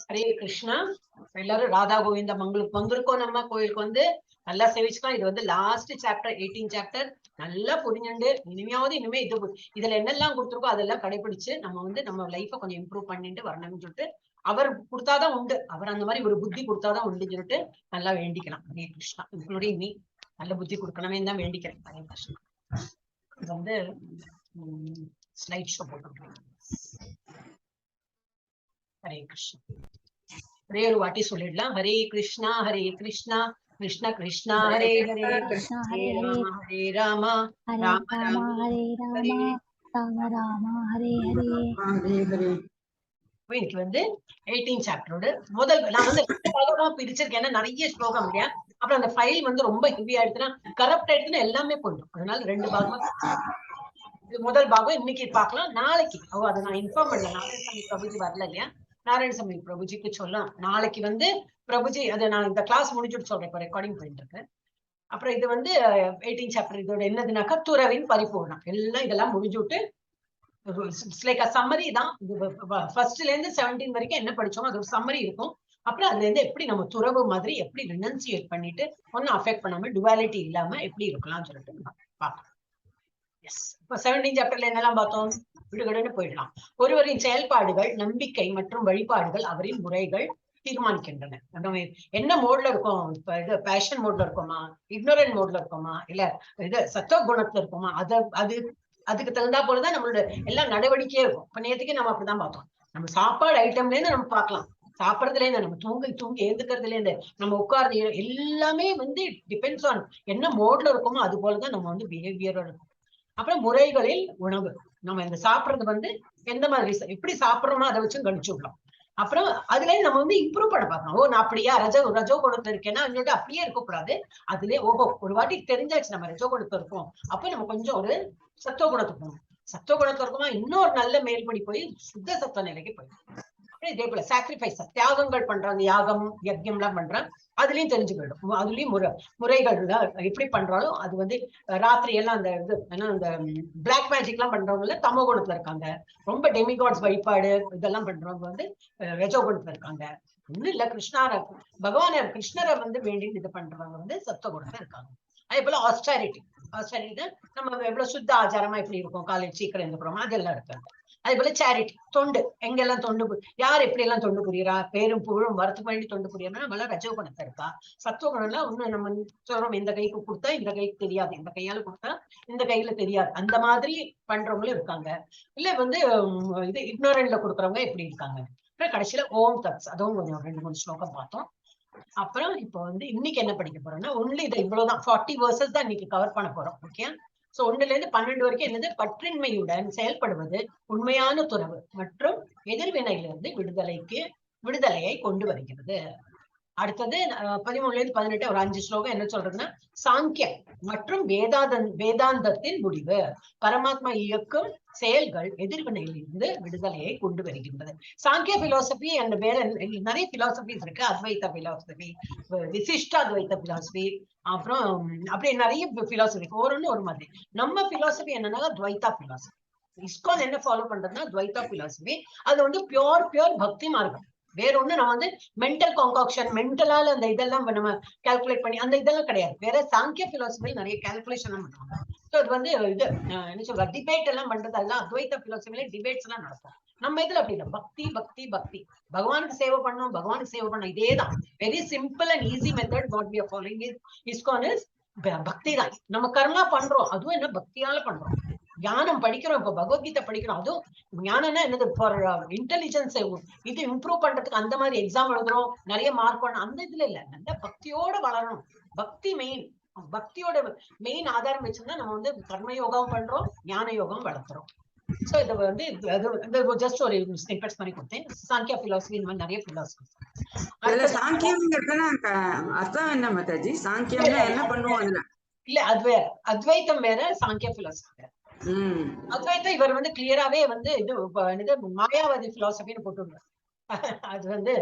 ஹரே கிருஷ்ணா. எல்லாரும் ராதா கோவிந்த மங்களுக்கு வந்திருக்கோம். நம்ம கோயிலுக்கு வந்து நல்லா சேவிச்சுக்கலாம். இது வந்து லாஸ்ட் சாப்டர் 18 சாப்டர் நல்லா புரிஞ்சுண்டு இனிமே இதுல என்னெல்லாம் கொடுத்துருக்கோ அதெல்லாம் கடைபிடிச்சு நம்ம வந்து நம்ம லைஃப கொஞ்சம் இம்ப்ரூவ் பண்ணிட்டு வரணும்னு சொல்லிட்டு அவர் கொடுத்தாதான் உண்டு. அவர் அந்த மாதிரி ஒரு புத்தி கொடுத்தாதான் உண்டுன்னு சொல்லிட்டு நல்லா வேண்டிக்கலாம். ஹரே கிருஷ்ணா. இன்க்ளூடிங் மீ நல்ல புத்தி கொடுக்கணுமே தான் வேண்டிக்கிறேன். ஹரே கிருஷ்ணா. இது வந்து ஸ்லைட் ஷோ போட்டுருக்கேன். ஹரே கிருஷ்ணா. ஒரே ஒரு வாட்டி சொல்லிடலாம். ஹரே கிருஷ்ணா ஹரே கிருஷ்ணா கிருஷ்ண கிருஷ்ணா ஹரே ஹரே ஹரே ராம ஹரே ராம ராம ராம ஹரே ஹரே ராம ராம ஹரே ஹரே. இன்னைக்கு வந்து 18 சாப்டரோட முதல் நான் வந்து பாகமா பிரிச்சிருக்கேன். நிறைய ஸ்லோகம் இல்லையா, அப்புறம் அந்த ஃபைல் வந்து ரொம்ப ஹெவி ஆயிடுச்சுன்னா கரப்ட் ஆயிடுச்சுன்னா எல்லாமே போயிடும். அதனால 2 பாகமா இது முதல் பாகம் இன்னைக்கு பார்க்கலாம். நாளைக்கு அதை நான் இன்ஃபார்ம் பண்ணல. நாராயணசாமி பிரபுஜி வரல இல்லையா, நாராயணசாமி பிரபுஜிக்கு சொல்லலாம். நாளைக்கு வந்து பிரபுஜி அதை நான் இந்த கிளாஸ் முடிச்சுட்டு சொல்றேன். இப்போ ரெக்கார்டிங் பண்ணிட்டு இருக்கேன். அப்புறம் இது வந்து 18 சாப்டர் இதோட என்னதுனாக்கா துறவின் பரிபூர்ணம். எல்லாம் இதெல்லாம் முடிஞ்சுட்டு லைக் சம்மரி தான். ஃபர்ஸ்ட்ல இருந்து 17 வரைக்கும் என்ன படிச்சோமோ அது ஒரு சம்மரி இருக்கும். அப்புறம் அதுல இருந்து எப்படி நம்ம துறவு மாதிரி எப்படி ரினன்சியேட் பண்ணிட்டு ஒன்னும் அஃபெக்ட் பண்ணாம டுவாலிட்டி இல்லாம எப்படி இருக்கலாம்னு சொல்லிட்டு பார்க்கலாம். இப்ப 17 சாப்டர்ல என்னெல்லாம் பார்த்தோம், விடுகடுன்னு போயிடலாம். ஒருவரின் செயல்பாடுகள், நம்பிக்கை மற்றும் வழிபாடுகள் அவரின் முறைகள் தீர்மானிக்கின்றன. நம்ம என்ன மோட்ல இருக்கோம், இப்ப இது பேஷன் மோட்ல இருக்கோமா, இக்னோரன்ட் மோட்ல இருக்கோமா, இல்ல இது சத்துவ குணத்துல இருக்கோமா, அதுக்கு தகுந்தா போலதான் நம்மளோட எல்லா நடவடிக்கையே இருக்கும். இப்ப நேற்றுக்கு நம்ம அப்படிதான் பார்த்தோம். நம்ம சாப்பாடு ஐட்டம்ல இருந்து நம்ம பார்க்கலாம், சாப்பிடறதுல இருந்து நம்ம தூங்கி எழுந்துக்கிறதுல இருந்து நம்ம உட்கார்ந்து எல்லாமே வந்து டிபெண்ட்ஸ் ஆன் என்ன மோட்ல இருக்கோமோ அது போலதான் நம்ம வந்து பிஹேவியரோட இருக்கும். அப்புறம் முறைகளில் உணவு, நம்ம இந்த சாப்பிடுறது வந்து எந்த மாதிரி எப்படி சாப்பிடுறோமோ அதை வச்சு கணிச்சு விடலாம். அப்புறம் அதுல நம்ம வந்து இம்ப்ரூவ் பண்ண பார்க்கணும். ஓ நான் அப்படியா ரஜோ குணத்துல இருக்கேன்னா சொல்லிட்டு அப்படியே இருக்கக்கூடாது. அதுலயே ஓஹோ ஒரு வாட்டி தெரிஞ்சாச்சு நம்ம ரஜோ குணத்துல இருக்கோம், அப்ப நம்ம கொஞ்சம் ஒரு சத்துவ குணத்துக்கு போகணும். சத்துவ குணத்துல இருக்கோமா இன்னொரு நல்ல மேல்படி போய் சுத்த சத்துவ நிலைக்கு போயிடும். இதே போல சாக்ரிஃபைஸ் தியாகங்கள் பண்றாங்க, யாகம் யஜ்யம் எல்லாம் பண்றாங்க, அதுலயும் தெரிஞ்சு போயிடும். அதுலயும் முறைகள் எப்படி பண்றாலும் அது வந்து ராத்திரி எல்லாம் அந்த இது ஏன்னா அந்த பிளாக் மேஜிக் எல்லாம் பண்றவங்க தமோ குணத்துல இருக்காங்க. ரொம்ப டெமிகாட்ஸ் வழிபாடு இதெல்லாம் பண்றவங்க வந்து ரஜோ குணத்துல இருக்காங்க. ஒண்ணும் இல்ல பகவான கிருஷ்ணரை வந்து வேண்டி இது பண்றவங்க வந்து சத்துவ குணத்துல இருக்காங்க. அதே போல ஆஸ்டாரிட்டி நம்ம எவ்வளவு சுத்த ஆச்சாரமா எப்படி இருக்கும், காலையில் சீக்கிரம் எழுந்துக்கிறோமா அதெல்லாம் இருக்காங்க. அதே போல சேரிட்டி தொண்டு, எங்கெல்லாம் தொண்டு யார் எப்படி எல்லாம் தொண்டு புரியுறா, பேரும் புகழும் வரத்துக்கு வேண்டி தொண்டு புரியறா, நம்மளாம் ரஜோ குணத்தை இருக்கா. சத்துவ குணம்லாம் ஒண்ணு நம்ம சொல்றோம், இந்த கைக்கு கொடுத்தா இந்த கைக்கு தெரியாது, இந்த கையால கொடுத்தா இந்த கையில தெரியாது, அந்த மாதிரி பண்றவங்களும் இருக்காங்க. இல்ல வந்து இது இக்னோரன்ட்ல கொடுக்குறவங்க எப்படி இருக்காங்க. அப்புறம் கடைசியில ஓம் தட்ஸ், அதுவும் கொஞ்சம் 2-3 ஸ்லோகம் பார்த்தோம். அப்புறம் இப்போ வந்து இன்னைக்கு என்ன படிக்க போறோம்னா ஒன்லி இது இவ்வளவுதான் 40 verses தான் இன்னைக்கு கவர் பண்ண போறோம். ஓகே, சோ 1ல இருந்து 12 வரைக்கும் என்னது, பற்றின்மையுடன் செயல்படுவது உண்மையான துறவு மற்றும் எதிர்வினையிலிருந்து விடுதலையை கொண்டு வருகிறது. அடுத்தது 13ல இருந்து 18 ஒரு 5 ஸ்லோகம் என்ன சொல்றதுன்னா, சாங்கியம் மற்றும் வேதாந்தத்தின் முடிவு, பரமாத்மா இயக்கும் செயல்கள் எதிர்வினையில் இருந்து விடுதலையை கொண்டு வருகின்றது. சாங்கிய பிலாசபி அந்த வேற நிறைய பிலாசபிஸ் இருக்கு. அத்வைத பிலாசபி, விசிஷ்ட அத்வைத பிலாசபி, அப்புறம் அப்படி நிறைய பிலாசபி இருக்கு. ஒரு மாதிரி நம்ம பிலாசபி என்னன்னா துவைதா பிலாசபி. இஸ்கான் என்ன ஃபாலோ பண்றதுன்னா துவைதா பிலாசபி. அது வந்து பியோர் பக்தி மார்க்கம். வேற ஒண்ணு நம்ம வந்து மென்டல் கான்காக்ஷன், மென்டலால அந்த இதெல்லாம் நம்ம கால்குலேட் பண்ணி அந்த இதெல்லாம் கிடையாது. வேற சாங்கிய பிலாசபியில் நிறைய கால்குலேஷன் பண்ணுவாங்க. ஸோ அது வந்து இது என்ன சொல்ற டிபேட் எல்லாம் பண்றது எல்லாம் அத்வைத பிலாசபில டிபேட்ஸ் எல்லாம் நடக்கும். நம்ம இதுல அப்படி இல்லை, பக்தி பக்தி பக்தி, பகவானுக்கு சேவை பண்ணணும், இதேதான். Very simple and easy method what we are following ISKCON is bhakti தான். நம்ம கர்மா பண்றோம், அதுவும் என்ன பக்தியால பண்றோம். ஞானம் படிக்கிறோம், இப்ப பகவத்கீதை படிக்கிறோம், அதுவும் ஞானம்னா என்னது, ஃபார் இன்டெலிஜென்ஸ் இது இம்ப்ரூவ் பண்றதுக்கு அந்த மாதிரி எக்ஸாம் எழுதுறோம், நிறைய மார்க் பண்ணணும், அந்த இதுல இல்ல. நல்ல பக்தியோட வளரணும். பக்தி மெயின், பக்தியோட மெயின் ஆதாரம் வச்சிருந்தா நம்ம வந்து கர்ம யோகம் பண்றோம், ஞான யோகம் வளர்த்துறோம். சோ இதை வந்து ஜஸ்ட் ஒரு ஸ்னிப்பெட்ஸ் பண்ணி கொடுத்தேன். சாங்கியா பிலாசபி இந்த மாதிரி நிறைய பிலாசபி. சாங்கியம்ங்கிறதுனா அர்த்தம் என்ன மாதாஜி? சாங்கியம்னா என்ன பண்ணுவாங்க? இல்ல அது வேற, அத்வைத்தம் வேற, சாங்கிய பிலாசபி வேற. அத்வைத்தம் இவர் வந்து கிளியராவே வந்து இது மாயாவாதி பிலாசபின்னு போட்டுருவார். அது வந்து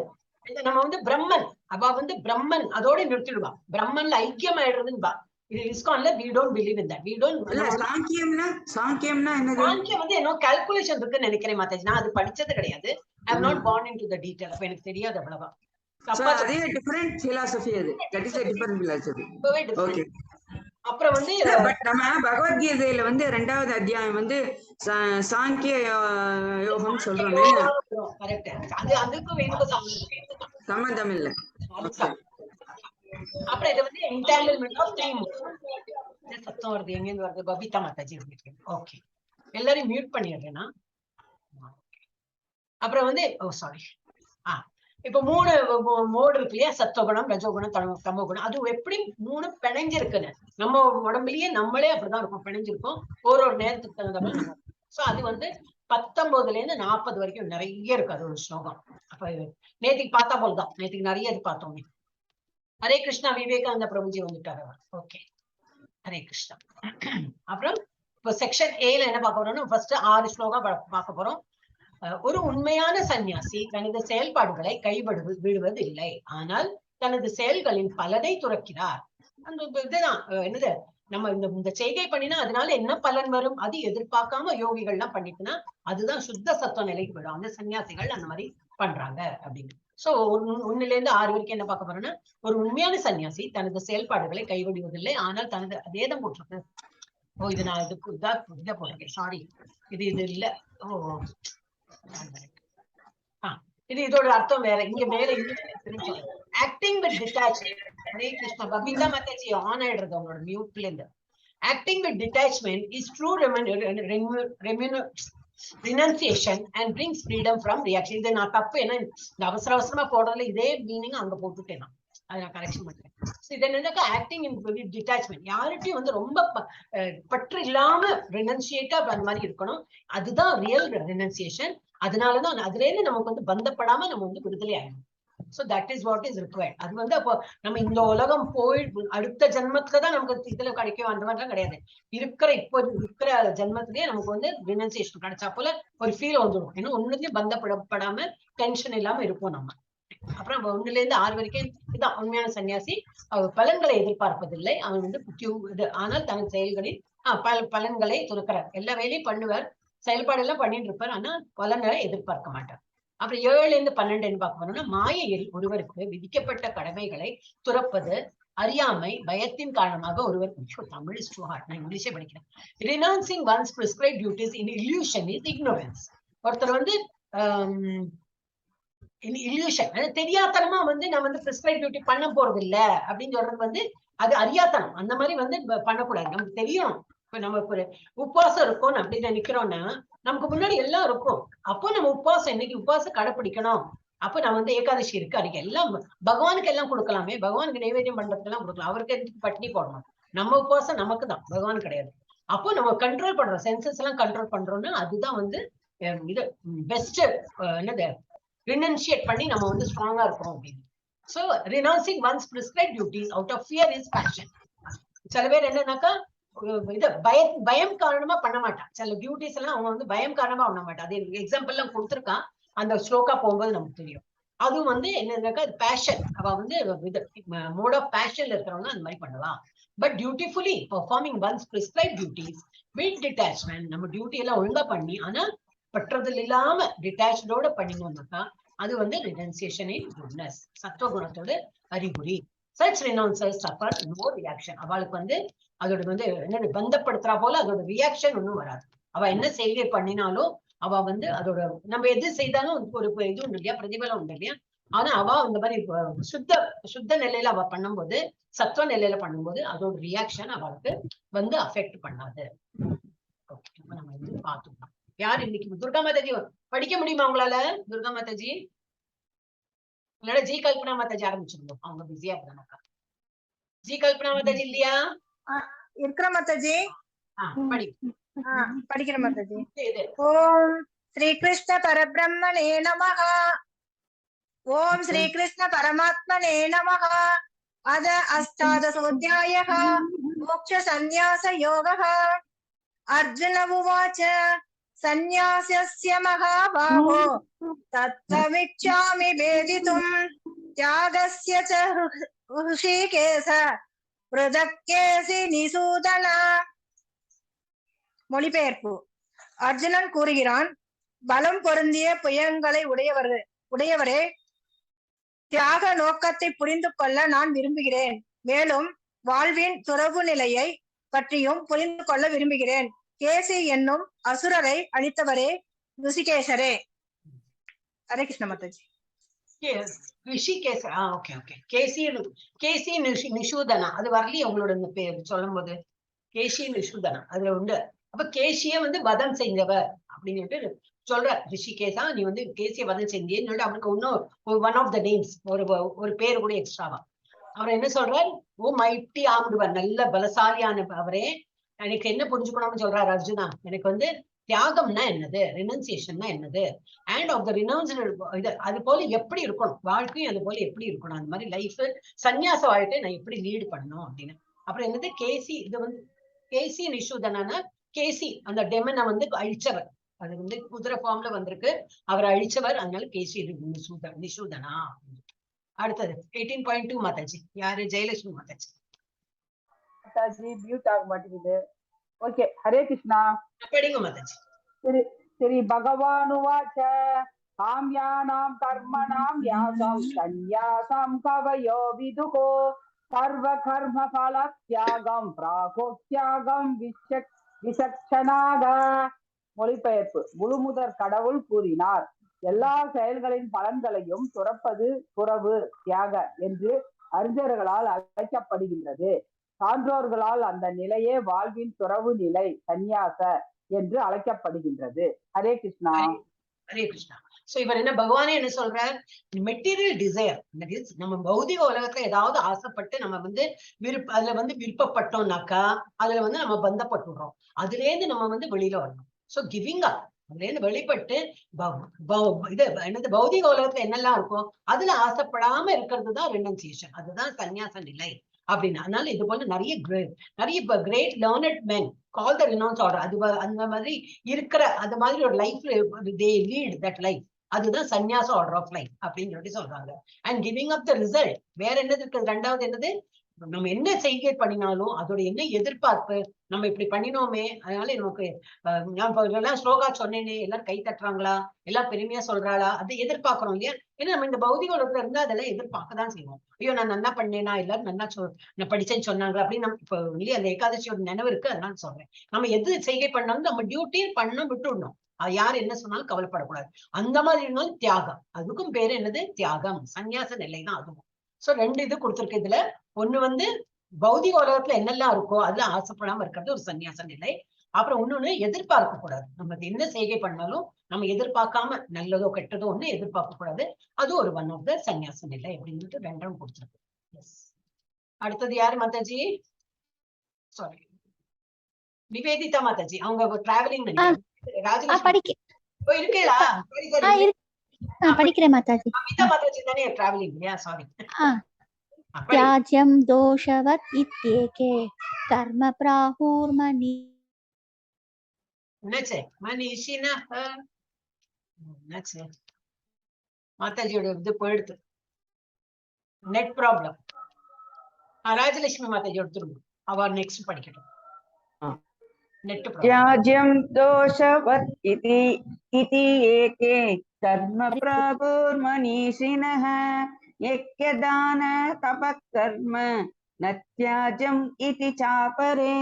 நம்ம வந்து பிரம்மன், அவ வந்து பிரம்மன் அதோட நிறுத்திடுவா, பிரம்மன்ல ஐக்கியம் ஆயிடுறதுன்னு. இது இஸ்கான்ல we don't believe in that. We don't. சாங்கியம்னா என்னது? சாங்கியம் வந்து என்ன கால்குலேஷன் இருக்குன்னு நினைக்கிறேன் மாதாஜி. நான் அது படிச்சது கிடையாது. I have not gone into the detail. அப்ப எனக்கு தெரியாது அவ்வளவா. So அதே டிஃபரண்ட் philosophy அது. That is a different philosophy. Okay. அப்புறம் வந்து பட் நம்ம பகவத்கீதையில வந்து 2வது அத்தியாயம் வந்து சாங்கிய யோகம் சொல்றோமே. கரெக்ட். அது அதுக்கு வேணுக்கு சம்பந்தம் இல்ல. அப்புறம் இது வந்து entanglement of three modes. சத்தம் வருது, எங்க இருந்து வருது? பபிதா மாதாஜி. ஓகே, எல்லாரும் மியூட் பண்ணிடுறேன்னா. அப்புறம் வந்து சாரி, இப்ப 3 மோடு இருக்கு இல்லையா? சத்துவகுணம், ரஜோகுணம், தமோகுணம். அது எப்படி 3 பிணைஞ்சிருக்குன்னு நம்ம உடம்புலயே நம்மளே அப்படிதான் இருக்கும், பிணைஞ்சிருக்கும் ஒரு நேரத்துக்கு தகுந்த மாதிரி. சோ அது வந்து 19ல இருந்து 40 வரைக்கும் நிறைய இருக்கு. அது ஒரு ஸ்லோகம். அப்ப நேத்திக்கு பார்த்தா போலதான், நேத்திக்கு நிறைய இது பார்த்தோம். ஹரே கிருஷ்ணா, விவேகானந்த பிரபுஜி வந்துட்டாரு. ஓகே, ஹரே கிருஷ்ணா. அப்புறம் இப்போ செக்ஷன் ஏல என்ன பார்க்க போறோம்னா, ஃபர்ஸ்ட் 6 ஸ்லோகம் பார்க்க போறோம். ஒரு உண்மையான சன்னியாசி தனது செயல்பாடுகளை விடுவது இல்லை, ஆனால் தனது செயல்களின் பலனை துறக்கிறார். அந்த இதுதான் என்னது, நம்ம இந்த செய்கை பண்ணினா அதனால என்ன பலன் வரும், அது எதிர்பார்க்காம யோகிகள்லாம் பண்ணிட்டுனா அதுதான் சுத்த சத்துவ நிலைக்கு போயிடும். அந்த சன்னியாசிகள் அந்த மாதிரி பண்றாங்க அப்படின்னு. சோ 1ல இருந்து 6 வரைக்கும் என்ன பார்க்க போறோம்னா, ஒரு உண்மையான சன்னியாசி தனது செயல்பாடுகளை கைவிடுவதில்லை, ஆனால் தனது அதேதான் போட்டிருக்கு. இது நான் இதுக்கு இதை போட்டிருக்கேன், சாரி, இது இல்ல. இது இதோட அர்த்தம் வேற. இங்க மேல acting with detachment. Hare Krishna. Babita Mataji on ஆயிடுறது அவங்களோட மியூட்ல இருந்து. Acting with detachment is true renunciation and brings freedom from reaction. இது நான் தப்பு, ஏன்னா இந்த அவசரமா போடுறதுல இதே மீனிங் அங்க போட்டுட்டேன் நான். அதை நான் கரெக்ஷன் பண்றேன். இது என்னன்னாக்கா ஆக்டிங் இன் டிட்டாச்மெண்ட், யார்கிட்டயும் வந்து ரொம்ப பற்று இல்லாம ரெனன்சியேட்டா அந்த மாதிரி இருக்கணும். அதுதான் ரியல் ரெனன்சியேஷன். அதனாலதான் அதுல இருந்து நமக்கு வந்து பந்தப்படாம நம்ம வந்து விடுதலை ஆகணும். So that is what is required. அது வந்து அப்போ நம்ம இந்த உலகம் போய் அடுத்த ஜென்மத்துலதான் நமக்கு இதுல கிடைக்கும் அந்த மாதிரிலாம் கிடையாது. இப்போ இருக்கிற ஜென்மத்திலேயே நமக்கு வந்து ரினன்சியேஷன் கிடைச்சா போல ஒரு ஃபீல் வந்துடும். ஏன்னா ஒண்ணுலயும் பந்தப்படாம டென்ஷன் இல்லாம இருப்போம் நம்ம. அப்புறம் 1ல இருந்து 6 வரைக்கும் இதுதான் உண்மையான சன்னியாசி. அவர் பலன்களை எதிர்பார்ப்பதில்லை, அவன் வந்து ஆனால் தனது செயல்களில் பலன்களை துறக்கிறார். எல்லா வேலையும் பண்ணுவார், செயல்பாடு எல்லாம் பண்ணிட்டு இருப்பார், ஆனா பலன்களை எதிர்பார்க்க மாட்டார். அப்புறம் 7ல இருந்து 12 என்ன பார்க்க போறோம்னா, மாயையில் ஒருவருக்கு விதிக்கப்பட்ட கடமைகளை துறப்பது அறியாமை, பயத்தின் காரணமாக ஒருவர். தமிழ் இஸ் டூ ஹார்ட், நான் இங்கிலீஷே படிக்கிறேன். ரினவுன்சிங் one's prescribed duties in illusion is ignorance. ஒருத்தர் வந்து இல்யூஷன், தெரியாதனமா வந்து நம்ம வந்து பிரிஸ்கிரைப் டியூட்டி பண்ண போறது இல்ல அப்படின்னு சொல்றது வந்து அது அறியாத்தனம். அந்த மாதிரி வந்து பண்ணக்கூடாது. நமக்கு தெரியும், இப்ப நம்ம ஒரு உபவாசம் இருக்கும் அப்படின்னு நினைக்கிறோம்னா நமக்கு முன்னாடி எல்லாம் இருக்கும். அப்போ நம்ம உபவாசம் இன்னைக்கு உபவாசம் கடைப்பிடிக்கணும். அப்ப நம்ம வந்து ஏகாதசி இருக்கு, அதுக்கு எல்லாம் பகவானுக்கு எல்லாம் கொடுக்கலாமே, பகவானுக்கு நைவேத்தியம் பண்றதுக்கு எல்லாம் கொடுக்கலாம். அவருக்கு எதுக்கு பட்டினி போடணும்? நம்ம உபவாசம் நமக்கு தான், பகவான் கிடையாது. அப்போ நம்ம கண்ட்ரோல் பண்றோம், சென்சஸ் எல்லாம் கண்ட்ரோல் பண்றோம்னா அதுதான் வந்து இது பெஸ்ட் என்னது ரினன்சியேட் பண்ணி நம்ம வந்து ஸ்ட்ராங்கா இருக்கோம் அப்படின்னு. So renouncing one's prescribed duties out of fear is passion. சில பேர் என்னன்னாக்கா இது பயம் காரணமா பண்ண மாட்டான். சில டியூட்டிஸ் எல்லாம் அவங்க வந்து பயம் காரணமா பண்ண மாட்டான். அது எக்ஸாம்பிள் எல்லாம் கொடுத்துருக்கான், அந்த ஸ்லோகா போகும்போது நமக்கு தெரியும். அதுவும் வந்து என்னன்னாக்கா பேஷன், அவ வந்து மோட் ஆஃப் பேஷன்ல இருக்கிறவங்க அந்த மாதிரி பண்ணலாம். But dutifully performing once prescribed duties with detachment, நம்ம டியூட்டி எல்லாம் ஒழுங்கா பண்ணி ஆனா பற்றதில் இல்லாம டிட்டாச்சோட பண்ணினோம்னாக்கா அது வந்து ரினன்சியேஷன் இன் குட்னஸ், சத்துவகுணத்தோட அறிகுறி. Such renouncers suffer no reaction. அவளுக்கு வந்து அதோட வந்து என்ன பந்தப்படுத்துறா போல அதோட ரியாக்ஷன் ஒன்றும் வராது. அவ என்ன செய்கை பண்ணினாலும் அவ வந்து அதோட நம்ம எது செய்தாலும் ஒரு இது உண்டு இல்லையா, பிரதிபலம் உண்டு இல்லையா. ஆனா அவ இந்த மாதிரி சுத்த நிலையில அவ பண்ணும்போது, சத்துவ நிலையில பண்ணும்போது அதோட ரியாக்ஷன் அவளுக்கு வந்து அஃபெக்ட் பண்ணாது. நம்ம வந்து பார்த்துக்கலாம். யார் இன்னைக்கு துர்கா மாதாஜி படிக்க முடியுமா உங்களால? துர்கா மாதாஜி இல்ல ஜி கல்பனா மாதாஜி ஆரம்பிச்சிருந்தோம், அவங்க பிஸியா இருந்தாங்க. ஜி கல்பனா மாதாஜி இல்லையா? இருக்கிற மாதாஜி படிக்கிற மாதாஜி. ஓம் ஸ்ரீ கிருஷ்ண பரபிரம்மணே நமஹ. ஓம் ஸ்ரீ கிருஷ்ண பரமாத்மனே நமஹ. அத அஷ்டாதசோऽध्यायः மோக்ஷ சந்நியாச யோகः. அர்ஜுன உவாச்ச சந்நியாசஸ்ய மகாபாஹோ தத்வமிச்சாமி வேதிதும் தியாகஸ்ய ச ऋषिकेश பிரதக்கேசி நிசூதன. மொழிபெயர்ப்பு. அர்ஜுனன் கூறுகிறான், பலம் பொருந்திய புயங்களை உடையவரே, தியாக நோக்கத்தை புரிந்து கொள்ள நான் விரும்புகிறேன். மேலும் வாழ்வின் துறவு நிலையை பற்றியும் புரிந்து கொள்ள விரும்புகிறேன். கேசி என்னும் அசுரரை அழித்தவரே ருஷிகேசரே. ஹரே கிருஷ்ண மாதாஜி. Rishikesha okay okay. கேசி நிஷூதனா அது வரலையே உங்களோட இந்த பேர் சொல்லும் போது. கேசி நிஷூதனா அதுல உண்டு. அப்ப கேசிய வதம் செஞ்சவர் அப்படின்னு சொல்லிட்டு சொல்ற. ரிஷிகேசா நீ கேசிய வதம் செஞ்சேன்னு சொல்லிட்டு அவனுக்கு இன்னும் ஒன் ஆஃப் த நேம்ஸ் ஒரு பேரு கூட எக்ஸ்ட்ராவா. அவர் என்ன சொல்றார்? ஓ மைட்டி ஆம்டுவர், நல்ல பலசாலியான அவரே, எனக்கு என்ன புரிஞ்சுக்கணும்னு சொல்றாரு அர்ஜுனா. எனக்கு தியாகம்னா என்னது, ரினன்சியேஷன்னா என்னது, அண்ட் ஆஃப் த ரினவுன்ஸ்டு இது அது போல எப்படி இருக்கணும் வாழ்க்கையும், அது போல எப்படி இருக்கணும், அந்த மாதிரி லைஃப் சன்னியாச வாழ்க்கை நான் எப்படி லீடு பண்ணணும் அப்படின்னு. அப்புறம் என்னது கேசி, இது கேசி நிஷூதனா, கேசி அந்த டெமனை அழிச்சவர். அது குதிரை ஃபார்ம்ல வந்திருக்கு, அவர் அழிச்சவர், அதனால கேசி நிஷூதனா. அடுத்தது 18.2 மாதாஜி. யாரு? ஜெயலட்சுமி மாதாஜி. மாதாஜி மியூட் ஆக மாட்டேங்குது. ஓகே, ஹரே கிருஷ்ணா. படிங்க மாதாஜி. ஸ்ரீ பகவானுவாச்ச காம்யானாம் கர்மணாம் யாகம் சந்நியாசம் கவயோ விதுகோ சர்வ கர்ம பல தியாகம் பிராகோ தியாகம் விசக்ஷனாக. மொழிபெயர்ப்பு. முழுமுதற் கடவுள் கூறினார், எல்லா செயல்களின் பலன்களையும் துறப்பது துறவு தியாக என்று அறிஞர்களால் அழைக்கப்படுகின்றது. சான்றோர்களால் அந்த நிலையே வாழ்வின் துறவு நிலை சந்நியாச என்று அழைக்கப்படுகின்றது. ஹரே கிருஷ்ணா. ஹரே கிருஷ்ணா. சோ இவர் என்ன பகவானே என்ன சொல்றார்? மெட்டீரியல் டிசைர், நம்ம பௌதிக உலகத்துல ஏதாவது ஆசைப்பட்டு நம்ம அதுல விருப்பப்பட்டோம்னாக்கா அதுல நம்ம பந்தப்பட்டுடுறோம். அதுல இருந்து நம்ம வெளியில வரணும். சோ கிவிங் அப், அதுல இருந்து வெளிப்பட்டு இது என்னது பௌதிக உலகத்துல என்னெல்லாம் இருக்கும் அதுல ஆசைப்படாம இருக்கிறது தான் ரெனன்சியேஷன், அதுதான் சன்னியாச நிலை அப்படின்னு. அதனால இது போல நிறைய கிரேட் லேர்னட் மென் கால் த ரினவுன்ஸ் ஆர்டர், அது அந்த மாதிரி இருக்கிற அது மாதிரி ஒரு லைஃப்ல தே லீட் தட் லைஃப், அதுதான் சன்னியாச ஆர்டர் ஆஃப் லைஃப் அப்படின்னு சொல்லி சொல்றாங்க. And giving up the result. வேற என்னது இருக்கு? ரெண்டாவது என்னது? நம்ம என்ன செய்கை பண்ணினாலும் அதோட என்ன எதிர்பார்ப்பு, நம்ம இப்படி பண்ணினோமே அதனால நமக்கு நான் எல்லாம் ஸ்லோகா சொன்னேனே எல்லாரும் கை தட்டுறாங்களா, எல்லாம் பெருமையா சொல்றாளா, அதை எதிர்பார்க்கிறோம் இல்லையா? ஏன்னா நம்ம இந்த பௌதிக உலகத்துல இருந்தா அதெல்லாம் எதிர்பார்க்கதான் செய்வோம். ஐயோ நான் நல்லா பண்ணேனா, எல்லாரும் நல்லா நான் படிச்சேன்னு சொன்னாங்க அப்படின்னு நம்ம இப்போ இல்லையா அந்த ஏகாதசியோட நினைவு இருக்கு, அதனால சொல்றேன். நம்ம எது செய்கை பண்ணாலும் நம்ம டியூட்டியை பண்ண விட்டுடணும். யார் என்ன சொன்னாலும் கவலைப்படக்கூடாது. அந்த மாதிரி இருந்தாலும் தியாகம், அதுக்கும் பேரு என்னது? தியாகம், சன்னியாச நிலை தான் அதுவும். சோ ரெண்டு இது கொடுத்துருக்கு இதுல. ஒண்ணு பௌதிக உலகத்துல என்னெல்லாம் இருக்கோ அதுல ஆசைப்படாம இருக்கிறது ஒரு சன்னியாச நிலை. அப்புறம் இன்னொன்னு எதிர்பார்க்க கூடாது. நம்ம என்ன செய்கை பண்ணாலும் நம்ம எதிர்பார்க்காம நல்லதோ கெட்டதோ ஒண்ணு எதிர்பார்க்க கூடாது, அது ஒரு ஒன் ஆஃப் த சன்னியாச நிலை அப்படின்னு ரெண்டும் கொடுத்துருக்கு. அடுத்தது யாரு மாதாஜி? சாரி, நிவேதிதா மாதாஜி. அவங்க டிராவலிங் ராஜலட்சுமி இருக்கீங்களா? படிக்கிறேன் மாதாஜி. கவிதா மாதாஜி தானே டிராவலிங் இல்லையா? சாரி. त्याज्यं दोषवत् इत्येके कर्म प्राहुर्मनि மனிஷினஹ. மாதாஜியோட இது போயிடுது, நெட் ப்ராப்ளம். ராஜலட்சுமி மாதாஜி எடுத்துருங்க, அவ நெக்ஸ்ட் படிக்கட்டும். நெட் त्याज्यं दोषवत् इति एके कर्म प्राहुर्मनीषिणः यज्ञदान தபः கர்ம நத்யாஜம் இதி சாபரே.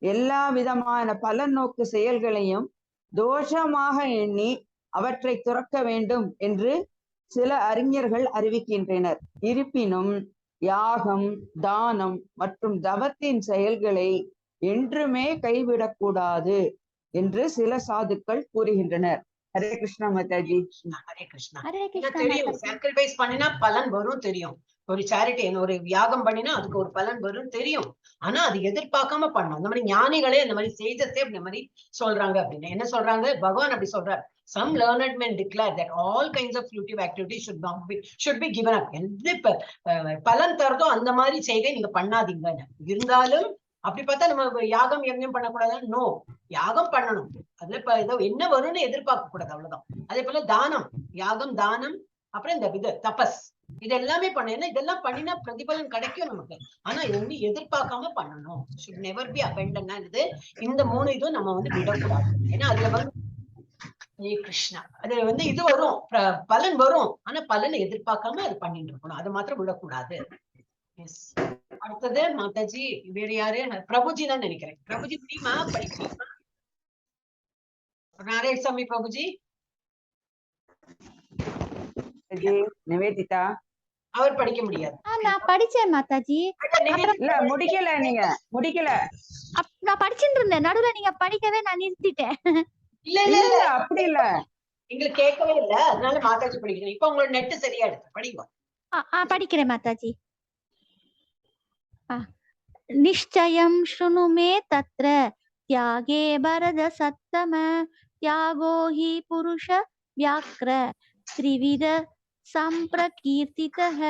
எல்லா விதமான பலநோக்கு செயல்களையும் தோஷமாக எண்ணி அவற்றை துறக்க வேண்டும் என்று சில அறிஞர்கள் அறிவிக்கின்றனர். இருப்பினும் யாகம், தானம் மற்றும் தவத்தின் செயல்களை என்றுமே கைவிடக்கூடாது என்று சில சாதுக்கள் கூறுகின்றனர். ஹரே கிருஷ்ணா மாதாஜி. ஹரே கிருஷ்ணா. தெரியும், சாக்ரிஃபைஸ் பண்ணினா பலன் வரும் தெரியும். ஒரு சேரிட்டி, ஒரு யாகம் பண்ணினா அதுக்கு ஒரு பலன் வரும் தெரியும். ஆனா அது எதிர்பார்க்காம பண்ணணும். அந்த மாதிரி ஞானிகளே அந்த மாதிரி சேஜஸே இந்த மாதிரி சொல்றாங்க. அப்படின்னு என்ன சொல்றாங்க பகவான்? அப்படி சொல்றாரு, some learned men declare that all kinds of fruitive activities should be given up. எந்த பலன் தரதோ அந்த மாதிரி செய்கை நீங்க பண்ணாதீங்க. இருந்தாலும் அப்படி பார்த்தா நம்ம யாகம் யஜ்ஞம் பண்ணக்கூடாது. நோ, யாகம் பண்ணணும். அதுல இப்ப ஏதோ என்ன வரும்னு எதிர்பார்க்க கூடாது, அவ்வளவுதான். அதே போல தானம், யாகம், தானம், அப்புறம் இந்த இது தபஸ், இது எல்லாமே பண்ணணும். இதெல்லாம் பண்ணினா பிரதிபலன் கிடைக்கும் நமக்கு. ஆனா இது எதிர்பார்க்காம பண்ணணும். should never be abandoned. இந்த மூணு இதுவும் நம்ம விடக்கூடாது. ஏன்னா அதுல ஹரே கிருஷ்ணா. அது வந்து இது வரும், பலன் வரும். ஆனா பலனை எதிர்பார்க்காம அது பண்ணிட்டு இருக்கணும். அது மாத்திரம் விடக்கூடாது. அடுத்தது மாதாஜி, வேற யாரு? பிரபுஜி தான் நினைக்கிறேன். பிரபுஜி முடியுமா? படிக்கிறீங்களா? நாராயணசாமி பிரபுஜி. நிவேதிதா அவர் படிக்க முடியாது. நான் படிச்சேன் மாதாஜி. இல்ல முடிக்கல, நீங்க முடிக்கல. நான் படிச்சுட்டு இருந்தேன், நடுவுல நீங்க படிக்கவே நான் நிறுத்திட்டேன். இல்ல இல்ல இல்ல, அப்படி இல்ல, எங்களுக்கு கேட்கவே இல்ல, அதனால மாதாஜி படிக்கிறேன். இப்ப உங்களோட நெட் சரியா எடுத்து படிங்க. படிக்கிறேன் மாதாஜி. நிச்சயம் ஸ்ருணு மே தத்ர தியாகே பரத சத்தம தியாகோ ஹி புருஷ வியாக்ர த்ரிவித சம்பிரகீர்த்திதஹ.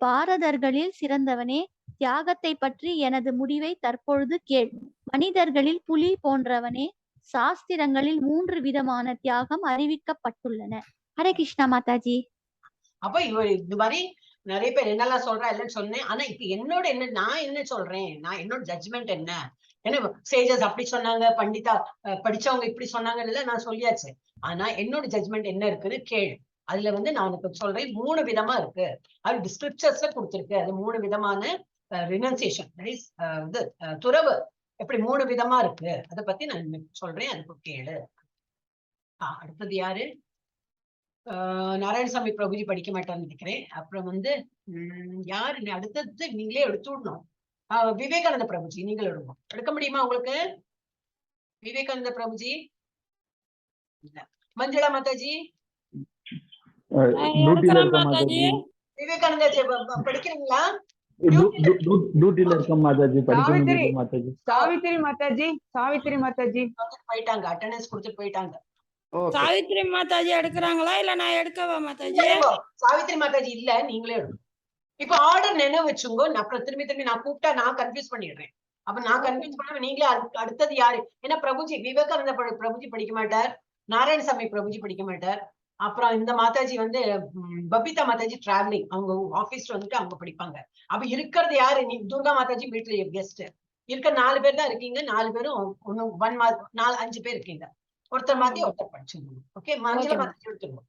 பாரதர்களில் சிறந்தவனே, தியாகத்தை பற்றி எனது முடிவை தற்பொழுது கேள். மனிதர்களில் புலி போன்றவனே, சாஸ்திரங்களில் 3 விதமான தியாகம் அறிவிக்கப்பட்டுள்ளன. ஹரே கிருஷ்ணா மாதாஜி. அப்ப இவர் இந்த மாதிரி நிறைய பேர் என்னெல்லாம் சொல்றா இல்லைன்னு சொன்னேன். ஆனா இப்ப என்னோட என்ன, நான் என்ன சொல்றேன், நான் என்னோட ஜட்ஜ்மெண்ட் என்ன, ஏன்னா சேஜஸ் அப்படி சொன்னாங்க, பண்டிதா படிச்சவங்க இப்படி சொன்னாங்க இல்ல, நான் சொல்லியாச்சு. ஆனா என்னோட ஜட்ஜ்மெண்ட் என்ன இருக்குன்னு கேளு. அதுல வந்து நான் உனக்கு சொல்றேன், 3 விதமா இருக்கு. அது ஸ்கிரிப்சர்ஸ்ல கொடுத்திருக்கு. அது 3 விதமான ரினன்சியேஷன், இது துறவு எப்படி 3 விதமா இருக்கு, அதை பத்தி நான் சொல்றேன், அதுக்கு கேளு. அடுத்தது யாரு? நாராயணசாமி பிரபுஜி படிக்க மாட்டான்னு நினைக்கிறேன். அப்புறம் வந்து யாரு அடுத்தது நீங்களே எடுத்து விடணும். விவேகானந்த பிரபுஜி நீங்கள் எடுக்கணும். எடுக்க முடியுமா உங்களுக்கு? விவேகானந்த பிரபுஜி இல்ல. மஞ்சுளா மாதாஜி, விவேகானந்த படிக்கிறீங்களா? சாவித்திரி மாதாஜி, சாவித்திரி மாதாஜி போயிட்டாங்க, அட்டெண்டன்ஸ் கொடுத்துட்டு போயிட்டாங்க. சாவித்திரி மாதாஜி எடுக்கிறாங்களா இல்ல நான் எடுக்கவா மாதாஜி? சாவித்திரி மாதாஜி இல்ல, நீங்களே எடுக்கணும். இப்ப ஆர்டர் நினைவு வச்சுங்கோ. நான் அப்புறம் திரும்பி நான் கூப்பிட்டா நான் கன்ஃபியூஸ் பண்ணிடுறேன். அப்ப நான் கன்ஃபியூஸ் பண்ண நீங்களே அடுத்தது யாரு? ஏன்னா பிரபுஜி விவேகானந்த பிரபுஜி படிக்க மாட்டார், நாராயணசாமி பிரபுஜி படிக்க மாட்டார். அப்புறம் இந்த மாதாஜி வந்து பபிதா மாதாஜி டிராவலிங், அவங்க ஆபீஸ்ல வந்துட்டு அவங்க படிப்பாங்க. அப்ப இருக்கிறது யாரு? நீ துர்கா மாதாஜி வீட்டுல கெஸ்ட் இருக்க 4 பேர் தான் இருக்கீங்க. 4 பேரும் 5 பேர் இருக்கீங்க. ஒருத்தர் மாத்தி ஒருத்தர் படிச்சுங்க. ஓகே, மஞ்சள் மாதாஜி எடுத்துருவோம்.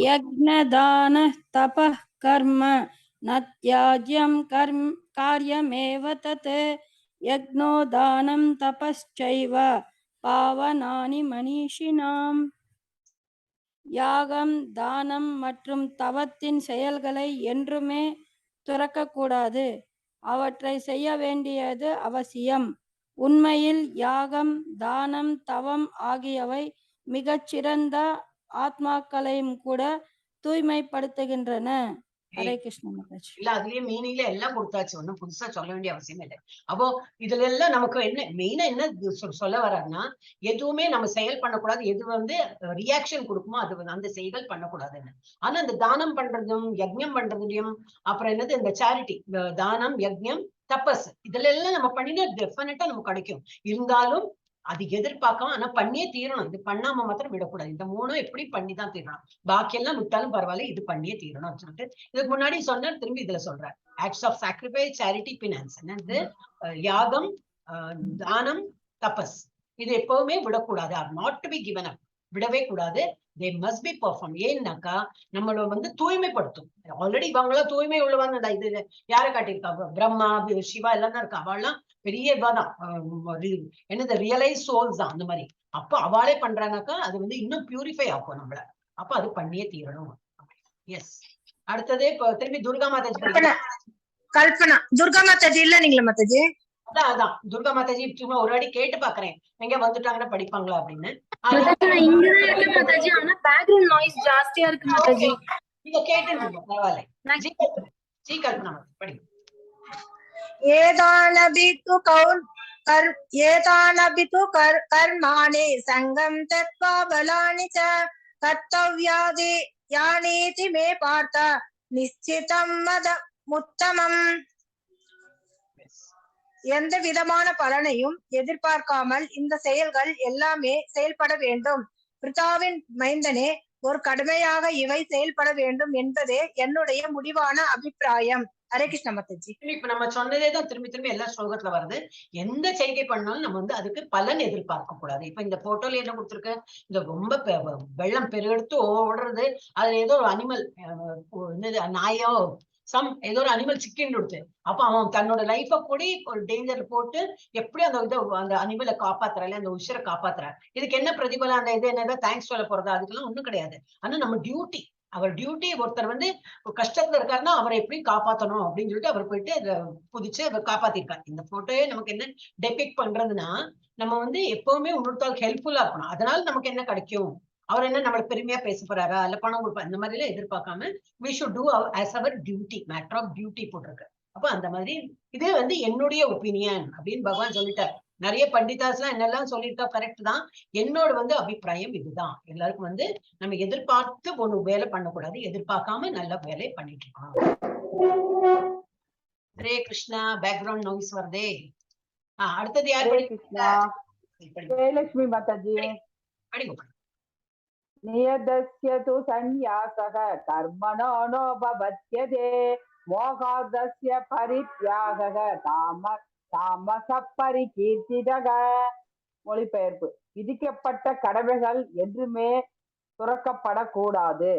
யக்ஞதான தப கர்ம நத்யாஜ்யம் காரியமேவ தத் யக்ஞோ தானம் தபஸ்சைவ பாவனானி மனிஷினாம். யாகம், தானம் மற்றும் தவத்தின் செயல்களை என்றுமே துறக்கக்கூடாது. அவற்றை செய்ய வேண்டியது அவசியம். உண்மையில் யாகம், தானம், தவம் ஆகியவை மிகச்சிறந்த ஆத்மாக்களையும் கூட தூய்மைப்படுத்துகின்றன. ஹரே கிருஷ்ண மாதாஜி. இல்ல அதுலயே மீனிங்ல எல்லாம் கொடுத்தாச்சு, ஒண்ணும் புதுசா சொல்ல வேண்டிய அவசியம் இல்லை. அப்போ இதுல எல்லாம் நமக்கு என்ன மெயினா என்ன சொல்ல வர்றாருன்னா, எதுவுமே நம்ம செயல் பண்ணக்கூடாது, எது வந்து ரியாக்ஷன் கொடுக்குமோ அது அந்த செயல்கள் பண்ணக்கூடாதுன்னு. ஆனா இந்த தானம் பண்றதும் யஜ்ஞம் பண்றதுலயும், அப்புறம் என்னது இந்த சேரிட்டி, தானம், யஜ்ஞம், தபஸ், இதுல எல்லாம் நம்ம பண்ணினா டெஃபினட்டா நமக்கு கிடைக்கும். இருந்தாலும் அது எதிர்பார்க்காம ஆனா பண்ணியே தீரணும். இது பண்ணாம மாத்திரம் விடக்கூடாது. இந்த 3 எப்படி பண்ணிதான் தீரணும். பாக்கி எல்லாம் விட்டாலும் பரவாயில்ல, இது பண்ணியே தீரணும் சொல்லிட்டு இதுக்கு முன்னாடி சொன்ன திரும்பி இதுல சொல்றேன். Acts of sacrifice, charity, penance, என்னது யாகம், தானம், தபஸ், இது எப்பவுமே விடக்கூடாது. Are not to be given up, விடவே கூடாது. they must be performed. ஏன்னாக்கா நம்மள வந்து தூய்மைப்படுத்தும். ஆல்ரெடி இவங்களாம் தூய்மை உள்ளவாங்க. இது யாரை காட்டியிருக்காங்க? பிரம்மா, சிவா எல்லாம் தான் இருக்கா. அவள்லாம் பெரிய இவாதான், என்னது ரியலைஸ் சோல்ஸ் தான் அந்த மாதிரி. அப்ப அவளே பண்றானாக்கா அது வந்து இன்னும் பியூரிஃபை ஆகும் நம்மள. அப்ப அது பண்ணியே தீரணும். எஸ். அடுத்ததே இப்ப திரும்பி துர்கா மாதாஜி. கல்பனா துர்கா மாதாஜி இல்ல நீங்களா மாதாஜி? அதான் துர்கா மாதாஜி சும்மா ஒரு வாட்டி கேட்டு பாக்குறேன், எங்க வந்துட்டாங்கன்னா படிப்பாங்களா அப்படின்னு. இங்கதான் இருக்கேன் மாதாஜி, ஆனா பேக்ரவுண்ட் நாய்ஸ் ஜாஸ்தியா இருக்கு மாதாஜி. நீங்க கேட்டு பரவாயில்ல. ஜி கல்பனா படி. ஏதானபிது கர்மாணி சங்கம் தத்வா பலானி ச கர்த்தவ்யாதி யானீதி மே பார்த்த நிச்சிதம் மத முத்தமம். எந்த விதமான பலனையும் எதிர்பார்க்காமல் இந்த செயல்கள் எல்லாமே செயல்பட வேண்டும். பிரிதாவின் மைந்தனே, ஒரு கடமையாக இவை செயல்பட வேண்டும் என்பதே என்னுடைய முடிவான அபிப்பிராயம். ஹரே கிருஷ்ணா மாதாஜி. இப்ப நம்ம சொன்னதேதான் திரும்பி எல்லா ஸ்லோகத்துல வருது. எந்த செய்கை பண்ணாலும் நம்ம வந்து அதுக்கு பலன் எதிர்பார்க்க கூடாது. இப்ப இந்த போட்டோல என்ன கொடுத்துருக்கு, இந்த ரொம்ப வெள்ளம் பெருகெடுத்து ஓடுறது, அதுல ஏதோ ஒரு அனிமல், என்னது நாயோ ஏதோ ஒரு அனிமல் சிக்கின்னு கொடுத்து, அப்ப அவன் தன்னோட லைஃப கூட ஒரு டேஞ்சர் போட்டு எப்படி அந்த அனிமலை காப்பாத்துறாள், அந்த உயிரை காப்பாத்துறாள். இதுக்கு என்ன பிரதிபலம், அந்த இது என்னதான் தேங்க்ஸ் சொல்ல போறதா, அதுக்கெல்லாம் ஒண்ணும் கிடையாது. ஆனா நம்ம டியூட்டி, அவர் டியூட்டி, ஒருத்தர் வந்து கஷ்டத்துல இருக்காருன்னா அவரை எப்படி காப்பாத்தணும் அப்படின்னு சொல்லிட்டு அவர் போயிட்டு அதை புதிச்சு அவர் காப்பாத்திருக்காரு. இந்த போட்டோயே நமக்கு என்ன டெபிக் பண்றதுன்னா, நம்ம வந்து எப்பவுமே இன்னொருத்தருக்கு ஹெல்ப்ஃபுல்லா இருக்கணும். அதனால நமக்கு என்ன கிடைக்கும், அவர் என்ன நம்மள பெருமையா பேச போறாரா, இல்ல பணம் கொடுப்பா, இந்த மாதிரி எல்லாம் எதிர்பார்க்காம we should do as our duty, matter of duty போட்டிருக்கு. அப்ப அந்த மாதிரி இது வந்து என்னுடைய ஒப்பீனியன் அப்படின்னு பகவான் சொல்லிட்டார். நிறைய பண்டிதாஸ் எல்லாம் என்னெல்லாம் சொல்லிட்டா கரெக்ட் தான். என்னோட வந்து அபிப்பிராயம் இதுதான். எல்லாருக்கும் வந்து நம்ம எதிர்பார்த்து ஒண்ணு வேலை பண்ணக்கூடாது, எதிர்பார்க்காம நல்ல வேலையை பண்ணிட்டு இருக்கோம். ஹரே கிருஷ்ணா. பேக்ரவுண்ட் நாய்ஸ் வருதே. அடுத்தது யார் கிருஷ்ணா? ஜெயலட்சுமி மாதாஜி. படிங்க. நியதஸ்ய து சந்நியாசக கர்மணோ நோ பவத்யதே மோகாதஸ்ய பரித்யாகக தாமச பரிகீர்த்திதக. மொழிபெயர்ப்பு: விதிக்கப்பட்ட கடமைகள் என்றுமே துறக்கப்படக்கூடாது.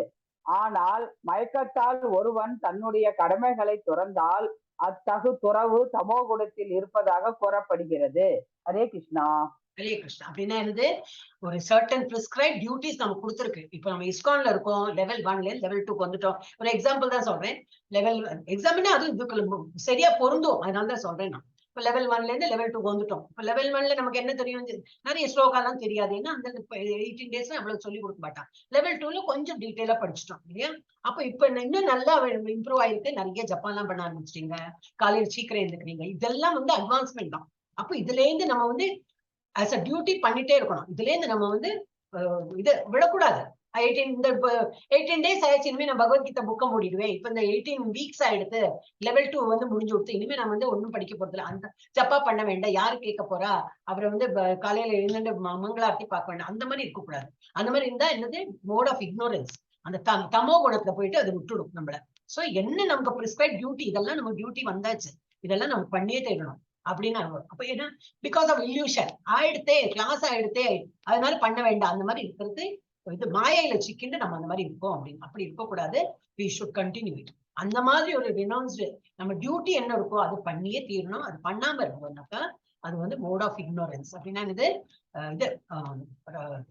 ஆனால் மயக்கத்தால் ஒருவன் தன்னுடைய கடமைகளை துறந்தால் அத்தகு துறவு தமோகுணத்தில் இருப்பதாக கூறப்படுகிறது. ஹரே கிருஷ்ணா. ஹரே கிருஷ்ணா. அப்படின்னா என்னது, ஒரு சர்டன் பிரிஸ்கிரைப் டியூட்டிஸ் நமக்கு கொடுத்துருக்கு. இப்ப நம்ம இஸ்கான்ல இருக்கோம், லெவல் 1ல இருந்து லெவல் 2 வந்துட்டோம். ஒரு எக்ஸாம்பிள் தான் சொல்றேன். லெவல் எக்ஸாம்பிள்னா அது இதுக்கு சரியா பொருந்தும், அதனாலதான் சொல்றேன் நான். இப்ப லெவல் 1ல இருந்து லெவல் 2 வந்துட்டோம். இப்ப லெவல் 1ல நமக்கு என்ன தெரியும், நிறைய ஸ்லோகாலாம் தெரியாது, ஏன்னா அந்த 18 டேஸ்ல அவ்வளவு சொல்லி கொடுக்க மாட்டான். லெவல் 2ல கொஞ்சம் டீட்டெயிலா படிச்சுட்டோம் இல்லையா. அப்ப இப்ப இன்னும் நல்லா இம்ப்ரூவ் ஆயிருக்கு. நிறைய ஜப்பான்லாம் பண்ண ஆரம்பிச்சிட்டீங்க, காலையில் சீக்கிரம் எழுந்துக்கிறீங்க, இதெல்லாம் வந்து அட்வான்ஸ்மெண்ட் தான். அப்ப இதுல இருந்து நம்ம வந்து as a டியூட்டி பண்ணிட்டே இருக்கணும். இதுல இருந்து நம்ம வந்து இதை விடக்கூடாது. 18 டேஸ் ஆயிடுச்சு, இனிமே நான் பகவத்கீதை புக்க மூடிடுவேன். இப்ப இந்த 18 வீக்ஸ் ஆயிடுத்து, லெவல் 2 வந்து முடிஞ்சு கொடுத்து, இனிமே நான் வந்து ஒண்ணும் படிக்க போறதில்ல, அந்த ஜப்பா பண்ண வேண்டாம், யாரு கேட்க போறா, அவரை வந்து காலையில எழுந்து மங்களார்த்தி பார்க்க வேண்டாம், அந்த மாதிரி இருக்கக்கூடாது. அந்த மாதிரி இருந்தா என்னது, மோட் ஆஃப் இக்னோரன்ஸ், அந்த தமோ குணத்துல போயிட்டு அது விட்டுடும் நம்மள. சோ என்ன நமக்கு பிரிஸ்கிரைப் டியூட்டி, இதெல்லாம் நம்ம டியூட்டி வந்தாச்சு, இதெல்லாம் நம்ம பண்ணியே தேடணும் அப்படின்னு. அப்ப ஏன்னா பிகாஸ் ஆஃப் இல்யூஷன் ஆயிடுத்தே, கிளாஸ் ஆயிடுத்தே, அதனால பண்ண வேண்டாம், அந்த மாதிரி இருக்கிறது இது மாயையில சிக்கிண்டு நம்ம அந்த மாதிரி இருக்கோம் அப்படின்னு. அப்படி இருக்கக்கூடாது. we should continue it. அந்த மாதிரி ஒரு ரினௌன்ஸ்டு நம்ம டியூட்டி என்ன இருக்கோ அது பண்ணியே தீரணும். அது பண்ணாம இருக்கோம்னாக்கா அது வந்து மோட் ஆஃப் இக்னோரன்ஸ். அப்படின்னா இது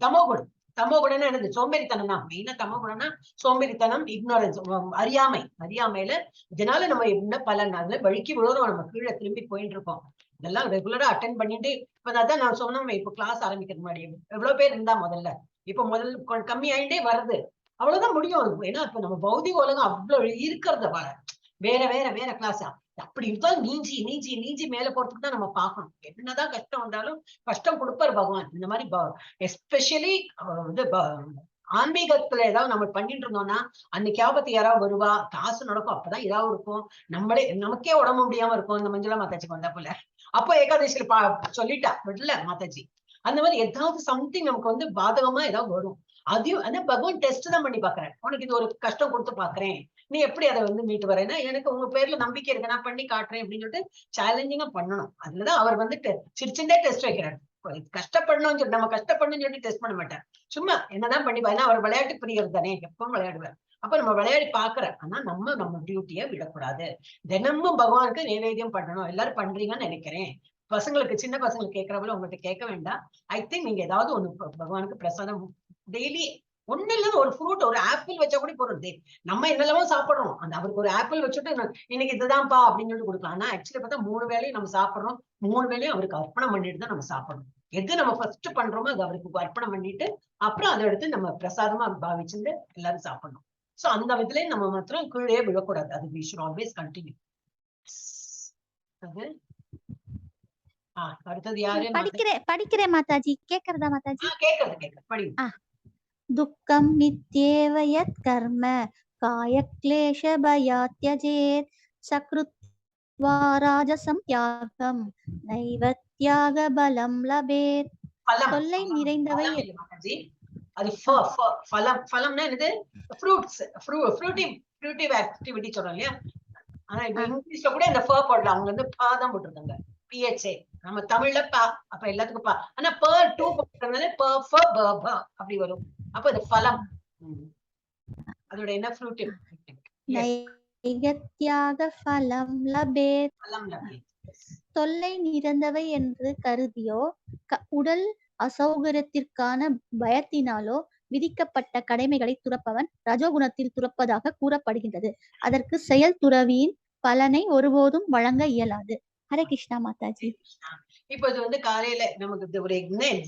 தமோகுணம். தமோகுணம்னா என்னது, சோம்பேறித்தனம் தான். மெயினா தமோகுணம்னா சோம்பேறித்தனம், இக்னோரன்ஸ், அறியாமையில. இதனால நம்ம என்ன பலன், அதுல வழுக்கி விழுறோம், நம்ம கீழே திரும்பி போயிட்டு இருக்கோம். இதெல்லாம் ரெகுலரா அட்டென்ட் பண்ணிட்டு, இப்ப அதான் நான் சொன்னோம், இப்ப கிளாஸ் ஆரம்பிக்கிறது முன்னாடி எவ்வளவு பேர் இருந்தா முதல்ல, இப்ப முதல்ல கம்மி ஆயிட்டே வருது. அவ்வளவுதான் முடியும். ஏன்னா இப்ப நம்ம பௌதிக உலகம் அவ்வளவு இருக்கிறத வர வேற வேற வேற கிளாஸ். அப்படி இருந்தாலும் நீஞ்சி மேல போறதுக்கு தான் நம்ம பார்க்கணும். என்னதான் கஷ்டம் வந்தாலும் கஷ்டம் கொடுப்பாரு பகவான். இந்த மாதிரி எஸ்பெஷலி இது ஆன்மீகத்துல ஏதாவது நம்ம பண்ணிட்டு இருந்தோம்னா அன்னைக்கு ஆபத்து யாராவது வருவா, காசு நடக்கும், அப்பதான் ஏதாவது இருக்கும், நமக்கே உடம்பு முடியாம இருக்கும். இந்த மஞ்சுளா மாதாஜிக்கு வந்தா போல அப்போ ஏகாதசியில சொல்லிட்டா விடல மாதாஜி, அந்த மாதிரி ஏதாவது சம்திங் நமக்கு வந்து பாதகமா ஏதாவது வரும். அதையும் ஆனா பகவான் டெஸ்ட் தான் பண்ணி பாக்குறேன். உனக்கு இது ஒரு கஷ்டம் கொடுத்து பாக்குறேன், நீ எப்படி அதை வந்து மீட்டு வரேன்னா, எனக்கு உங்க பேர்ல நம்பிக்கை இருக்கு, நான் பண்ணி காட்டுறேன் அப்படின்னு சொல்லிட்டு சேலஞ்சிங்கா பண்ணணும். அதுலதான் அவர் வந்து சிரிச்சுட்டே டெஸ்ட் வைக்கிறாரு. கஷ்டப்படணும்னு சொல்லி நம்ம கஷ்டப்படணும்னு சொல்லி டெஸ்ட் பண்ண மாட்டார். சும்மா என்னதான் பண்ணி ஏன்னா அவர் விளையாட்டு பிரியர் தானே, எப்பவும் விளையாடுவார். அப்ப நம்ம விளையாடி பாக்குறேன். ஆனா நம்ம டியூட்டியை விடக்கூடாது. தினமும் பகவானுக்கு நைவேத்தியம் பண்ணணும். எல்லாரும் பண்றீங்கன்னு நினைக்கிறேன். பசங்களுக்கு, சின்ன பசங்களுக்கு கேட்கறவங்கள உங்கள்கிட்ட கேட்க வேண்டாம். ஐ திங்க் நீங்க ஏதாவது ஒண்ணு பகவானுக்கு பிரசாதம் டெய்லி ஒண்ணு இல்லாம ஒரு ஃப்ரூட், ஒரு ஆப்பிள் வச்சா கூட போறது. நம்ம என்னெல்லாமோ சாப்பிடுறோம், அந்த அவருக்கு ஒரு ஆப்பிள் வச்சுட்டு இன்னைக்கு இதுதான்ப்பா அப்படின்னு சொல்லி கொடுக்கலாம். ஆனா ஆக்சுவலி பார்த்தா 3 வேளையும் நம்ம சாப்பிடுறோம், 3 வேளையும் அவருக்கு அர்ப்பணம் பண்ணிட்டு தான் நம்ம சாப்பிடணும். எது நம்ம ஃபர்ஸ்ட் பண்றோமோ அது அவருக்கு அர்ப்பணம் பண்ணிட்டு அப்புறம் அதை எடுத்து நம்ம பிரசாதமா பாவிச்சுட்டு எல்லாரும் சாப்பிடணும். சோ அந்த விதத்துல நம்ம மாத்திரம் கீழே விழக்கூடாது. அது we should always continue. அடுத்தது யாரு? படிக்கிறேன் மாதாஜி. கேக்குறதா மாதாஜி? கேக்குறது படி. துக்கம் நித்யேவ யத் கர்ம காய க்லேஷ பயாத் த்யஜேத் சக்ருத்வா ராஜசம் தியாகம் நைவ தியாக பலம் லபேத். தொல்லை நிறைந்தவை. அது ஃபலம்னா என்னது? ஃப்ரூட்டிவ் ஆக்டிவிட்டி சொல்றோம் இல்லையா, ஆனா இப்ப இங்கிலீஷ்ல கூட இந்த ஃப போடலாம். அவங்க வந்து பா தான் போட்டிருக்காங்க, PHA. நம்ம தமிழ்ல பா, அப்ப எல்லாத்துக்கும் பா. ஆனா டூ போட்டிருக்கனால ப ஃப ப ப அப்படி வரும். அப்ப இது பலம். அதோட என்ன ஃப்ரூட்? நைகத்யாக ஃபலம் லபேத். பலம் லபேத். தொல்லை நிறைந்தவை என்று கருதியோ உடல் அசௌகரியத்திற்கான பயத்தினாலோ விதிக்கப்பட்ட கடமைகளை துறப்பவன் ரஜோகுணத்தில் துறப்பதாக கூறப்படுகின்றது. அதற்கு செயல் துறவியின் பலனை ஒருபோதும் வழங்க இயலாது. ஹரே கிருஷ்ணா மாதாஜி. இப்ப இது வந்து காலையில நமக்கு ஒரு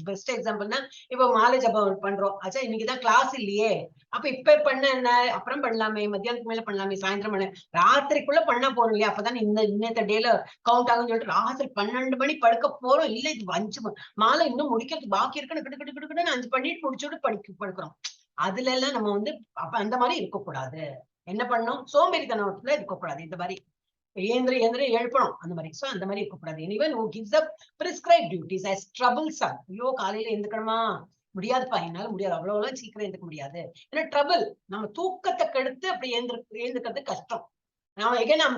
பெஸ்ட் எக்ஸாம்பிள்னா, இப்ப மாலை ஜபம் பண்றோம். ஆச்சா இன்னைக்குதான் கிளாஸ் இல்லையே, அப்ப இப்ப பண்ண என்ன, அப்புறம் பண்ணலாமே, மத்தியானத்துக்கு மேல பண்ணலாமே, சாயந்தரம் பண்ண, ராத்திரிக்குள்ள பண்ண போறோம் இல்லையா? அப்பதான் இன்னத்த டேல கவுண்ட் ஆகும்னு சொல்லிட்டு ராத்திரி 12 மணி படுக்க போறோம். இல்ல இது 5 மாலை இன்னும் முடிக்கிறது பாக்கி இருக்குன்னு கிட்டு 5 பண்ணிட்டு முடிச்சுட்டு படுக்கிறோம். அதுல எல்லாம் நம்ம வந்து அப்ப அந்த மாதிரி இருக்கக்கூடாது. என்ன பண்ணணும்? சோம்பேறித்தனத்துல இருக்கக்கூடாது. இந்த மாதிரி ஏந்திர எழுப்பணும் அந்த மாதிரி. சோ அந்த மாதிரி இருக்கக்கூடாது. Anyone who gives up prescribed duties as troublesome. ஐயோ காலையில எழுந்துக்கணுமா, முடியாதுப்பா, என்னால முடியாது, அவ்வளவு சீக்கிரம் எழுந்துக்க முடியாது, ஏன்னா ட்ரபிள். நம்ம தூக்கத்தை கெடுத்து அப்படி எழுந்துக்கிறது கஷ்டம். நான் எகைன் I'm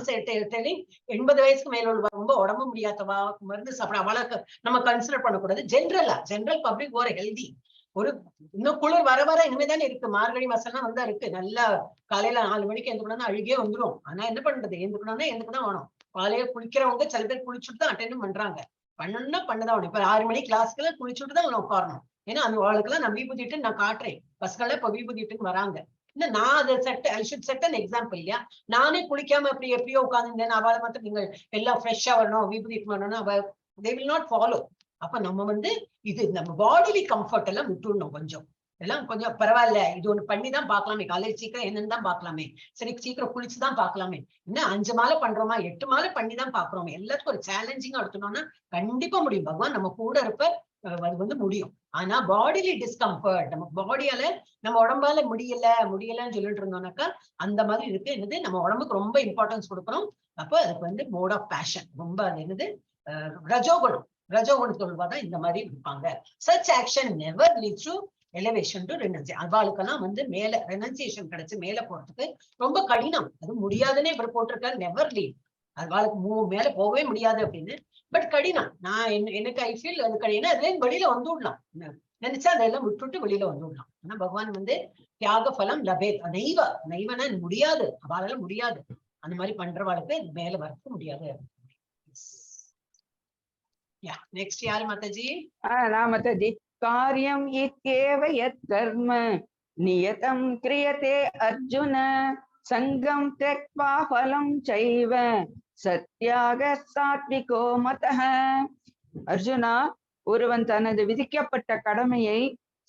telling 80 வயசுக்கு மேல உள்ள ரொம்ப உடம்பு முடியாதவா, மருந்து சாப்பிட அவளுக்கு நம்ம கன்சிடர் பண்ணக்கூடாது. ஜெனரல் பப்ளிக் ஒரு ஹெல்தி, ஒரு இன்னும் குளிர் வர வர இனிமேதானே இருக்கு, மார்கழி மாசம்லாம் வந்தா இருக்கு. நல்லா காலையில 4 மணிக்கு எழுந்துக்கணும்னா அழுகே வந்துடும். ஆனா என்ன பண்றது, எழுந்துக்கணும் வேணும். காலையில குளிக்கிறவங்க சில பேர் குளிச்சுட்டு தான் அட்டெண்ட் பண்றாங்க. பண்ணணும்னா பண்ணதான் வேணும். இப்ப 6 மணி கிளாஸ்க்கு குளிச்சுட்டு தான் உட்காரணும். ஏன்னா அந்த வாழ்க்கெல்லாம் நான் விபூதிட்டு நான் காட்டுறேன். பசங்கள இப்ப விபூதிட்டுன்னு வராங்க. இன்னும் நான் அதை I should set an example இல்லையா? நானே குளிக்காம அப்படி எப்படியோ உட்கார்ந்துருந்தேன், அவளை மாத்திரம் நீங்கள் எல்லாம் ஃப்ரெஷ்ஷா வரணும், விபூதிட்டு வரணும்னு அவ they will not follow. அப்ப நம்ம வந்து இது நம்ம பாடிலி கம்ஃபர்ட் எல்லாம் விட்டுடணும். கொஞ்சம் பரவாயில்ல, இது ஒண்ணு பண்ணிதான் பாக்கலாமே, காலையில் சீக்கிரம் என்னன்னு தான் பாக்கலாமே, சரி சீக்கிரம் குளிச்சுதான் பாக்கலாமே, இன்னும் 5 மாலை பண்றோமா, 8 மாலை பண்ணிதான் பாக்குறோமே, எல்லாத்துக்கும் ஒரு சேலஞ்சிங்கா எடுத்துனோம்னா கண்டிப்பா முடியும். பகவான் நம்ம கூட இருப்ப அது வந்து முடியும். ஆனா பாடிலி டிஸ்கம்ஃபர்ட், நம்ம பாடியால நம்ம உடம்பால முடியலன்னு சொல்லிட்டு இருந்தோம்னாக்கா அந்த மாதிரி இருக்கு. என்னது, நம்ம உடம்புக்கு ரொம்ப இம்பார்ட்டன்ஸ் கொடுக்கணும். அப்ப அதுக்கு வந்து மோட் ஆஃப் பேஷன் ரொம்ப, அது என்னது, ரஜோகுணம் சொல்வாதான் இந்த மாதிரி இருப்பாங்க. Such action never leads to elevation to renunciation. அவளுக்கெல்லாம் வந்து மேல ரெனன்சியேஷன் கிடைச்சு மேல போறதுக்கு ரொம்ப கடினம். அது முடியாதுன்னே இவர் போட்டிருக்காரு, நெவர் லீட். அவளுக்கு மேல போகவே முடியாது அப்படின்னு. பட் கடினம். நான் எனக்கு ஐ ஃபீல் அது கடினம். அதுல வெளியில வந்துடலாம், நினைச்சா அதெல்லாம் விட்டுட்டு வெளியில வந்துடலாம். ஆனா பகவான் வந்து தியாக பலம் லபேத். நைவனா முடியாது, அவளால முடியாது. அந்த மாதிரி பண்றவாளுக்கு மேல வரக்க முடியாது. நெக்ஸ்ட் யாரு மாதாஜி? நான் மாதாஜி. காரியம் இத்யேவ யத் கர்ம நியதம் கிரியதே அர்ஜுன சங்கம் த்யக்த்வா ஃபலம் சைவ சத்யாக சாத்விகோ மதஹ. அர்ஜுனா, ஒருவன் தனது விதிக்கப்பட்ட கடமையை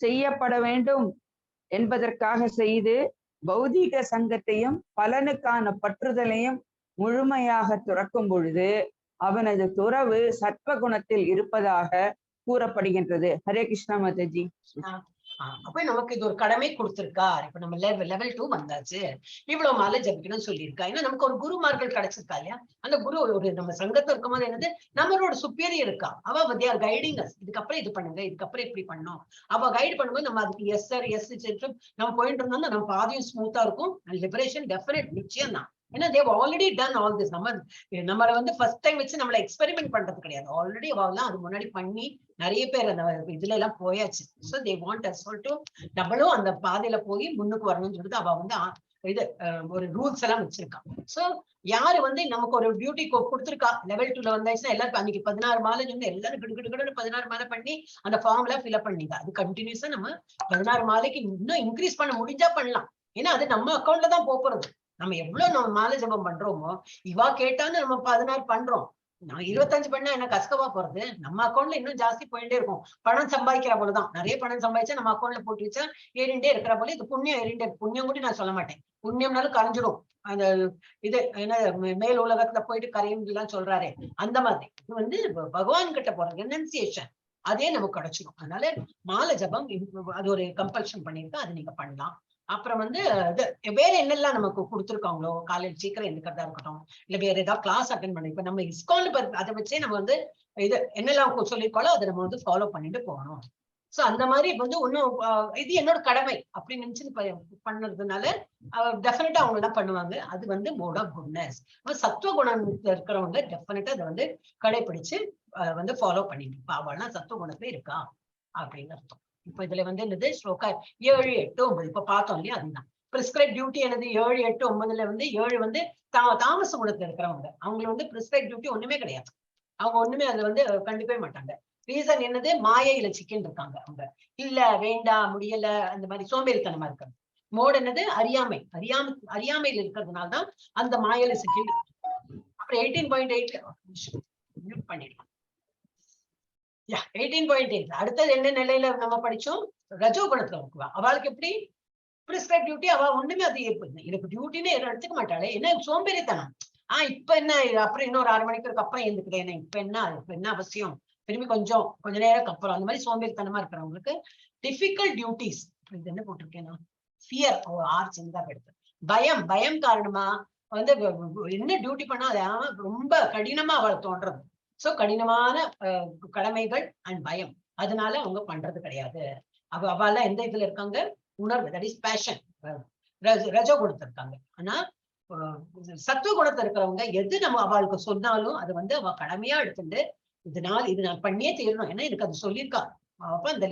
செய்யப்பட வேண்டும் என்பதற்காக செய்து பௌதீக சங்கத்தையும் பலனுக்கான பற்றுதலையும் முழுமையாக துறக்கும் பொழுது அவனது துறவு சத்வ குணத்தில் இருப்பதாக கூறப்படுகின்றது. ஹரே கிருஷ்ணா மாதாஜி. அப்ப நமக்கு இது ஒரு கடமை கொடுத்திருக்கா. இப்ப நம்ம லெவல் 2 வந்தாச்சு, இவ்வளவு மாலை ஜபிக்கணும்னு சொல்லியிருக்கா. ஏன்னா நமக்கு ஒரு குருமார்கள் கிடைச்சிருக்கா இல்லையா? அந்த குரு ஒரு நம்ம சங்கத்துல இருக்கும் போது என்னது, நம்மளோட சுப்பீரியர் இருக்கா, அவ they are guiding us. இதுக்கப்புறம் இது பண்ணுங்க, இதுக்கப்புறம் இப்படி பண்ணோம், அவ கைடு பண்ணும்போது நம்ம அதுக்கு எஸ் சார் எஸ் நம்ம போயிட்டு இருந்தோம்னா நம்ம பாதையும் ஸ்மூத்தா இருக்கும். லிபரேஷன் டெஃபினட், நிச்சயம் தான். ஏன்னா they already done all this. நம்மளை வந்து ஃபர்ஸ்ட் டைம் வச்சு நம்மளை எக்ஸ்பெரிமெண்ட் பண்றது கிடையாது. ஆல்ரெடி அவெல்லாம் அது முன்னாடி பண்ணி நிறைய பேர் அந்த இதுல எல்லாம் போயாச்சு. So they want us to நம்மளும் அந்த பாதையில போய் முன்னுக்கு வரணும்னு சொல்லிட்டு அவ வந்து இது ஒரு ரூல்ஸ் எல்லாம் வச்சிருக்கான். சோ யாரு வந்து நமக்கு ஒரு டியூட்டி கொடுத்துருக்கா லெவல் 2ல வந்தாச்சுன்னா எல்லாருக்கும் அன்னைக்கு 16 மாலை வந்து எல்லாரும் கிடு 16 மாலை பண்ணி அந்த ஃபார்ம் எல்லாம் ஃபில்அப் பண்ணிங்க. அது கண்டினியூஸா நம்ம 16 மாலைக்கு இன்னும் இன்க்ரீஸ் பண்ண முடிஞ்சா பண்ணலாம். ஏன்னா அது நம்ம அக்கௌண்ட்ல தான் போறது. நம்ம எவ்வளவு நம்ம மாலை ஜபம் பண்றோமோ, இவா கேட்டான்னு நம்ம 16 பண்றோம். நான் 25 பண்ணா என்ன கஷ்டமா போறது? நம்ம அக்கௌண்ட்ல இன்னும் ஜாஸ்தி போயிட்டே இருக்கும். பணம் சம்பாதிக்கிற போலதான். நிறைய பணம் சம்பாதிச்சா நம்ம அக்கௌண்ட்ல போட்டு வச்சா ஏறிண்டே இருக்கிற போல இது புண்ணியம் ஏறிண்டே. புண்ணியம் கூட நான் சொல்ல மாட்டேன், புண்ணியம்னாலும் கரைஞ்சிடும். அந்த இது என்ன மேல் உலகத்துல போயிட்டு கரையும் எல்லாம் சொல்றாரு, அந்த மாதிரி இது வந்து பகவான் கிட்ட போற ரெனன்சியேஷன் அதே நமக்கு கிடைச்சிடும். அதனால மாலை ஜபம் அது ஒரு கம்பல்ஷன் பண்ணிருக்கா, அது நீங்க பண்ணலாம். அப்புறம் வந்து வேற என்னெல்லாம் நமக்கு கொடுத்துருக்காங்களோ, காலையில் சீக்கிரம் எதுக்கிறதா இருக்கட்டும், இல்ல வேற ஏதாவது கிளாஸ் அட்டென்ட் பண்ண, இப்ப நம்ம இஸ்கான் அதை வச்சே நம்ம வந்து இது என்னெல்லாம் சொல்லியிருக்கோளோ அதை நம்ம வந்து ஃபாலோ பண்ணிட்டு போகணும். சோ அந்த மாதிரி வந்து ஒன்னும் இது என்னோட கடமை அப்படின்னு நினைச்சு பண்ணதுனால டெஃபினட்டா அவங்க என்ன பண்ணுவாங்க, அது வந்து மோட் ஆஃப் குட்னஸ். சத்துவ குணம் இருக்கிறவங்க டெஃபினட்டா அதை வந்து கடைபிடிச்சு வந்து ஃபாலோ பண்ணிட்டு இருப்பா. அவள்லாம் சத்துவ குணத்துல இருக்கா அப்படின்னு அர்த்தம். இப்ப இதுல வந்து என்னது ஸ்லோகா 7, 8, 9 இப்ப பார்த்தோம் இல்லையா, அதுதான் பிரிஸ்கிரைப் டியூட்டி. என்னது 7, 8, 9ல வந்து 7 வந்து தாமச குணத்துல இருக்கிறவங்க, அவங்களுக்கு வந்து பிரிஸ்கிரைப் டியூட்டி ஒண்ணுமே கிடையாது. அவங்க ஒண்ணுமே அதுல வந்து கண்டுக்கவே மாட்டாங்க. ரீசன் என்னது, மாயையில சிக்கன் இருக்காங்க அவங்க. இல்ல வேண்டாம் முடியல அந்த மாதிரி சோம்பேறித்தனமா இருக்காங்க. மோடு என்னது, அறியாமையில இருக்கிறதுனாலதான் அந்த மாயையில சிக்கன். அப்புறம் 18.8 பண்ணிடலாம். 18.8 அடுத்தது என்ன நிலையில நம்ம படிச்சோம், ரஜோ குணத்துல இருக்குவா. அவளுக்கு எப்படி பிரிஸ்கிரைப் டியூட்டி, அவ ஒண்ணுமே அது எனக்கு டியூட்டின்னு எடுத்துக்க மாட்டாளே. என்ன சோம்பேறித்தனம். இப்ப என்ன, அப்புறம் இன்னொரு 6 மணிக்கு அப்புறம் எழுந்துக்கிறேன், இப்ப என்ன அவசியம், திரும்பி கொஞ்ச நேரம் அப்புறம், அந்த மாதிரி சோம்பேறித்தனமா இருக்கிறவங்களுக்கு டிஃபிகல்ட் டியூட்டிஸ். இது என்ன போட்டிருக்கேன்னா ஃபியர், எடுத்து பயம் காரணமா வந்து என்ன டியூட்டி பண்ணா அது ரொம்ப கடினமா அவளை தோன்றது. சோ கடினமான கடமைகள் அண்ட் பயம், அதனால அவங்க பண்றது கிடையாது. அவெல்லாம் எந்த இதுல இருக்காங்க, உணர்வு, தட் இஸ் பேஷன், ரஜோ குணத்துல இருக்காங்க. ஆனா சத்துவ குணத்துல இருக்கிறவங்க எது நம்ம அவளுக்கு சொன்னாலும் அது வந்து அவ கடமையா எடுத்துட்டு இது நான் பண்ணியே தீரணும், ஏன்னா எனக்கு அது சொல்லியிருக்கா. அப்ப அந்த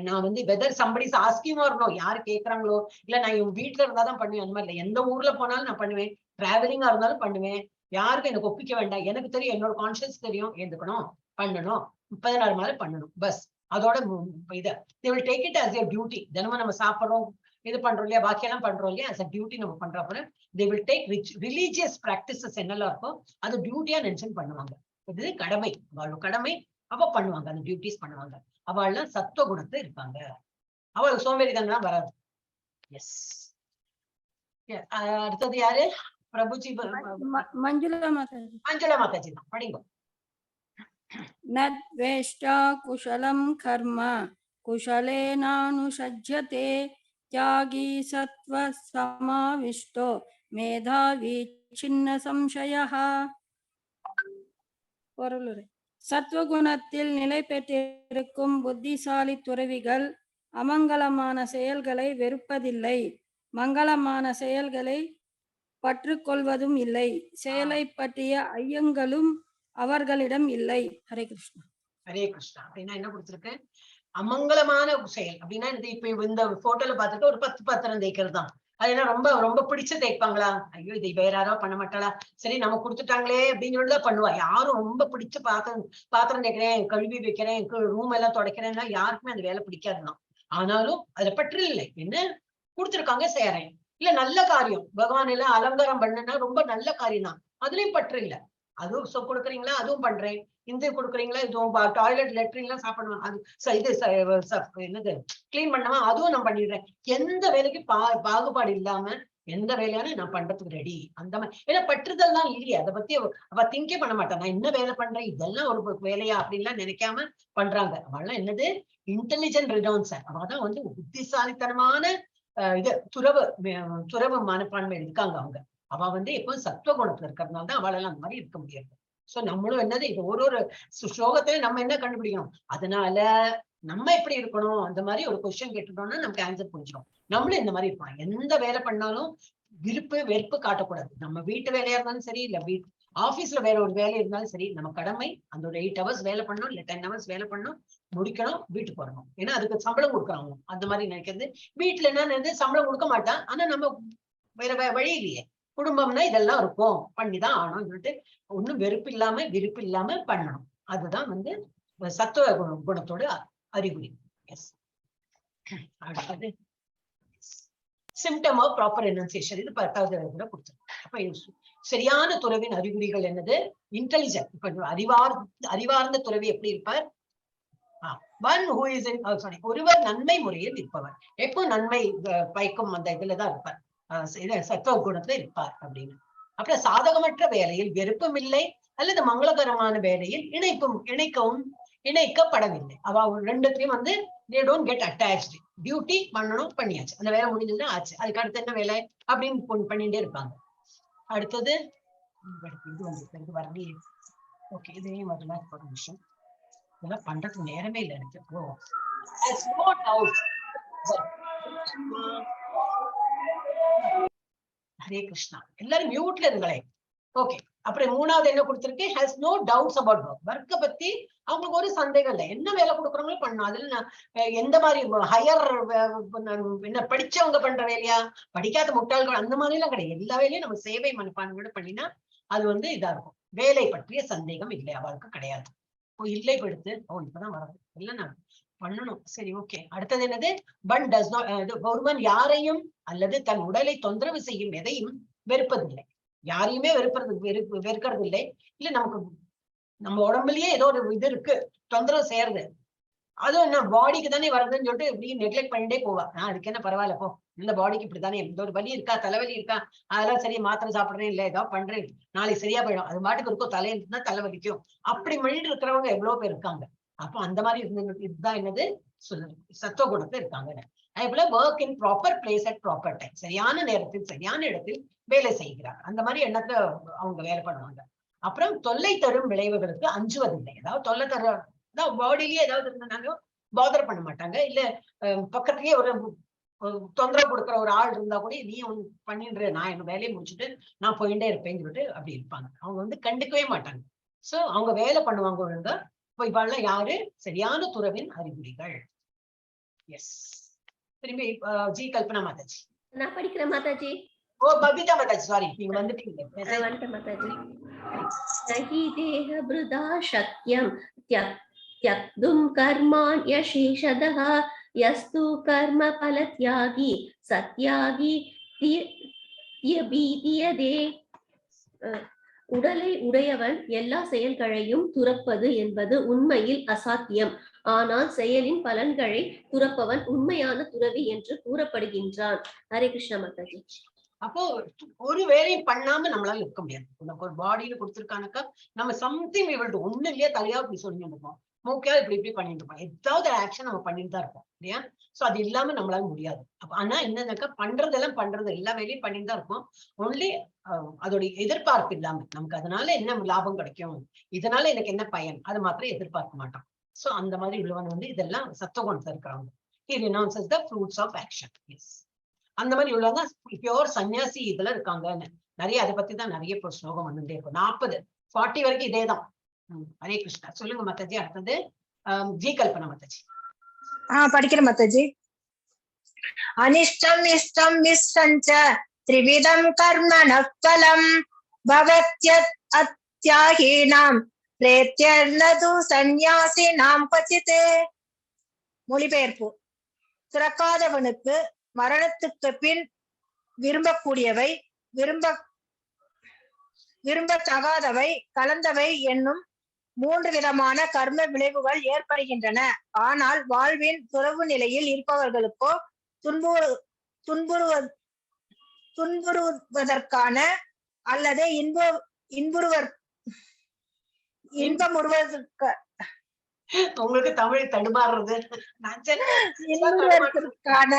நான் வந்து வெதர் சம்படிஸ் ஆஸ்கிங் வரணும், யாரு கேட்கறாங்களோ, இல்ல நான் இவங்க வீட்டுல இருந்தாதான் பண்ணுவேன், அந்த மாதிரி இல்லை, எந்த ஊர்ல போனாலும் நான் பண்ணுவேன், டிராவலிங்கா இருந்தாலும் பண்ணுவேன், யாருக்கும் எனக்கு ஒப்பிக்க வேண்டாம், எனக்கு தெரியும், என்னோட கான்சியஸ் தெரியும், எழுந்துக்கணும், பண்ணணும், 14 மாதிரி பண்ணணும், பஸ். அதோட இதை they will take it as a duty. தினமும் நம்ம சாப்பிடுறோம், இது பண்றோம் இல்லையா, பாக்கியெல்லாம் பண்றோம் இல்லையா, as a duty நம்ம பண்றப்ப they will take religious practices என்னெல்லாம் இருக்கும் அது டியூட்டியா மென்ஷன் பண்ணுவாங்க. இது கடமை, அவளோட கடமை, அவ பண்ணுவாங்க, அந்த டியூட்டிஸ் பண்ணுவாங்க. அவள்லாம் சத்துவ குணத்துல இருப்பாங்க, அவளுக்கு சோம்பேறித்தனம் வராது. எஸ். அடுத்தது யாரு, பிரபுஜி, மஞ்சுளா மாதாஜி. மஞ்சுளா மாதாஜி தான் படிங்க. நத்வேஷ்டா குஷலம் கர்ம குஷலேனானுஷஜ்யதே தியாகி சத்வ சமாவிஷ்டோ மேதாவி சின்ன சம்சயः. பொருளுரை. சத்வகுணத்தில் நிலை பெற்றிருக்கும் புத்திசாலி துறவிகள் அமங்கலமான செயல்களை வெறுப்பதில்லை, மங்களமான செயல்களை பற்றுக்கொள்வதும் இல்லை, செயலை பற்றிய ஐயங்களும் அவர்களிடம் இல்லை. ஹரே கிருஷ்ணா. ஹரே கிருஷ்ணா. அப்படின்னா என்ன கொடுத்திருக்கு, அமங்கலமான செயல் அப்படின்னா இப்ப இந்த போட்டோல பார்த்துட்டு ஒரு 10 பாத்திரம் தேய்க்கிறது தான். அது என்ன ரொம்ப ரொம்ப பிடிச்சு தேய்ப்பாங்களா, ஐயோ இதை வேற யாரோ பண்ண மாட்டாளா, சரி நம்ம கொடுத்துட்டாங்களே அப்படின்னு சொல்லிதான் பண்ணுவா. யாரும் ரொம்ப பிடிச்ச பாத்திரம் தேய்க்கிறேன், கழுவி வைக்கிறேன், ரூம் எல்லாம் துடைக்கிறேன்னா யாருக்குமே அந்த வேலை பிடிக்காதுதான். ஆனாலும் அதுல பற்று இல்லை, என்ன கொடுத்துருக்காங்க செய்யறேன், இல்ல நல்ல காரியம், பகவான் எல்லாம் அலங்காரம் பண்ணுன்னா ரொம்ப நல்ல காரியம் தான், அதுலயும் பற்று இல்லை. அதுவும் சோப் கொடுக்குறீங்களா, அதுவும் பண்றேன், இந்த கொடுக்குறீங்களா, இதுவும் டாய்லெட் லெட்ரின் எல்லாம் சாப்பிடணும், அது இது என்னது கிளீன் பண்ணவா, அதுவும் நான் பண்ணிடுறேன். எந்த வேலைக்கு பாகுபாடு இல்லாம எந்த வேலையான நான் பண்றதுக்கு ரெடி, அந்த மாதிரி. ஏன்னா பற்றுதல் தான் இல்லையே, அதை பத்தி அவ திங்கே பண்ண மாட்டான், நான் என்ன வேலை பண்றேன், இதெல்லாம் ஒரு வேலையா அப்படின்லாம் நினைக்காம பண்றாங்க. அவெல்லாம் என்னது இன்டெலிஜென்ட் ரினவுன்சர், அவதான் வந்து புத்திசாலித்தனமான இது துறவு மனப்பான்மை இருக்காங்க அவங்க. அவ வந்து எப்போ சத்துவ குணத்துல இருக்கிறதுனால தான் அவளால அந்த மாதிரி இருக்க முடியாது. சோ நம்மளும் என்னது இப்ப ஒரு ஸ்லோகத்துல நம்ம என்ன கண்டுபிடிக்கணும், அதனால நம்ம எப்படி இருக்கணும், அந்த மாதிரி ஒரு கொஸ்டின் கேட்டுட்டோம்னா நமக்கு ஆன்சர் புரிஞ்சிடும். நம்மளும் இந்த மாதிரி இருப்போம், எந்த வேலை பண்ணாலும் வெறுப்பு காட்டக்கூடாது. நம்ம வீட்டு வேலையா இருந்தாலும் சரி, இல்ல ஆபீஸ்ல வேற ஒரு வேலை இருந்தாலும் சரி, நம்ம கடமை அந்த ஒரு 8 hours வேலை பண்ணணும், இல்ல 10 hours வேலை பண்ணணும், முடிக்கணும், வீட்டுக்கு வரணும். ஏன்னா அதுக்கு சம்பளம் கொடுக்குறாங்க, அந்த மாதிரி நினைக்கிறது. வீட்டுல என்ன சம்பளம் கொடுக்க மாட்டான், ஆனா நம்ம வேற வழி இல்லையே, குடும்பம்னா இதெல்லாம் இருக்கும், பண்ணிதான் ஆகணும்னு சொல்லிட்டு ஒண்ணும் விருப்பு இல்லாம பண்ணணும். அதுதான் வந்து சத்துவ குணத்தோட அறிகுறி. எஸ். அடுத்தது சிம்டம் ஆஃப் ப்ராப்பர் எனுன்சியேஷன், இது 10வது கூட கொடுத்துருக்கோம். அப்ப சரியான துறவின் அறிகுறிகள் என்னது, இன்டெலிஜென்ட். இப்ப அறிவார்ந்த துறவி எப்படி இருப்பார், ஒருவர் நன்மை முறையில் இருப்பவர், எப்போ நன்மை பயக்கும் அந்த இதுலதான் இருப்பார், சத்துவ குணத்துல இருப்பார் அப்படின்னு. அப்புறம் சாதகமற்ற வேலையில் வெறுப்பும் இல்லை, அல்லது மங்களகரமான வேலையில் இணைக்கப்படவில்லை. அவ ரெண்டுத்தையும் வந்து they don't get attached. Duty பண்ணணும், பண்ணியாச்சு, அந்த வேலை முடிஞ்சதுன்னா ஆச்சு, அதுக்கு அடுத்து என்ன வேலை அப்படின்னு பண்ணிட்டே இருப்பாங்க. அடுத்தது இது வந்து வரலையே, ஓகே, இதையும் வரல ஒரு நிமிஷம், இதெல்லாம் பண்றதுக்கு நேரமே இல்லை எனக்கு. has no doubt. Hare Krishna. எல்லாரும் மியூட்ல இருங்களேன். ஓகே, அப்புறம் மூணாவது என்ன கொடுத்திருக்கு? has no doubts about ஒர்க்க பத்தி அவங்களுக்கு ஒரு சந்தேகம் இல்லை. என்ன வேலை கொடுக்குறவங்களோ பண்ணணும். அதுல எந்த மாதிரி ஹையர் என்ன படிச்சவங்க பண்ற வேலையா, படிக்காத முட்டாள்கள் அந்த மாதிரி எல்லாம் கிடையாது. எல்லா வேலையும் நம்ம சேவை மனப்பான்மையோட பண்ணினா அது வந்து இதா இருக்கும். வேலை பற்றிய சந்தேகம் இல்லை அவளுக்கு கிடையாது. இல்லை படுத்து இப்பதான் வராது இல்ல நான் பண்ணணும். சரி, ஓகே. அடுத்தது என்னது? பட் டஸ் நாட், ஒருவன் யாரையும் அல்லது தன் உடலை தொந்தரவு செய்யும் எதையும் வெறுப்பதில்லை. யாரையுமே வெறுக்கிறது இல்லை. இல்ல நமக்கு நம்ம உடம்புலயே ஏதோ ஒரு இது இருக்கு தொந்தரவு செய்யறது, அதுவும் என்ன பாடிக்கு தானே வருதுன்னு சொல்லிட்டு இப்படி நெக்லெக்ட் பண்ணிட்டே போவா. அதுக்கு என்ன பரவாயில்ல போ, இந்த பாடிக்கு இப்படித்தானே, இந்த ஒரு வலி இருக்கா, தலைவலி இருக்கா, அதெல்லாம் சரியா மாத்திரை சாப்பிடுறேன் இல்ல ஏதோ பண்றேன், நாளைக்கு சரியா போயிடும், அது பாட்டுக்கு இருக்கும், தலையில தலைவலிக்கும், அப்படி பண்ணிட்டு இருக்கிறவங்க எவ்வளவு பேர் இருக்காங்க. அப்போ அந்த மாதிரி இதுதான் என்னது சொல்லுங்க, சத்துவ குணத்துல இருக்காங்க. அதே போல work in proper place at proper time, சரியான நேரத்தில் சரியான இடத்தில் வேலை செய்கிறார். அந்த மாதிரி எண்ணத்தை அவங்க வேலை பண்ணுவாங்க. அப்புறம் தொல்லை தரும் விளைவுகளுக்கு அஞ்சுவதில்லை. ஏதாவது தொல்லை தர பாடியிலேயே ஏதாவது இருந்தாலும் பாதர் பண்ண மாட்டாங்க. இல்ல பக்கத்துலயே ஒரு தொந்தரவு கொடுக்குற ஒரு ஆள் இருந்தா கூட நீ ஒண்ணு பண்ணின்ற, நான் என்ன வேலையை முடிச்சுட்டு நான் போயிட்டே இருப்பேன்னு சொல்லிட்டு அப்படி இருப்பாங்க. அவங்க வந்து கண்டுக்கவே மாட்டாங்க. சோ அவங்க வேலை பண்ணுவாங்க ஒழுங்கா. இப்போ இவாள்லாம் யாரு? சரியான துறவின் அறிகுறிகள். எஸ். திரும்பி ஜி கல்பனா மாதாஜி. நான் படிக்கிறேன் மாதாஜி. ஓ பபிதா மாதாஜி, சாரி, நீங்க வந்துட்டீங்க. மாதாஜி. நஹி தேஹ ப்ருதா சக்யம் த்யக்தும் கர்மாண்யசேஷதஹ யஸ்து கர்ம பலத்யாகி சத்யாகி த்யபீதியதே. உடலை உடையவன் எல்லா செயல்களையும் துறப்பது என்பது உண்மையில் அசாத்தியம். ஆனால் செயலின் பலன்களை துறப்பவன் உண்மையான துறவி என்று கூறப்படுகின்றான். ஹரே கிருஷ்ணா மாதாஜி. அப்போ ஒரு வேலையும் பண்ணாம நம்மளால இருக்க முடியாது. நமக்கு ஒரு பாடின்னு கொடுத்துருக்கானாக்கா நம்ம சம்திங் ஒண்ணு இல்லையா தலையா இப்படி சொல்லிட்டு இருப்போம், மூக்கையா இப்படி பண்ணிட்டு இருப்போம், ஏதாவது ஆக்ஷன் நம்ம பண்ணிட்டு தான் இருப்போம் இல்லையா. சோ அது இல்லாம நம்மளால முடியாது. ஆனா என்னன்னாக்கா பண்றது எல்லா வேலையும் பண்ணிட்டு தான் இருப்போம். ஒன்லி அதோடைய எதிர்பார்ப்பு இல்லாம நமக்கு அதனால என்ன லாபம் கிடைக்கும், இதனால எனக்கு என்ன பயன், அது மாத்திரம் எதிர்பார்க்க மாட்டோம். சோ அந்த மாதிரி உள்ளவன் வந்து இதெல்லாம் சத்துவகுணத்துல இருக்கிறவங்க. He renounces the fruits of action. Yes. அந்த மாதிரி உள்ளவங்க பியோர் சன்னியாசி இதுல இருக்காங்கன்னு நிறைய அதை பத்தி தான் நிறைய ஸ்லோகம் வந்துட்டே இருக்கும். 40 வரைக்கும் இதேதான். ஹரே கிருஷ்ணா. சொல்லுங்க மாதாஜி. அடுத்தது ஜி கல்பனா மாதாஜி. படிக்கிறேன் மாதாஜி. அனிஷ்டம் இஷ்டம் மிஷ்டஞ்ச த்ரிவிதம் கர்மண ஃபலம் பவத்யத் அத்யாஹீனாம் பிரேத்யர்னது சந்நியாசினாம் பசிதே. மொழிபெயர்ப்பு. துறக்காதவனுக்கு மரணத்துக்கு பின் விரும்பக்கூடியவை, விரும்பத்தகாதவை, கலந்தவை என்னும் 3 விதமான கர்ம விளைவுகள் ஏற்படுகின்றன. ஆனால் வாழ்வின் துறவு நிலையில் இருப்பவர்களுக்கோ துன்புறுவதற்கான அல்லது இன்பமுறுவதற்கு உங்களுக்கு தமிழ் தடுமாறுறது இன்புறுவதற்கான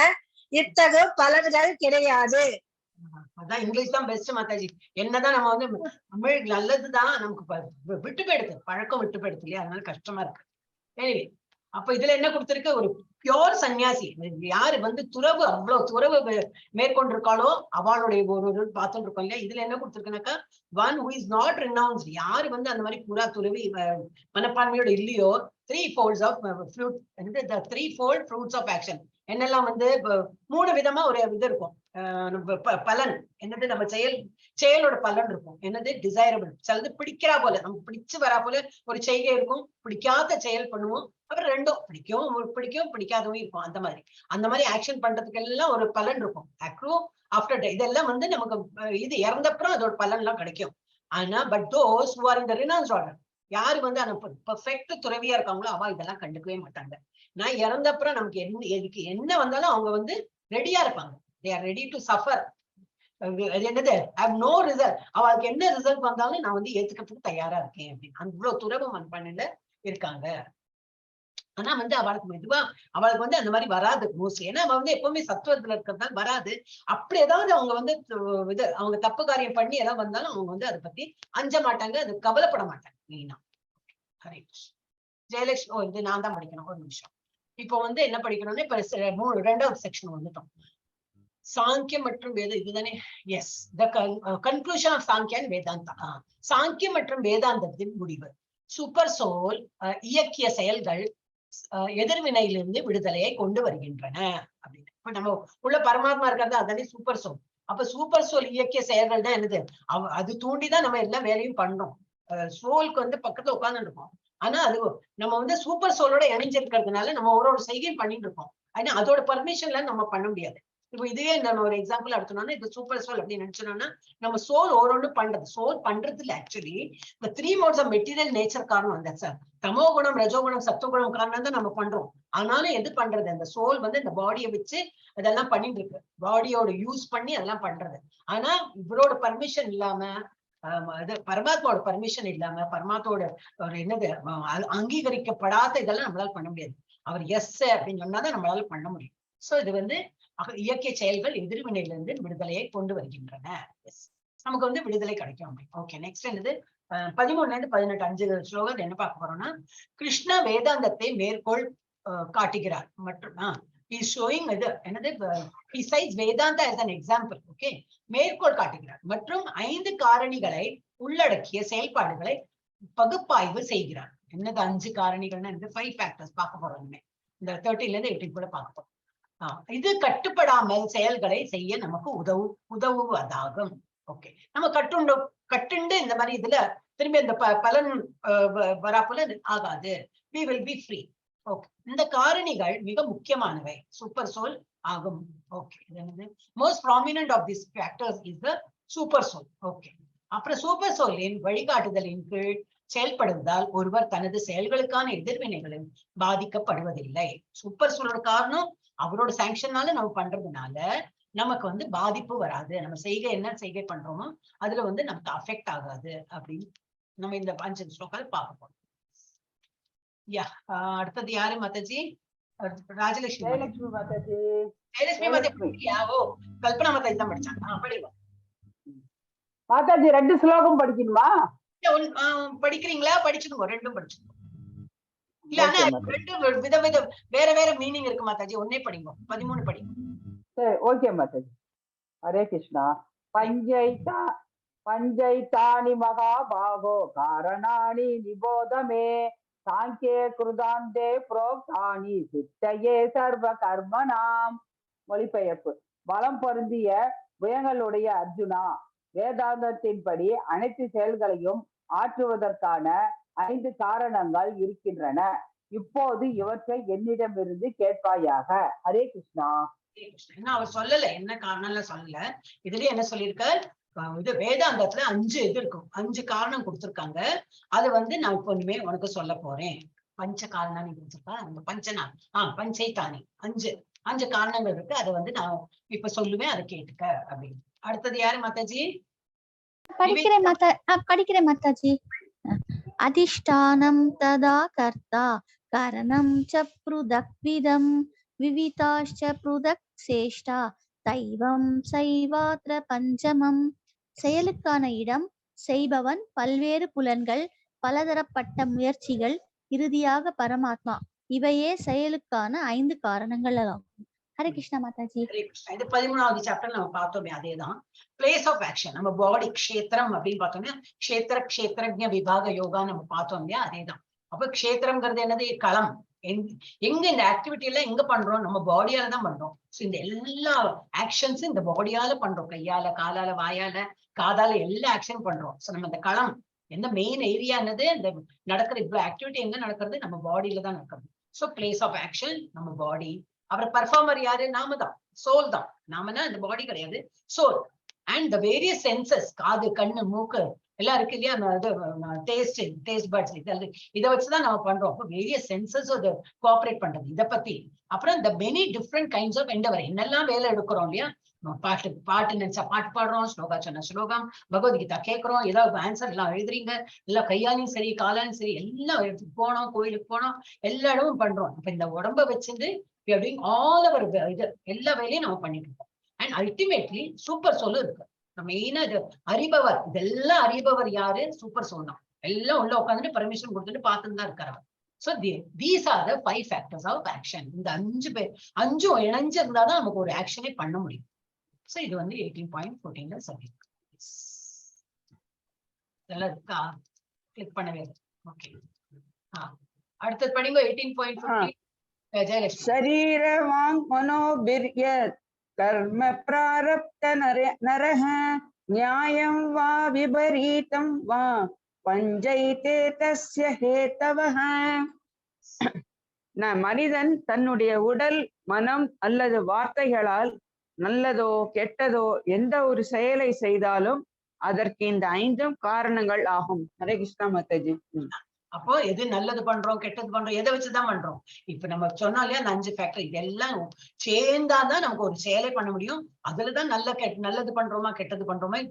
இத்தகைய பலன்கள் கிடையாது. அதான் இங்கிலீஷ் தான் பெஸ்ட் மாதாஜி. என்னதான் நம்ம வந்து தமிழ் நல்லதுதான், நமக்கு விட்டு போயிடுது, பழக்கம் விட்டு போயிடுது இல்லையா, அதனால கஷ்டமா இருக்கு. எனிவே அப்ப இதுல என்ன கொடுத்திருக்கு? ஒரு பியோர் சன்னியாசி யாரு வந்து துறவு அவ்வளவு துறவு மேற்கொண்டிருக்காளோ அவளுடைய ஒரு பார்த்துட்டு இருக்கோம் இல்லையா. இதுல என்ன கொடுத்திருக்குனாக்கா one who is not renounced, யாரு வந்து அந்த மாதிரி புறா துறவி மனப்பான்மையோட இல்லையோ, 3 folds of fruit, the 3-fold fruits of action. என்னெல்லாம் வந்து 3 விதமா ஒரு இது இருக்கும் பலன். என்னது நம்ம செயலோட பலன் இருக்கும். என்னது டிசைரபிள், சிலது பிடிக்கிறா போல, நமக்கு பிடிச்சு வரா போல ஒரு செய்கை இருக்கும், பிடிக்காத செயல் பண்ணுவோம். அப்புறம் 2 பிடிக்கும் பிடிக்காதவும் இருக்கும். அந்த மாதிரி ஆக்ஷன் பண்றதுக்கு எல்லாம் ஒரு பலன் இருக்கும். அக்ரூ ஆஃப்டர் இதெல்லாம் வந்து நமக்கு இது இறந்தப்புறம் அதோட பலன் எல்லாம் கிடைக்கும். ஆனா but those who are in the renounced order, யாரு வந்து அந்த பெர்ஃபெக்ட் துறவியா இருக்காங்களோ அவ இதெல்லாம் கண்டுக்கவே மாட்டாங்க. நான் இறந்தப்புறம் நமக்கு என்ன வந்தாலும் அவங்க வந்து ரெடியா இருப்பாங்க. they are ready to suffer. அது என்னது, have no result, அவளுக்கு என்ன ரிசல்ட் வந்தாலும் நான் வந்து ஏத்துக்கிறதுக்கு தயாரா இருக்கேன் அப்படின்னு அவ்வளவு துறவு மண்பானையில இருக்காங்க. ஆனா வந்து அவளுக்கு மெதுவா அவளுக்கு வந்து அந்த மாதிரி வராது மோஸ்ட்லி. ஏன்னா அவ வந்து எப்பவுமே சத்துவத்துல இருக்கிறதுனால வராது. அப்படி ஏதாவது அவங்க வந்து இது அவங்க தப்பு காரியம் பண்ணி ஏதாவது வந்தாலும் அவங்க வந்து அதை பத்தி அஞ்ச மாட்டாங்க, அது கவலைப்பட மாட்டாங்க மெயினா. ஹரே கிருஷ்ணா. ஜெயலட்சுமி. இது நான் தான் படிக்கணும், ஒரு நிமிஷம். இப்போ வந்து என்ன படிக்கணும்னா இப்ப ரெண்டாவது செக்ஷன் வந்துட்டோம். சாங்கியம் மற்றும் வேத இதுதானே? Yes, the conclusion of Sankhya and Vedanta. சாங்கியம் மற்றும் வேதாந்தத்தின் முடிவு. சூப்பர் சோல் இயக்கிய செயல்கள் எதிர்வினையிலிருந்து விடுதலையை கொண்டு வருகின்றன அப்படின்னு. இப்ப நம்ம உள்ள பரமாத்மா இருக்கிறது அதானே சூப்பர் சோல். அப்ப சூப்பர் சோல் இயக்கிய செயல்கள் தான் என்னது? அது தூண்டிதான் நம்ம எல்லா வேலையும் பண்றோம். சோலுக்கு வந்து பக்கத்துல உட்கார்ந்து இருக்கோம். ஆனா அது நம்ம வந்து சூப்பர் சோலோட இணைஞ்சிருக்கிறதுனால நம்ம ஒரு செயல் பண்ணிட்டு இருக்கோம். ஆனா அதோட பர்மிஷன்ல நம்ம பண்ண முடியாது. இப்போ இதுவே நம்ம ஒரு எக்ஸாம்பிள் எடுத்தோம்னா இது சூப்பர் சோல் அப்படின்னு நினைச்சோம்னா நம்ம சோல் ஒவ்வொன்று பண்றது. சோல் பண்றது இல்ல, ஆக்சுவலி இந்த 3 modes ஆஃப் மெட்டீரியல் நேச்சர் காரணம் அந்த சார். தமோ குணம், ரஜோகுணம், சத்துவகுணம் காரணம் தான் நம்ம பண்றோம். ஆனாலும் எது பண்றது? அந்த சோல் வந்து இந்த பாடியை வச்சு அதெல்லாம் பண்ணிட்டு இருக்கு. பாடியோட யூஸ் பண்ணி அதெல்லாம் பண்றது. ஆனா இவரோட பர்மிஷன் இல்லாம, அது பரமாத்மாவோட பர்மிஷன் இல்லாம, பரமாத்மாவோட ஒரு என்னது அங்கீகரிக்கப்படாத இதெல்லாம் நம்மளால பண்ண முடியாது. அவர் எஸ் அப்படின்னு சொன்னாதான் நம்மளால பண்ண முடியும். சோ இது வந்து இயற்கை செயல்கள் எதிர்வினையிலிருந்து விடுதலையை கொண்டு வருகின்றன. நமக்கு வந்து விடுதலை கிடைக்கும். ஓகே, நெக்ஸ்ட் என்னது? 13 18 5 ஸ்லோகம் என்ன பார்க்க போறோம்னா, கிருஷ்ண வேதாந்தத்தை மேற்கோள் காட்டுகிறார். மற்றும் ஷோயிங் இது என்னது? besides Vedanta as an example, okay, மேற்கோள் காட்டுகிறார். மற்றும் 5 காரணிகளை உள்ளடக்கிய செயல்பாடுகளை பகுப்பாய்வு செய்கிறார். என்னது 5 காரணிகள்னா? இந்த 5 ஃபேக்டர்ஸ் பார்க்க போறோம். இந்த 13 இருந்து 18 கூட பார்க்க போறோம். இது கட்டுப்படாமல் செயல்களை செய்ய நமக்கு உதவுவதாகும். ஓகே, நம்ம கட்டுண்டு இந்த மாதிரி இதுல திரும்பி இந்த பலன் வராப்புல ஆகாது. we will be free. Okay, இந்த காரணிகள் மிக முக்கியமானவை சூப்பர் சோல் ஆகும். Okay, most prominent of these factors is the super soul. Okay, அப்புறம் சூப்பர் சோலின் வழிகாட்டுதலின் கீழ் செயல்படுவதால் ஒருவர் தனது செயல்களுக்கான எதிர்வினைகளில் பாதிக்கப்படுவதில்லை. சூப்பர் சோலோட காரணம் அவரோட சாங்ஷன்னால நம்ம பண்றதுனால நமக்கு வந்து பாதிப்பு வராது. நம்ம என்ன செய்கை பண்றோமோ அதுல வந்து நமக்கு அஃபெக்ட் ஆகாது அப்படின்னு நம்ம இந்த 5 ஸ்லோகால பார்க்க போறோம். அடுத்தது யாரு மாதாஜி? ராஜலட்சுமி. ஜெயலட்சுமி மாதாஜி. ஜெயலட்சுமி மாதாஜி. கல்பனா மாதாஜி தான் படிச்சாங்க. படிக்கலாம் மாதாஜி. 2 ஸ்லோகம் படிக்கணுமா? படிக்கிறீங்களா? படிச்சுக்கோங்க, 2 படிச்சுக்கோங்க. இல்ல, ஆனா 2 வித வேற மீனிங் இருக்கு மாதாஜி. ஒன்னே படிங்க, 13 படிங்க. சரி, ஓகே மாதாஜி. ஹரே கிருஷ்ணா. பஞ்சைதானி மகாபாகோ காரணாணி நிபோதமே சாங்கே கிருதாந்தே புரோக்தானி சித்தையே சர்வ கர்மனாம். மொழிபெயர்ப்பு. பலம் பொருந்திய புயங்களுடைய அர்ஜுனா, வேதாந்தத்தின்படி அனைத்து செயல்களையும் ஆற்றுவதற்கான 5 காரணங்கள் இருக்கின்றன. இப்போது இவற்றை என்னிடமிருந்து கேட்பாயாக. ஹரே கிருஷ்ணா. அவர் சொல்லல என்ன காரணம் சொல்லல. இதுலயே என்ன சொல்லியிருக்கார்? இது வேதாந்தத்துல 5 இது இருக்கும், 5 காரணம் கொடுத்திருக்காங்க. அது வந்து நான் இப்ப ஒண்ணுமே உனக்கு சொல்ல போறேன். பஞ்ச காரணம் கொடுத்திருக்கா, அந்த பஞ்சனா பஞ்சைத்தானி 5 காரணங்கள் இருக்கு. அதை வந்து நான் இப்ப சொல்லுவேன், அதை கேட்டுக்க அப்படின்னு. அடுத்தது யாரு மாதாஜி? படிக்கிறேன் மாதாஜி. அதிஷ்டானம் ததா கர்த்தா காரணம் ச ப்ருதக்விதம் விவிதாஷ்ச ப்ருதக் சேஷ்டா தைவம் சைவாத்ர பஞ்சமம். செயலுக்கான இடம், செய்பவன், பல்வேறு புலன்கள், பலதரப்பட்ட முயற்சிகள், இறுதியாக பரமாத்மா. இவையே செயலுக்கான 5 காரணங்கள் ஆகும். ஹரே கிருஷ்ணா மாதாஜி. இது 13வது சாப்டர் நம்ம பார்த்தோமே, அதேதான். Place of action. நம்ம பாடி க்ஷேத்திரம் அப்படின்னு பார்த்தோம்னா க்ஷேத்திரஜ்ஞ விபாக யோகா நம்ம பார்த்தோம் இல்லையா, அதேதான். அப்ப க்ஷேத்திரம்ங்கிறது என்னது? களம். எங்க இந்த ஆக்டிவிட்டி எல்லாம் எங்க பண்றோம்? நம்ம பாடியால தான் பண்றோம். இந்த எல்லா ஆக்ஷன்ஸும் இந்த பாடியால பண்றோம். கையால, காலால, வாயால, காதால எல்லா ஆக்ஷன் பண்றோம். நம்ம இந்த களம் எந்த மெயின் ஏரியா என்னது? இந்த நடக்கிற இவ்வளவு ஆக்டிவிட்டி எங்க நடக்கிறது? நம்ம பாடியில தான் நடக்கிறது. சோ பிளேஸ் ஆஃப் ஆக்ஷன் நம்ம பாடி. அப்புறம் பர்ஃபார்மர் யாரு? நாம தான், சோல் தான். நாமனா இந்த பாடி கிடையாது, soul. And the various senses, காது, கண்ணு, மூக்கு எல்லாம் இருக்கு இல்லையா, டேஸ்ட் பட்ஸ், இதை வச்சுதான் நம்ம பண்றோம். வேரியஸ் சென்சஸ் கோஆபரேட் பண்றது இதை பத்தி. அப்புறம் இந்த many different kinds of endeavour, என்னெல்லாம் வேலை எடுக்கிறோம் இல்லையா. பாட்டு நினைச்சா பாட்டு பாடுறோம், ஸ்லோகா சொன்ன ஸ்லோகம், பகவத்கீதா கேட்கிறோம், ஏதாவது ஆன்சர் எல்லாம் எழுதுறீங்க, எல்லாம் கையாலையும் சரி காலாலையும் சரி எல்லாம் எடுத்துட்டு போனோம், கோயிலுக்கு போனோம், எல்லா இடமும் பண்றோம். இப்ப இந்த உடம்ப வச்சிருந்து ஆல் அவர் இது எல்லா வேலையும் நம்ம பண்ணிட்டு இருக்கோம். அண்ட் அல்டிமேட்லி சூப்பர் சோல் இருக்கு. மெயினா இது அறிபவர், இதெல்லாம் அறிபவர் யாரு? சூப்பர் சோல் தான். எல்லாம் உள்ள உட்காந்துட்டு பர்மிஷன் கொடுத்துட்டு பார்த்துட்டு தான் இருக்காரு. So these are the 5 factors of action. இந்த 5 இணைஞ்சு இருந்தாதான் நமக்கு ஒரு ஆக்ஷனே பண்ண முடியும். So இது வந்து 18.14ல சொல்லிருக்கு. இதெல்லாம் இருக்கா? கிளிக் பண்ணவே. ஓகே. அடுத்தது படிங்க 18.15. ஜெயலட்சுமி. शरीर वांग मनोबीर्य कर्म प्रारब्ध नरः न्यायं वा विपरीतं वा பஞ்சைதே தஸ்ய ஹேதவஹ. மனிதன் தன்னுடைய உடல், மனம் அல்லது வார்த்தைகளால் நல்லதோ கெட்டதோ எந்த ஒரு செயலை செய்தாலும் அதற்கு இந்த 5 காரணங்கள் ஆகும். ஹரே கிருஷ்ணா மாதாஜி. அப்போ எது நல்லது பண்றோம் கெட்டது பண்றோம் எதை வச்சுதான் பண்றோம்? இப்ப நம்ம சொன்னோம் இல்லையா, அந்த 5 ஃபேக்டர் இதெல்லாம் சேர்ந்தாதான் நமக்கு ஒரு செயலை பண்ண முடியும். அதுலதான் நல்லது பண்றோமா கெட்டது பண்றோமா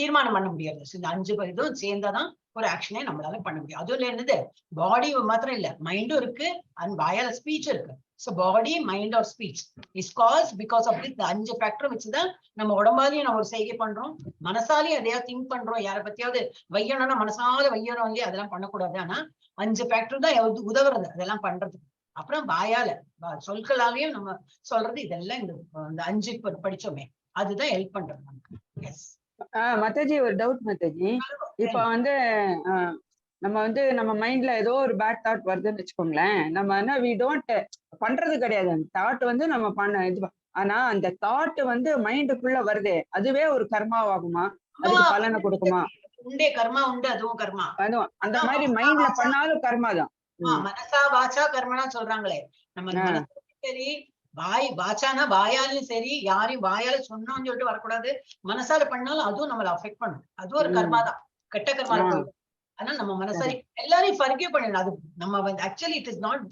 தீர்மானம் பண்ண முடியாது. இந்த 5 இதுவும் சேர்ந்தாதான் ஒரு ஆக்ஷனே நம்மளால பண்ண முடியும். அதுல என்னது, பாடி மாத்திரம் இல்ல, மைண்டும் இருக்கு அண்ட் வாயால ஸ்பீச் இருக்கு. So body, mind or speech is caused because of this. The 5 factor வச்சுதான் நம்ம உடம்பாலையும் நம்ம ஒரு செய்கை பண்றோம், மனசாலையும் அதையா திங்க் பண்றோம். யாரை பத்தியாவது வையணும்னா மனசால வையணும் இல்லையா, அதெல்லாம் பண்ணக்கூடாது. ஆனா 5 ஃபேக்டர் தான் உதவுறது அதெல்லாம் பண்றதுக்கு. அப்புறம் வாயால சொற்களாலையும் நம்ம சொல்றது. இதெல்லாம் இந்த 5 படிச்சோமே அதுதான் ஹெல்ப் பண்றது நமக்கு. எஸ் மாதாஜி, ஒரு டவுட் மாதாஜி. இப்ப வந்து நம்ம மைண்ட்ல ஏதோ ஒரு பேட் தாட் வருதுன்னு வச்சுக்கோங்களேன். நம்ம வி டோன்ட் பண்றது கிடையாது. அந்த தாட் வந்து நம்ம பண்ண இது. ஆனா அந்த தாட் வந்து மைண்டுக்குள்ள வருது, அதுவே ஒரு கர்மாவாகுமா? அதுக்கு பலனை கொடுக்குமா? உண்டே கர்மா உண்டு, அதுவும் கர்மா. அதுவும் அந்த மாதிரி மைண்ட்ல பண்ணாலும் கர்மா தான். மனசா வாச்சா கர்மனா சொல்றாங்களே. நம்ம சரி வாய் வாச்சானா வாயாலும் சரி, யாரையும் வாயால சொன்னோம்னு சொல்லிட்டு வரக்கூடாது. மனசால பண்ணாலும் அதுவும் நம்மளை அஃபெக்ட் பண்ணும். அதுவும் ஒரு கர்மா தான், கெட்ட கர்மால போயிடும். ஆனா நம்ம மனசாரி எல்லாரையும் ஃபர்கிவ் பண்ணிடணும். அது நம்ம வந்து ஆக்சுவலி இட் இஸ் நாட்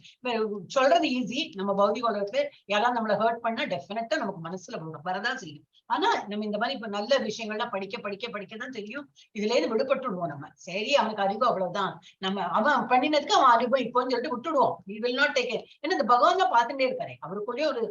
சொல்றது ஈஸி. நம்ம பௌதிக உலகத்துல யாராவது நம்மளை ஹர்ட் பண்ணா டெஃபினட்டா நமக்கு மனசுல வரதான் செய்யும். ஆனா நம்ம இந்த மாதிரி இப்ப நல்ல விஷயங்கள்லாம் படிக்கதான் தெரியும். இதுல இருந்து விடுபட்டுடுவோம் நம்ம. சரி அவனுக்கு அறிவு அவ்வளவுதான், நம்ம அவன் பண்ணினதுக்கு அவன் அறிவு இப்போன்னு சொல்லிட்டு விட்டுடுவோம். We will not take it. ஏன்னா இந்த பகவான் தான் பார்த்துட்டே இருக்காரு. அவருக்குள்ளேயே ஒரு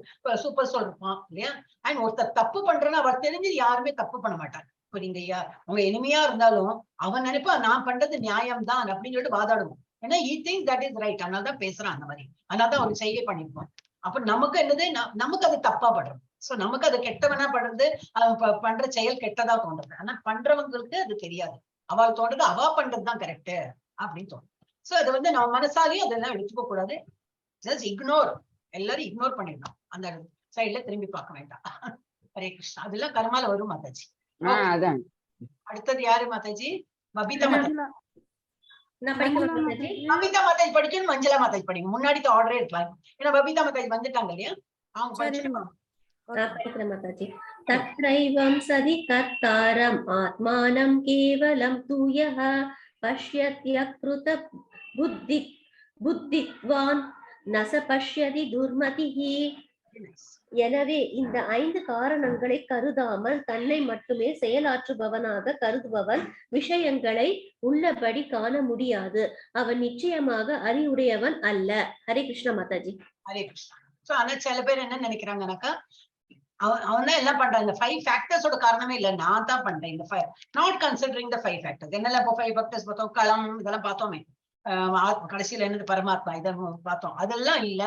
சூப்பர் சோல் இருப்பான் இல்லையா. அண்ட் ஒருத்தர் தப்பு பண்றேன்னா அவர் தெரிஞ்சு யாருமே தப்பு பண்ண மாட்டாங்க. இப்ப நீங்க உங்க எளிமையா இருந்தாலும் அவன் நினைப்பா நான் பண்றது நியாயம் தான் அப்படின்னு சொல்லிட்டு வாதாடுவோம். ஏன்னா he thinks that is right. அதனாலதான் பேசுறான் அந்த மாதிரி. அதனாலதான் ஒரு செய்கை பண்ணிருப்போம். அப்ப நமக்கு என்னது, நமக்கு அது தப்பா படுறது. சோ நமக்கு அது கெட்டவனா படுறது, அவன் பண்ற செயல் கெட்டதா தோன்றது. ஆனா பண்றவங்களுக்கு அது தெரியாது. அவள் தோன்றது அவ பண்றதுதான் கரெக்ட் அப்படின்னு தோணும். சோ அது வந்து நம்ம மனசாலையும் அதெல்லாம் எடுத்துக்க கூடாது. ஜஸ்ட் இக்னோர், எல்லாரும் இக்னோர் பண்ணிடணும். அந்த சைட்ல திரும்பி பார்க்க வேண்டாம். ஹரே கிருஷ்ணா. அதெல்லாம் கர்மால வரும் மாதாஜி. அடுத்தது யாரு மாதாஜி? பபிதா மாதாஜி. பபிதா மாதாஜி படிக்கணும், மஞ்சளா மாதாஜி படிங்க. முன்னாடி ஆர்டரே இருக்கலாம். ஏன்னா பபிதா மாதாஜி வந்துட்டாங்க இல்லையா, அவங்க படிச்சிருக்காங்க. மாதாஜி. தத்ரைவம் சதி கர்த்தாரம் ஆத்மானம் கேவலம் தூயஹ பஷ்யத்யக்ருத புத்தித்வான் நச பஷ்யதி துர்மதிஹி. எனவே இந்த 5 காரணங்களை கருதாமல் தன்னை மட்டுமே செயலாற்றுபவனாக கருதுபவன் விஷயங்களை உள்ளபடி காண முடியாது. அவன் நிச்சயமாக அறிவுடையவன் அல்ல. ஹரே கிருஷ்ணா மாதாஜி. ஹரே கிருஷ்ணா. சோ ஆனா சில பேர் என்ன நினைக்கிறாங்கன்னாக்கா, அவன் தான் எல்லாம் பண்றான். இந்த 5 ஃபேக்டர்ஸோட காரணமே இல்ல, நான் தான் பண்றேன். இந்த நாட் கன்சிடரிங் த 5 ஃபேக்டர்ஸ். என்னெல்லாம் இப்போ 5 ஃபேக்டர்ஸ் பார்த்தோம், களம் இதெல்லாம் பார்த்தோமே. கடைசியில என்னது பரமாத்மா இதை பார்த்தோம். அதெல்லாம் இல்ல,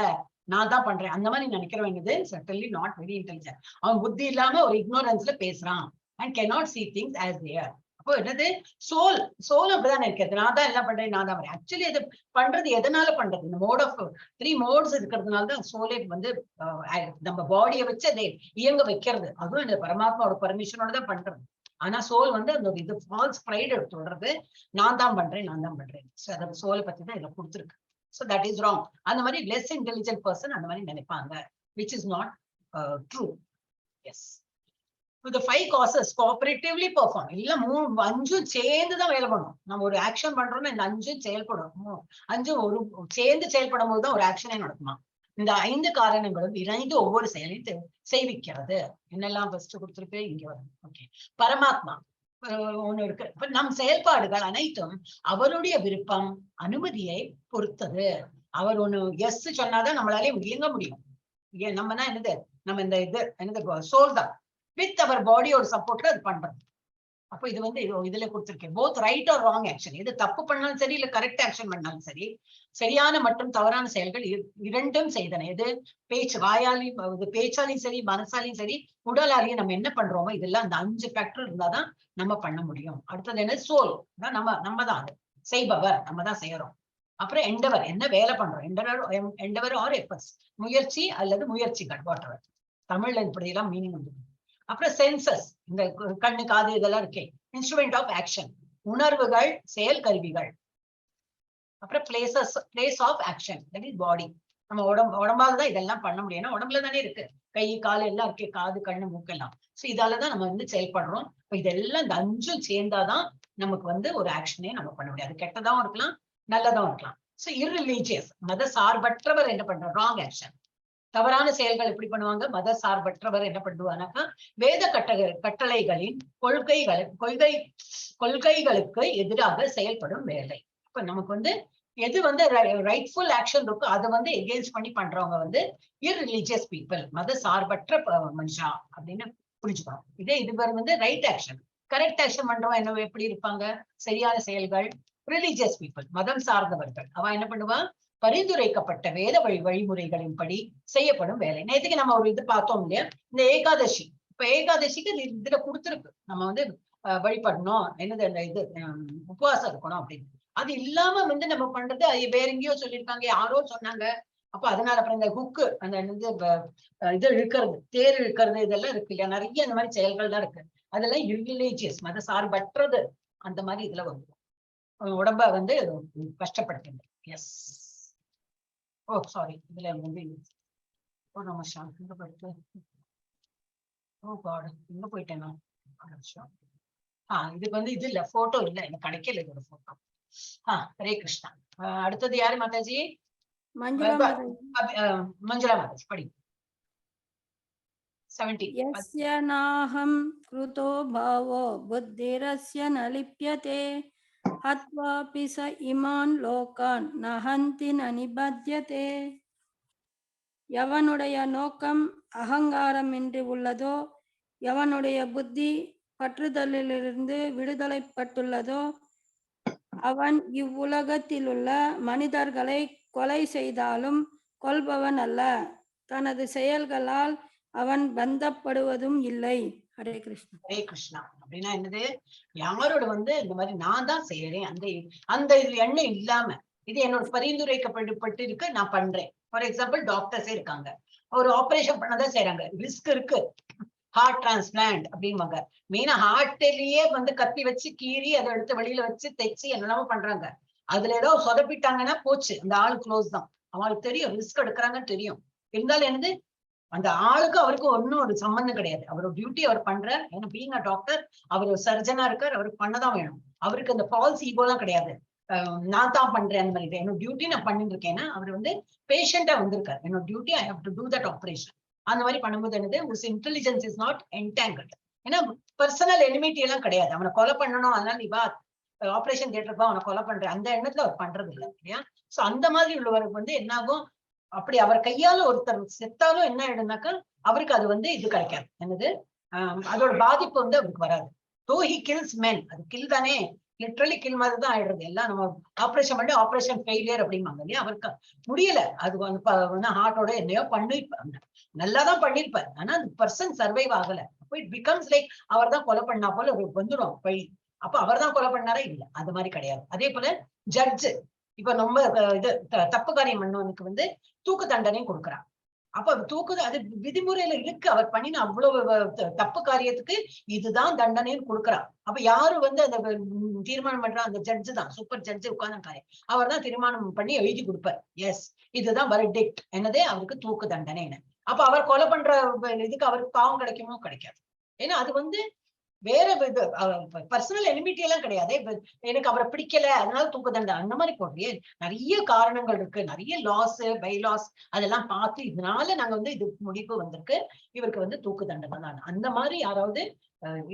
நான் தான் பண்றேன் அந்த மாதிரி நினைக்கிற வேண்டியது certainly not very intelligent. அவன் புத்தி இல்லாம ஒரு இக்னோரன்ஸ்ல பேசுறான் and cannot see things as they are. அப்போ என்னது, சோல் அப்படிதான் நினைக்கிறது. நான் தான் எல்லாம் பண்றேன், நான் தான் பண்றேன். ஆக்சுவலி இது பண்றது எதனால பண்றது? இந்த மோட் ஆஃப் 3 மோட்ஸ் இருக்கிறதுனால தான் சோலே வந்து நம்ம பாடியை வச்சு அதை இயங்க வைக்கிறது. அதுவும் இந்த பரமாத்மாவோட பர்மிஷனோட தான் பண்றது. ஆனா சோல் வந்து அந்த இது ஃபால்ஸ் ப்ரைட் எடுத்து சொல்றது, நான் தான் பண்றேன். அந்த சோலை பத்தி தான் இதுல கொடுத்துருக்கு. So that is wrong. அந்த மாதிரி less intelligent person அந்த மாதிரி நினைப்பாங்க, which is not true. Yes. So the 5 causes cooperatively perform. இல்ல 5 சேர்ந்து தான் வேலை பண்ணும். நம்ம ஒரு ஆக்ஷன் பண்றோம்னா இந்த 5 செயல்படும். 5 ஒரு சேர்ந்து செயல்படும் போது தான் ஒரு ஆக்ஷனே நடக்குமா. இந்த 5 காரணங்களும் இணைந்து ஒவ்வொரு செயலையும் செய்விக்கிறது. என்னெல்லாம் ஃபர்ஸ்ட் கொடுத்துருக்கு இங்க வரும். ஓகே, பரமாத்மா ஒண்ணு இருக்கு. இப்ப நம் செயல்பாடுகள் அனைத்தும் அவருடைய விருப்பம் அனுமதியை பொறுத்தது. அவர் ஒண்ணு எஸ் சொன்னாதான் நம்மளாலே இயங்க முடியும். நம்மனா என்னது, நம்ம இந்த இது என்னது சோல் தான் வித் அவர் பாடியோட சப்போர்ட்ல அது பண்றது. அப்ப இது வந்து இதுல கொடுத்திருக்கேன் both right or wrong action. எது தப்பு பண்ணாலும் சரி இல்ல கரெக்ட் ஆக்ஷன் பண்ணாலும் சரி, சரியான மற்றும் தவறான செயல்கள் இரண்டும் செய்தன. எது வாயாலையும் பேச்சாலையும் சரி மனசாலையும் சரி உடலாலையும் நம்ம என்ன பண்றோமோ இதெல்லாம் அந்த 5 ஃபேக்டர் இருந்தாதான் நம்ம பண்ண முடியும். அடுத்தது என்ன? சோல் தான் நம்ம தான் அது செய்பவர், நம்ம தான் செய்யறோம். அப்புறம் எண்டவர், என்ன வேலை பண்றோம், எண்டவர் ஆர் எஃபர்ட்ஸ், முயற்சி அல்லது முயற்சிகள், வாட்டவர். தமிழ்ல இப்படி எல்லாம் மீனிங் வந்து. அப்புறம் சென்சஸ், இந்த கண்ணு காது இதெல்லாம் இருக்கே, இன்ஸ்ட்ருமெண்ட் ஆஃப் ஆக்ஷன், உணர்வுகள் செயல் கருவிகள். அப்புறம் place of action, that is body. நம்ம உடம்பால தான் இதெல்லாம் பண்ண முடியும். ஏன்னா உடம்புல தானே இருக்கு, கை கால் எல்லாம் இருக்கு, காது கண்ணு மூக்கெல்லாம். சோ இதாலதான் நம்ம வந்து செயல்படுறோம். இப்ப இதெல்லாம் இந்த 5 சேர்ந்தாதான் நமக்கு வந்து ஒரு ஆக்ஷனே நம்ம பண்ண முடியாது. கெட்டதாவும் இருக்கலாம் நல்லதாவும் இருக்கலாம். சோ இர்ரிலீஜியஸ், மத சார்பற்றவர் என்ன பண்ற ராங் ஆக்ஷன். தவறான செயல்கள் எப்படி பண்ணுவாங்க? மத சார்பற்றவர் என்ன பண்ணுவானாக்கா வேத கட்டளைகளின் கொள்கைகளுக்கு எதிராக செயல்படும் வேலை. இப்ப நமக்கு வந்து எது வந்து ரைட்ஃபுல் ஆக்ஷன் இருக்கோ அதை வந்து எகேன்ஸ்ட் பண்ணி பண்றவங்க வந்து இர்ரிலீஜியஸ் பீப்புள், மத சார்பற்ற மனுஷா அப்படின்னு புரிஞ்சுக்கணும். இது வந்து ரைட் ஆக்ஷன். கரெக்ட் ஆக்ஷன் பண்றவங்க என்ன எப்படி இருப்பாங்க? சரியான செயல்கள். ரிலீஜியஸ் பீப்புள், மதம் சார்ந்தவர்கள், அவ என்ன பண்ணுவா? பரிந்துரைக்கப்பட்ட வேத வழிமுறைகளின் படி செய்யப்படும் வேலை. நேற்றுக்கு நம்ம ஒரு இது பார்த்தோம் இல்லையா, இந்த ஏகாதசி. இப்ப ஏகாதசிக்கு இதுல கொடுத்துருக்கு, நம்ம வந்து வழிபடணும், என்னது அந்த இது உபவாசம் இருக்கணும் அப்படின்னு. அது இல்லாம வந்து நம்ம பண்றது வேற எங்கேயோ சொல்லியிருக்காங்க, யாரோ சொன்னாங்க. அப்ப அதனால அப்புறம் இந்த ஹுக்கு, அந்த இது இழுக்கிறது, தேர் இழுக்கிறது, இதெல்லாம் இருக்கு இல்லையா, நிறைய அந்த மாதிரி செயல்கள் தான் இருக்கு. அதெல்லாம் இர்ரிலீஜியஸ், மத சார்பற்றது. அந்த மாதிரி இதுல வந்து உடம்ப வந்து கஷ்டப்படுத்துங்க. எஸ். ஓ சாரி, இதுல வந்து ஒரு நிமிஷம் இங்க போயிட்டு, ஓ காட் இங்க போயிட்டேனா? இதுக்கு வந்து இது இல்ல, போட்டோ இல்ல, எனக்கு கிடைக்கல இதோட போட்டோ. ஹரே கிருஷ்ணா. அடுத்தது யாரு மாதாஜி? மஞ்சுளா மாதாஜி படி. 17. यस्य नाहं कृतो भावो बुद्धिरस्य न लिप्यते हत्वापि स इमान् लोकान् नहन्ति न निबध्यते. எவனுடைய நோக்கம் அகங்காரமின்றி உள்ளதோ, எவனுடைய புத்தி பற்றுதலிலிருந்து விடுதலைப்பட்டுள்ளதோ, அவன் இவ்வுலகத்திலுள்ள மனிதர்களை கொலை செய்தாலும் கொல்பவன் அல்ல. தனது செயல்களால் அவன் பந்தப்படுவதும் இல்லை. ஹரே கிருஷ்ணா. ஹரே கிருஷ்ணா அப்படின்னா என்னது? யாரோட வந்து இந்த மாதிரி நான் தான் செய்யறேன் அந்த இது எண்ணம் இல்லாம, இது என்னோட பரிந்துரைக்கப்பட்டு இருக்கு, நான் பண்றேன். ஃபார் எக்ஸாம்பிள் டாக்டர்ஸே இருக்காங்க, ஒரு ஆபரேஷன் பண்ணதான் செய்யறாங்க, ரிஸ்க் இருக்கு, ஹார்ட் டிரான்ஸ்பிளான்ட் அப்படிம்பாங்க. மெயினா ஹார்ட்லயே வந்து கத்தி வச்சு கீறி அதை எடுத்து வெளியில வச்சு தைச்சு என்னெல்லாமோ பண்றாங்க. அதுல ஏதோ சொதப்பிட்டாங்கன்னா போச்சு, அந்த ஆளு க்ளோஸ் தான். அவங்களுக்கு தெரியும் ரிஸ்க் எடுக்கிறாங்கன்னு தெரியும். இருந்தாலும் என்னது, அந்த ஆளுக்கு அவருக்கு ஒன்னும் ஒரு சம்பந்தம் கிடையாது. அவரோட டியூட்டி அவர் பண்றார். ஏன்னா பீயிங் அ டாக்டர், அவர் ஒரு சர்ஜனா இருக்கார், அவருக்கு பண்ணதான் வேணும். அவருக்கு அந்த ஃபால்ஸ் ஈகோலாம் கிடையாது. நான் தான் பண்றேன் அந்த மாதிரி, என்னோட டியூட்டி நான் பண்ணிட்டு இருக்கேன்னா அவர் வந்து பேஷண்டா வந்திருக்காரு, என்னோட duty I have to do that operation. அந்த மாதிரி பண்ணும்போது என்னது, ஒரு இன்டெலிஜென்ஸ் இஸ் நாட் என்டாங்கிள்ட். ஏன்னா பர்சனல் எனிமிட்டி எல்லாம் கிடையாது. அவனை கொலை பண்ணணும், அதனால நீ வா ஆபரேஷன் தியேட்டருக்கு அவனை கொலை பண்றேன், அந்த எண்ணத்துல அவர் பண்றது இல்லை இல்லையா. சோ அந்த மாதிரி உள்ளவருக்கு வந்து என்ன ஆகும், அப்படி அவர் கையால ஒருத்தர் செத்தாலும் என்ன ஆயிடுனாக்கா அவருக்கு அது வந்து இது கிடைக்காது, என்னது அதோட பாதிப்பு வந்து அவருக்கு வராது. தோ ஹி கில்ஸ் மென், அது கில் தானே, லிட்ரலி கில் மாதிரி தான் ஆயிடுறது. எல்லாம் நம்ம ஆபரேஷன் பண்ணி ஆபரேஷன் ஃபெயிலியர் அப்படிம்பாங்க இல்லையா, அவருக்கு முடியல. அது வந்து ஹார்ட்டோட என்னையோ பண்ணிருப்பாங்க, நல்லாதான் பண்ணிருப்பாரு, ஆனா அந்த பர்சன் சர்வைவ் ஆகல. அப்போ இட் பிகம்ஸ் லைக் அவர் தான் கொலை பண்ணா போல வந்துடும் பழி. அப்ப அவர் தான் கொலை பண்ணாரே இல்ல, அது மாதிரி கிடையாது. அதே போல ஜட்ஜு இப்ப ரொம்ப இது தப்பு காரியம் பண்ணவனுக்கு வந்து தூக்கு தண்டனையும் கொடுக்குறான். அப்ப அது விதிமுறையில இருக்கு, அவர் பண்ணின அவ்வளவு தப்பு காரியத்துக்கு இதுதான் தண்டனைன்னு கொடுக்குறான். அப்ப யாரு வந்து அந்த தீர்மானம் பண்ற அந்த ஜட்ஜு தான், சூப்பர் ஜட்ஜு உட்கார்ந்து அவர் தான் தீர்மானம் பண்ணி எழுதி கொடுப்பார். எஸ், இதுதான் வெர்டிக்ட், என்னதே அவருக்கு தூக்கு தண்டனைன்னு. அப்ப அவர் கொலை பண்ற இதுக்கு அவருக்கு பாவம் கிடைக்குமோ? கிடைக்காது. ஏன்னா அது வந்து வேற இது பர்சனல் எனிமிட்டி எல்லாம் கிடையாது. எனக்கு அவரை பிடிக்கல அதனால தூக்கு தண்டனை அந்த மாதிரி போடுறியே, நிறைய காரணங்கள் இருக்கு, நிறைய லாஸ் பை லாஸ் அதெல்லாம் பார்த்து இதனால நாங்க வந்து இது முடிவு வந்திருக்கு, இவருக்கு வந்து தூக்கு தண்டனை தான். அந்த மாதிரி யாராவது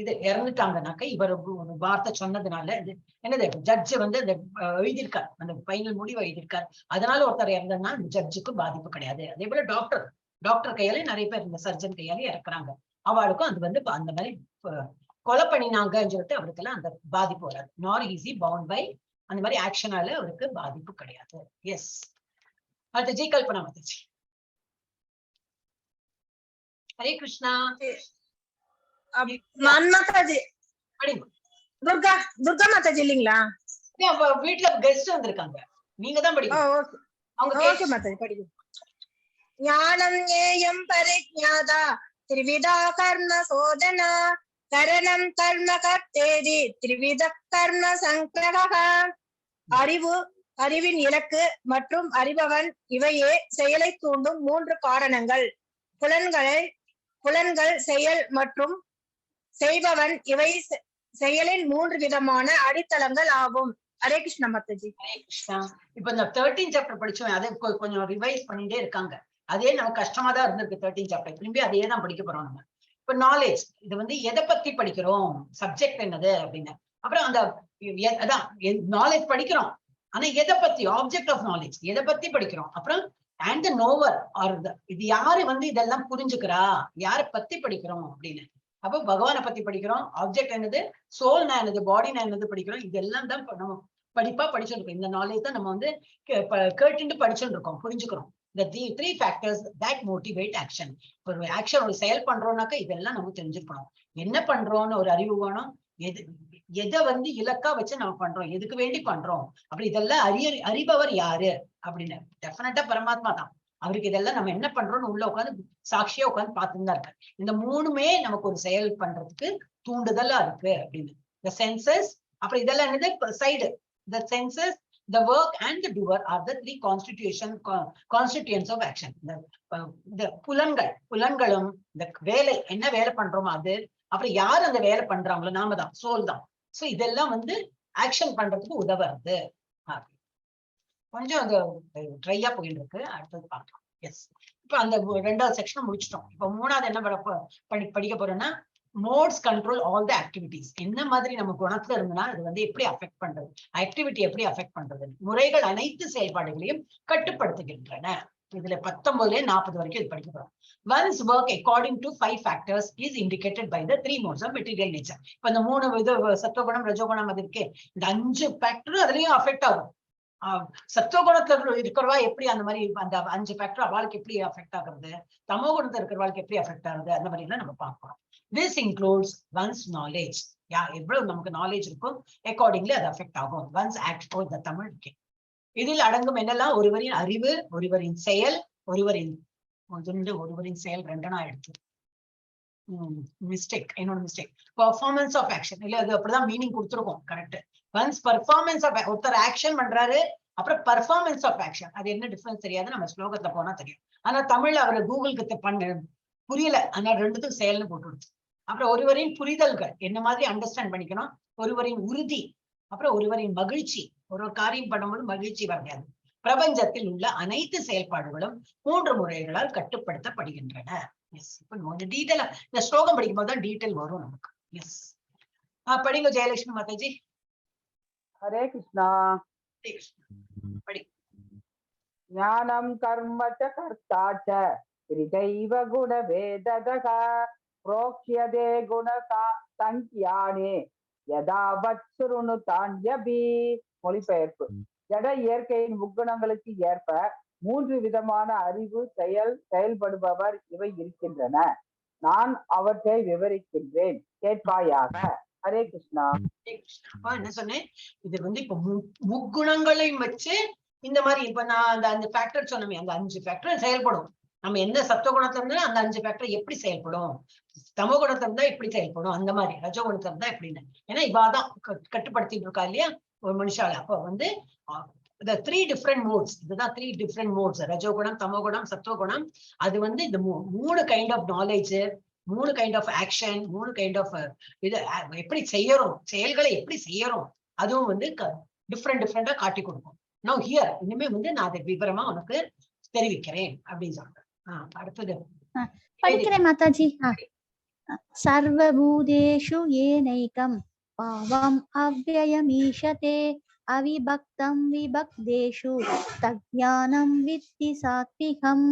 இது இறந்துட்டாங்கனாக்க இவர் ஒரு வார்த்தை சொன்னதுனால இது என்னது, ஜட்ஜு வந்து அந்த எழுதியிருக்கார், அந்த ஃபைனல் முடிவு எழுதியிருக்கார், அதனால ஒருத்தர் இறந்ததுன்னா அந்த ஜட்ஜுக்கு பாதிப்பு கிடையாது. அதே போல டாக்டர் கையாலே நிறைய பேர் இந்த சர்ஜன் கையாலே இறக்குறாங்க, அவளுக்கும் அது வந்து அந்த மாதிரி கொலை பண்ணினாங்கன்னு சொல்லிட்டு அவருக்கெல்லாம் அந்த பாதிப்பு வராது. நார் ஈஸி பவுண்ட் பை அந்த மாதிரி ஆக்ஷனால அவருக்கு பாதிப்பு கிடையாது. எஸ். அடுத்த ஜி கல்பனா மாதாஜி. ஹரே கிருஷ்ணா. மாதாஜி துர்கா துர்கா மாதாஜி இல்லீங்களா? வீட்டுல கெஸ்ட் வந்திருக்காங்க, நீங்க தான் படிக்கணும். ஓகே மாதாஜி படிங்க. ஞானம் ஞேயம் பரிஜ்ஞாதா த்ரிவிதா கர்ம சோதனா கரணம் கர்ம கர்த்தேதி த்ரிவித கர்ம சங்கிரஹ. அறிவின் இலக்கு மற்றும் அறிபவன் இவையே செயலை தூண்டும் 3 காரணங்கள். புலன்கள் செயல் மற்றும் செய்பவன் இவை செயலின் 3 விதமான அடித்தளங்கள் ஆகும். ஹரே கிருஷ்ணா மாதாஜி. ஹரே கிருஷ்ணா. இப்ப இந்த 13 சாப்டர் படிச்சோம், அதை கொஞ்சம் ரிவைஸ் பண்ணிட்டே இருக்காங்க. அதே நமக்கு கஷ்டமா தான் இருந்திருக்கு 13 சாப்டர். திரும்பி அதையே தான் படிக்க போறோம் நம்ம. இப்ப நாலேஜ், இது வந்து எதை பத்தி படிக்கிறோம், சப்ஜெக்ட் என்னது அப்படின்னு. அப்புறம் அந்த அதான் நாலேஜ் படிக்கிறோம், ஆனா எதை பத்தி, ஆப்ஜெக்ட் ஆஃப் நாலேஜ் எதை பத்தி படிக்கிறோம். அப்புறம் அண்ட் நோவர் ஆர் இது யாரு வந்து இதெல்லாம் புரிஞ்சுக்கிறா, யாரை பத்தி படிக்கிறோம் அப்படின்னு. அப்போ பகவானை பத்தி படிக்கிறோம், ஆப்ஜெக்ட் என்னது, சோல்னா என்னது, பாடினா என்னது படிக்கிறோம். இதெல்லாம் தான் நம்ம படிப்பா படிச்சுட்டு இருக்கோம். இந்த நாலேஜ் தான் நம்ம வந்து கேட்டு படிச்சுட்டு இருக்கோம், புரிஞ்சுக்கிறோம். The 3 factors that motivate action. ஒரு ஆக்ஷன், ஒரு செயல் பண்றோம்னாக்கா இதெல்லாம் நம்ம தெரிஞ்சுக்கணும். என்ன பண்றோம்னு ஒரு அறிவு வேணும். எதை வந்து இலக்கா வச்சு நம்ம பண்றோம், எதுக்கு வேண்டி பண்றோம், அப்படி இதெல்லாம் அறிபவர் யாரு அப்படின்னு. டெஃபினட்டா பரமாத்மா தான். அவருக்கு இதெல்லாம் நம்ம என்ன பண்றோம்னு உள்ள உட்காந்து சாட்சியா உட்காந்து பார்த்துன்னு தான் இருக்காரு. இந்த 3மே நமக்கு ஒரு செயல் பண்றதுக்கு தூண்டுதலா இருக்கு அப்படின்னு. The senses, அப்புறம் இதெல்லாம் என்னது, side. The senses, the work and the doer are the 3 constituents of action. The புலன்களும் இந்த வேலை, என்ன வேலை பண்றோமோ அது, அப்புறம் யார் அந்த வேலை பண்றாங்களோ நாம தான், சோல் தான். சோ இதெல்லாம் வந்து ஆக்ஷன் பண்றதுக்கு உதவுறது. கொஞ்சம் அது ட்ரையா போயிட்டு இருக்கு, அடுத்தது பார்க்கலாம். எஸ். இப்ப அந்த 2வது செக்ஷன் முடிச்சிட்டோம். இப்ப 3வது என்ன படிக்க போறோம்னா, modes control all the activities. என்ன மாதிரி நம்ம குணத்துல இருந்தனா அது வந்து எப்படி அஃபெக்ட் பண்றது, ஆக்டிவிட்டி எப்படி அஃபெக்ட் பண்றது, முறைகள் அனைத்து செயல்பாடுகளையும் கட்டுப்படுத்துகின்றன. இதுல 19ல 40 வரைக்கும் இது படிக்க போறோம். One's work according to 5 factors is indicated by the 3 modes of material nature. இப்ப இந்த 3 இது சத்துவகுணம், ரஜோகுணம் அது இருக்கே, இந்த 5 ஃபேக்டரும் அதுலயும் அஃபெக்ட் ஆகும். சத்துவகுணத்துல இருக்கிறவா எப்படி அந்த மாதிரி அந்த 5 ஃபேக்டர் அவளுக்கு எப்படி அஃபெக்ட் ஆகுறது, தமோ குணத்துல இருக்கிறவாளுக்கு எப்படி அஃபெக்ட் ஆகுது, அந்த மாதிரி எல்லாம் நம்ம பார்ப்போம். This includes one's knowledge. எவ்வளவு நமக்கு நாலேஜ் இருக்கும், அக்கார்டிங்லி அது அஃபெக்ட் ஆகும். one's act, இந்த தமிழ் இருக்கு. இதில் அடங்கும் என்னெல்லாம், ஒருவரின் அறிவு, ஒருவரின் செயல், ஒருவரின் செயல் 2 எடுத்து மிஸ்டேக், என்னோட மிஸ்டேக். பெர்ஃபார்மன்ஸ் ஆஃப் ஆக்ஷன், இல்ல அது அப்படிதான் மீனிங் கொடுத்துருக்கோம். கரெக்ட். ஒன்ஸ் பெர்ஃபார்மன்ஸ் ஆஃப், ஒருத்தர் ஆக்ஷன் பண்றாரு, அப்புறம் பெர்ஃபார்மன்ஸ் ஆஃப் ஆக்ஷன், அது என்ன டிஃபரன்ஸ் தெரியாது, நம்ம ஸ்லோகத்துல போனா தெரியும். ஆனா தமிழ்ல அவரை கூகுளுக்கு புரியல, அதனால 2த்துக்கும் செயல்னு போட்டு. அப்புறம் ஒருவரின் புரிதல்கள், என்ன மாதிரி அண்டர்ஸ்டாண்ட் பண்ணிக்கணும், ஒருவரின் உறுதி, அப்புறம் ஒருவரின் மகிழ்ச்சி. ஒரு காரியம் பண்ணும்போது மகிழ்ச்சி வராது. பிரபஞ்சத்தில் உள்ள அனைத்து செயல்பாடுகளும் 3 முறைகளால் கட்டுப்படுத்தப்படுகின்றன. எஸ். இப்ப டீட்டெயிலா இந்த ஸ்லோகம் படிக்கும் போதுதான் டீட்டெயில் வரும் நமக்கு. எஸ். படிங்க ஜெயலட்சுமி மாதாஜி. ஹரே கிருஷ்ணா. படி. ஞானம் கர்ம ச கர்த்தா ச த்ரிதைவ குண வேததக ப்ரோக்ஷ்யதே குண சங்கியானே யதாவத் சுருணு தாண்யபி. மொழிபெயர்ப்பு. ஜட இயற்கையின் முக்குணங்களுக்கு ஏற்ப 3 விதமான அறிவு, செயல்படுபவர் இவை இருக்கின்றன. நான் அவற்றை விவரிக்கின்றேன், கேட்பாயாக. ஹரே கிருஷ்ணா. என்ன சொன்னேன், இது வந்து இப்ப முக்குணங்களையும் வச்சு இந்த மாதிரி, இப்ப நான் அந்த ஃபேக்டர் சொன்னமே, அந்த 5 ஃபேக்டர் செயல்படும். நம்ம என்ன சத்துவ குணத்துல இருந்தா அந்த 5 ஃபேக்டர் எப்படி செயல்படும், தமோ குணத்துல இருந்தா எப்படி செயல்படும், அந்த மாதிரி ரஜோ குணத்துல இருந்தா எப்படின்னு. ஏன்னா இவாதான் கட்டுப்படுத்திட்டு இருக்கா இல்லையா ஒரு மனுஷால. அப்ப வந்து the 3 different modes, இதுதான் 3 different modes, ரஜோகுணம், தமோகுணம், சத்துவகுணம். அது வந்து இந்த 3 kind of knowledge, 3 kind of action, 3 kind of இது எப்படி செய்யறோம், செயல்களை எப்படி செய்யறோம், அதுவும் வந்து டிஃப்ரெண்டா காட்டி கொடுக்கும். நோ ஹியர், இனிமே வந்து நான் அதை விவரமா உனக்கு தெரிவிக்கிறேன் அப்படின்னு சொல்றேன். அடுத்தது படிக்கிறேன் மாதாஜி. சர்வபூதேஷு ஏனைகம் பாவம் அவ்யயமீஷதே அவிபக்தம் விபக்தேஷு தக்ஞானம் வித்தி சாத்விகம்.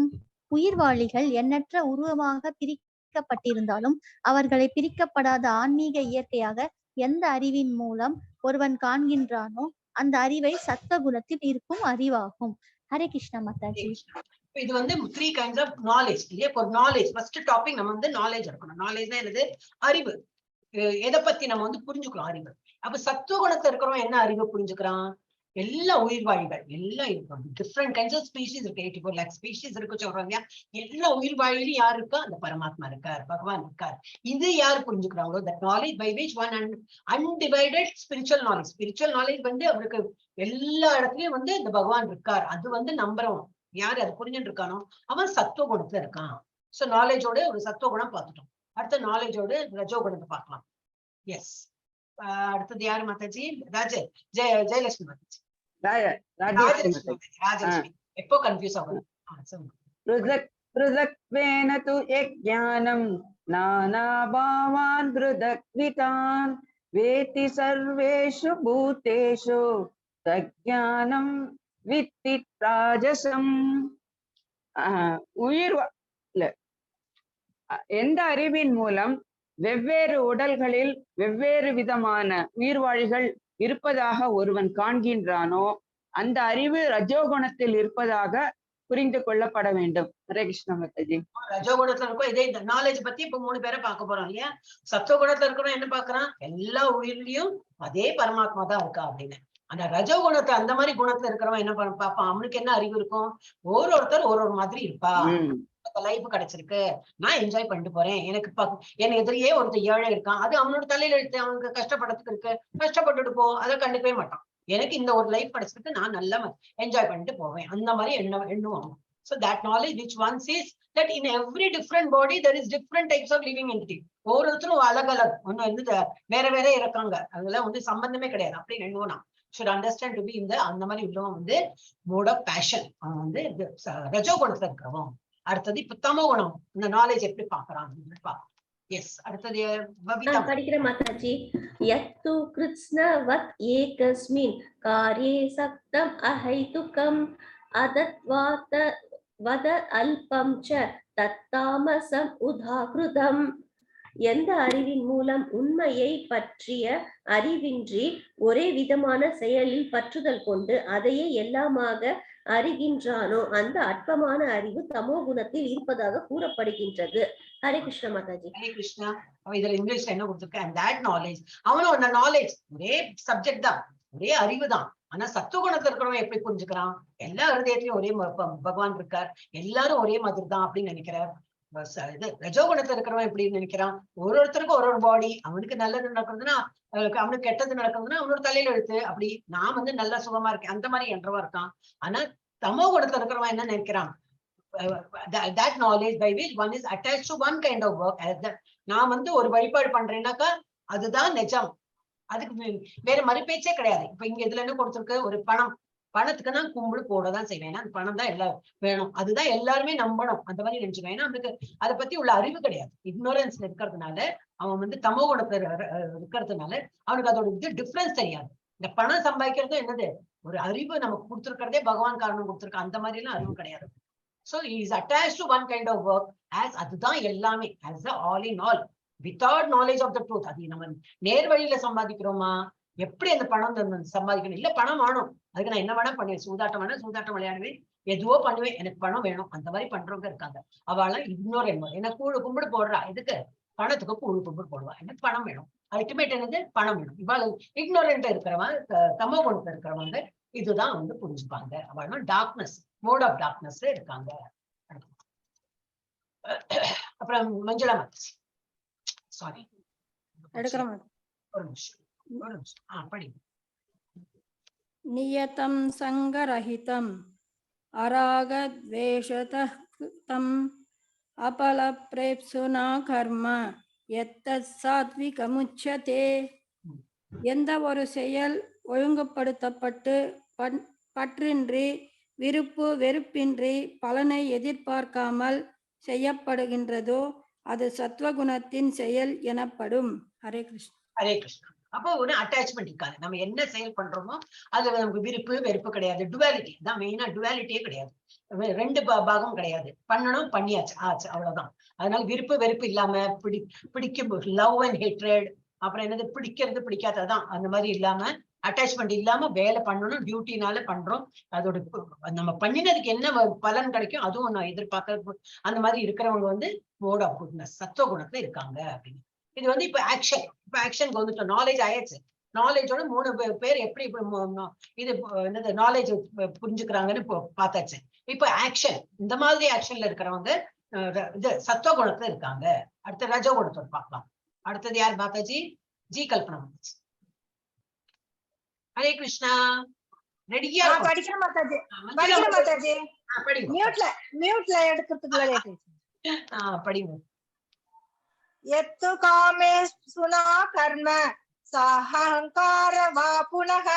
உயிர்வாளிகள் எண்ணற்ற உருவமாக பிரிக்கப்பட்டிருந்தாலும் அவர்களை பிரிக்கப்படாத ஆன்மீக இயற்கையாக எந்த அறிவின் மூலம் ஒருவன் காண்கின்றானோ அந்த அறிவை சத்துவ குணத்தில் இருக்கும் அறிவாகும். ஹரே கிருஷ்ணா மாதாஜி. இது வந்து 3 kinds of knowledge இல்லையா? இப்போ நாலேஜ் ஃபர்ஸ்ட் டாபிக் நம்ம வந்து நாலேஜ் இருக்கணும். நாலேஜ்னா என்னது? அறிவு. எதை பத்தி நம்ம வந்து புரிஞ்சுக்கிறோம் அறிவு. அப்ப சத்துவ குணத்துல இருக்கிறவன் என்ன அறிவு புரிஞ்சுக்கிறான்? எல்லா உயிர்வாழிகள் எல்லாம் இருக்கும். டிஃப்ரெண்ட் கைண்ட்ஸ் ஆஃப் ஸ்பீஷீஸ் இருக்கு. 84 lakh ஸ்பீஷீஸ் இருக்கு சொல்றாங்க. எல்லா உயிர்வாழிலும் யார் இருக்கா? அந்த பரமாத்மா இருக்கார், பகவான் இருக்கார். இது யார் புரிஞ்சுக்கிறாங்களோ that knowledge by which one undivided spiritual knowledge. Spiritual knowledge வந்து அவருக்கு எல்லா இடத்துலயும் வந்து இந்த பகவான் இருக்கார். அது வந்து நம்புறோம். யாரு அது புரிஞ்சுட்டு இருக்கானோ அவன் சத்துவ குணத்துல இருக்கான். சோ நாலேஜோட ஒரு சத்துவ குணம் பார்த்துட்டோம். அடுத்த நாலேஜோட ரஜோ குணத்தை பார்க்கலாம். எஸ். அடுத்தது யாரு மாதாஜி? ஜெயலட்சுமி மாதாஜி. ராஜலட்சுமி. எப்போ கன்ஃபியூஸ் ஆகும்? ருதக்வேன து யஜ்ஞானம் நானா பாவான் ருதக்விதான் வேதி சர்வேஷு பூதேஷு தஜ்ஞானம் வித்தி ராஜசம். எந்த அறிவின் மூலம் வெவ்வேறு உடல்களில் வெவ்வேறு விதமான உயிர்வாழிகள் இருப்பதாக ஒருவன் காண்கின்றானோ அந்த அறிவு ரஜோகுணத்தில் இருப்பதாக புரிந்து கொள்ளப்பட வேண்டும். ஹரே கிருஷ்ணா மாதாஜி. ரஜோகுணத்துல இருக்கும். இதே நாலேஜ் பத்தி இப்ப 3 பேரை பார்க்க போறோம் இல்லையா? சத்துவ குணத்துல இருக்கிறவன் என்ன பாக்குறான்? எல்லா உயிர்லயும் அதே பரமாத்மா தான் இருக்கா அப்படின்னு. ஆனா ரஜோகுணத்தை அந்த மாதிரி குணத்துல இருக்கிறவன் என்ன பண்ண பாப்பான்? அவனுக்கு என்ன அறிவு இருக்கும்? ஒருத்தர் ஒரு மாதிரி இருப்பா. லைஃப் கிடைச்சிருக்கு, நான் என்ஜாய் பண்ணிட்டு போறேன். எனக்கு எதிரியே ஒருத்தர் ஏழை இருக்கான், அது அவனோட தலையில எடுத்து அவனுக்கு கஷ்டப்படுறதுக்கு இருக்கு, கஷ்டப்பட்டுட்டு போ, அதை கண்டுக்கவே மாட்டான். எனக்கு இந்த ஒரு லைஃப் கிடைச்சிருக்கு, நான் நல்லா என்ஜாய் பண்ணிட்டு போவேன். அந்த மாதிரி எண்ணுவாங்க. So that knowledge which one says that in every different body there is different types of living entity. ஒவ்வொருத்தரும் அலகலக் ஒண்ணு வந்து வேற வேற இருக்காங்க, அதெல்லாம் வந்து சம்பந்தமே கிடையாது அப்படின்னு எண்ணுவோம். should understand to be இந்த அந்த மாதிரி உள்ளவன் வந்து மோட் ஆஃப் பேஷன். அவன் வந்து ரஜோ குணத்துல இருக்கிறவன். அடுத்தது இப்ப தமோ குணம், இந்த நாலேஜ் எப்படி பாக்குறான். எஸ். அடுத்தது படிக்கிற மாதாஜி. யத்து கிருஷ்ணவத் ஏகஸ்மின் கார்யே சக்தம் அஹைதுகம் அதத்வாத வத அல்பம் ச தத்தாமசம் உதாகிருதம். எந்த அறிவின் மூலம் உண்மையை பற்றிய அறிவின்றி ஒரே விதமான செயலில் பற்றுதல் கொண்டு அதையே எல்லாமாக அறிகின்றானோ அந்த அற்பமான அறிவு தமோ குணத்தில் இருப்பதாக கூறப்படுகின்றது. ஹரே கிருஷ்ணா மாதாஜி. ஹரே கிருஷ்ணா. இதுல இங்கிலீஷ்ல என்ன கொடுத்திருக்கேன்? That knowledge. அவனும் அந்த நாலேஜ் ஒரே சப்ஜெக்ட் தான், ஒரே அறிவு தான். ஆனா சத்துவகுணத்துல இருக்கிறவன் எப்படி புரிஞ்சுக்கிறான்? எல்லா ஹிருதயத்திலயும் ஒரே பகவான் இருக்கார், எல்லாரும் ஒரே மாதிரி தான் அப்படின்னு நினைக்கிறார். இது ரஜோகுணத்துல இருக்கிறவன் எப்படி நினைக்கிறான்? ஒருத்தருக்கும் ஒரு பாடி. அவனுக்கு நல்லது நடக்குதுன்னா அவனுக்கு கெட்டது நடக்குதுன்னா அவனோட தலையில எழுத்து. அப்படி நான் வந்து நல்லா சுகமா இருக்கேன் அந்த மாதிரி என்றவா இருக்கான். ஆனா தமோ குணத்துல இருக்கிறவன் என்ன நினைக்கிறான்? that knowledge by which one is attached to one kind of work as that. நான் வந்து ஒரு வழிபாடு பண்றேன்னாக்கா அதுதான் நிஜம், அதுக்கு வேற மறுபேச்சே கிடையாது. இப்ப இங்க இதுல என்ன கொடுத்திருக்கு? ஒரு பணத்துக்கு நான் கும்பிடு போடதான் செய்வேன். அந்த பணம் தான் எல்லாம் வேணும், அதுதான் எல்லாருமே நம்பணும், அந்த மாதிரி நினைச்சுக்கேன். ஏன்னா அவனுக்கு அதை பத்தி உள்ள அறிவு கிடையாது. இக்னோரன்ஸ்ல இருக்கிறதுனால அவன் வந்து தமோ குணத்துல இருக்கிறதுனால அவனுக்கு அதோட இது டிஃபரன்ஸ் தெரியாது. இந்த பணம் சம்பாதிக்கிறது என்னது? ஒரு அறிவு நமக்கு கொடுத்துருக்கிறதே பகவான் காரணம் கொடுத்துருக்க, அந்த மாதிரி எல்லாம் அறிவு கிடையாது. So he is attached to one kind of work as அதுதான் எல்லாமே, as the all in all, without knowledge of the truth. அது நம்ம நேர் வழியில சம்பாதிக்கிறோமா? எப்படி அந்த பணம் சம்பாதிக்கணும்? இல்ல பணம் வேணும், அதுக்கு நான் என்ன வேணா பண்ணுவேன், சூதாட்டம் வேணா சூதாட்டம் விளையாடுவேன், எதுவோ பண்ணுவேன், எனக்கு பணம் வேணும், அந்த மாதிரி பண்றவங்க இருக்காங்க. அவளாம் இக்னோர் என்ன, எனக்கு கூழு கும்பிடு போடுறா, எதுக்கு? பணத்துக்கு கூழு கும்பிடு போடுவா, எனக்கு பணம் வேணும், அல்டிமேட் என்னது? பணம் வேணும். இவாள் இக்னோரண்டா இருக்கிறவன், தமோ குணத்துல இருக்கிறவங்க இதுதான் வந்து புரிஞ்சுப்பாங்க. அவளும் டார்க்னஸ், மோட் ஆஃப் டார்க்னஸ்ல இருக்காங்க. அப்புறம் மஞ்சுளா மாதாஜி. சாரி, ஒரு நிமிஷம். படி. நியதம் சங்கரஹிதம் அராகத்வேஷதः கிருதம் அபலப்ரேப்சுனா கர்ம யத்தத் சாத்விகமுச்யதே. எந்த ஒரு செயல் ஒழுங்குபடுத்தப்பட்டு பற்றின்றி விருப்பு வெறுப்பின்றி பலனை எதிர்பார்க்காமல் செய்யப்படுகின்றதோ அது சத்வகுணத்தின் செயல் எனப்படும். ஹரே கிருஷ்ணா. ஹரே கிருஷ்ணா. அப்போ ஒரு அட்டாச்மெண்ட் இருக்காது. நம்ம என்ன செயல் பண்றோமோ அதுல நமக்கு விருப்பு வெறுப்பு கிடையாது. டுவாலிட்டி தான் மெயினா, டுவாலிட்டியே கிடையாது. ரெண்டு பாகம் கிடையாது. பண்ணணும், பண்ணியாச்சு, ஆச்சு, அவ்வளவுதான். அதனால விருப்பு வெறுப்பு இல்லாம பிடிக்கும் லவ் அண்ட் ஹேட்ரட், அப்புறம் என்னது பிடிக்கிறது பிடிக்காததான் அந்த மாதிரி இல்லாம, அட்டாச்மெண்ட் இல்லாம வேலை பண்ணணும், டியூட்டினால பண்றோம். அதோட நம்ம பண்ணினதுக்கு என்ன பலன் கிடைக்கும் அதுவும் நான் எதிர்பார்க்க அந்த மாதிரி இருக்கிறவங்க வந்து மோட் ஆஃப் குட்னஸ், சத்துவ குணத்துல இருக்காங்க அப்படின்னு. இது வந்து இப்ப ஆக்ஷனுக்கு வந்துட்டோம். நாலேஜ் ஆயிடுச்சு. நாலேஜோட 3 பேர் எப்படி இது என்னது நாலேஜ் புரிஞ்சுக்கிறாங்கன்னு பார்த்தாச்சு. இப்ப ஆக்ஷன், இந்த மாதிரி ஆக்ஷன்ல இருக்கிறவங்க இது சத்துவ குணத்துல இருக்காங்க. அடுத்த ரஜோ குணத்தோட பார்க்கலாம். அடுத்தது யார் மாதாஜி? ஜி கல்பனா. ஹரே கிருஷ்ணா. ரெடியா படிக்கிறேன் மாதாஜி, படிக்கிறேன் மாதாஜி. மியூட்ல எடுக்கிறதுக்கு படிங்க. எத்து காமே சுனா கர்ம சாஹங்கார வா புனஹ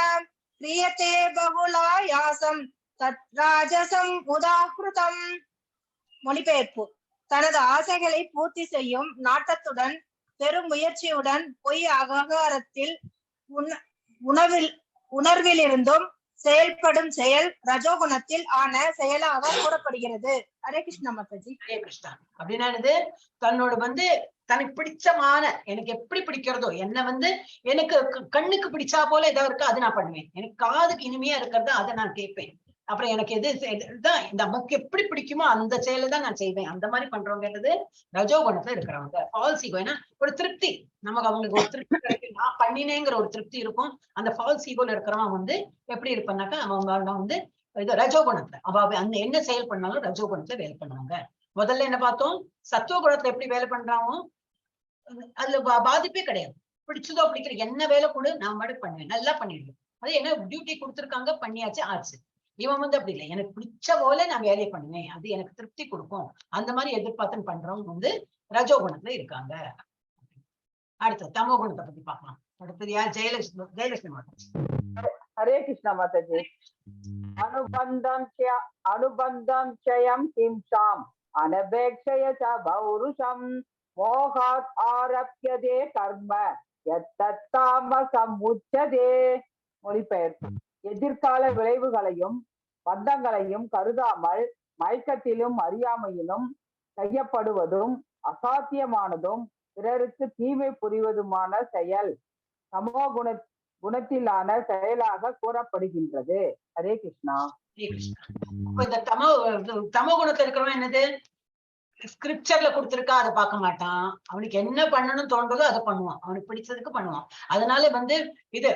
கிரியதே பகுலாயாசம் தத் ராஜசம் உதாஹ்ருதம். மொழிபெயர்ப்பு: தனது ஆசைகளை பூர்த்தி செய்யும் நாட்டத்துடன் பெரும் முயற்சியுடன் பொய் அகங்காரத்தில் உணர்விலிருந்தும் செயல்படும் செயல் ரஜோகுணத்தில் ஆன செயலாக கூறப்படுகிறது. ஹரே கிருஷ்ணா மாதாஜி. ஹரே கிருஷ்ணா. அப்படின்னா என்னது? தன்னோட வந்து தனக்கு பிடிச்சமான, எனக்கு எப்படி பிடிக்கிறதோ, என்ன வந்து எனக்கு கண்ணுக்கு பிடிச்சா போல ஏதாவது இருக்கு அது நான் பண்ணுவேன். எனக்கு காதுக்கு இனிமையா இருக்கிறது அதை நான் கேட்பேன். அப்புறம் எனக்கு எதுதான் நமக்கு எப்படி பிடிக்குமோ அந்த செயலை தான் நான் செய்வேன். அந்த மாதிரி பண்றவங்க என்னது? ரஜோகுணத்துல இருக்கிறவங்க. False ego. ஏன்னா ஒரு திருப்தி, நமக்கு அவங்களுக்கு ஒரு திருப்தி கிடைக்கும், நான் பண்ணினேங்கிற ஒரு திருப்தி இருக்கும். அந்த ஃபால்ஸ் ஈகோல இருக்கிறவன் வந்து எப்படி இருப்பான்னாக்கா, அவங்க வந்து இது ரஜோகுணத்துல அந்த என்ன செயல் பண்ணாலும் ரஜோகுணத்துல வேலை பண்ணுவாங்க. முதல்ல என்ன பார்த்தோம்? சத்துவ குணத்துல எப்படி வேலை பண்றாங்க, அதுல பாதிப்பே கிடையாது. பிடிச்சதோ பிடிக்கிற என்ன வேலை கூட நான் மட்டும் பண்ணுவேன், நல்லா பண்ணிடுவேன். அது என்ன டியூட்டி கொடுத்துருக்காங்க, பண்ணியாச்சு, ஆச்சு. இவன் வந்து அப்படி இல்லை, எனக்கு பிடிச்ச போல நான் வேலையை பண்ணுவேன், அது எனக்கு திருப்தி கொடுக்கும், அந்த மாதிரி எதிர்பார்த்து பண்றவங்க வந்து ரஜோகுணத்துல இருக்காங்க. அடுத்து தமோ குணத்தை பத்தி பார்க்கலாம். அடுத்தது யார்? ஜெயலட்சுமி மாதாஜி. ஹரே கிருஷ்ணா மாதாஜி. அனுபந்தம் சயம் ஹிம்சாம் அனபேக்ஷய ச பௌருஷம் மோகாத் ஆரப்யதே கர்ம யத்தத் தாமசம் உச்சதே. மொழிபெயர்ப்பு: எதிர்கால விளைவுகளையும் பந்தங்களையும் கருதாமல் மயக்கத்திலும் அறியாமையிலும் செய்யப்படுவதும் அசாத்தியமானதும் பிறருக்கு தீமை புரிவதுமான செயல் சமோ குணத்திலான செயலாக கூறப்படுகின்றது. ஹரே கிருஷ்ணா. இந்த தமோ குணத்துல இருக்கிறவன் என்னது? ஸ்கிரிப்சர்ல கொடுத்திருக்கா அதை பார்க்க மாட்டான். அவனுக்கு என்ன பண்ணணும்னு தோன்றதோ அதை பண்ணுவான், அவனுக்கு பிடிச்சதுக்கு பண்ணுவான். அதனால வந்து இது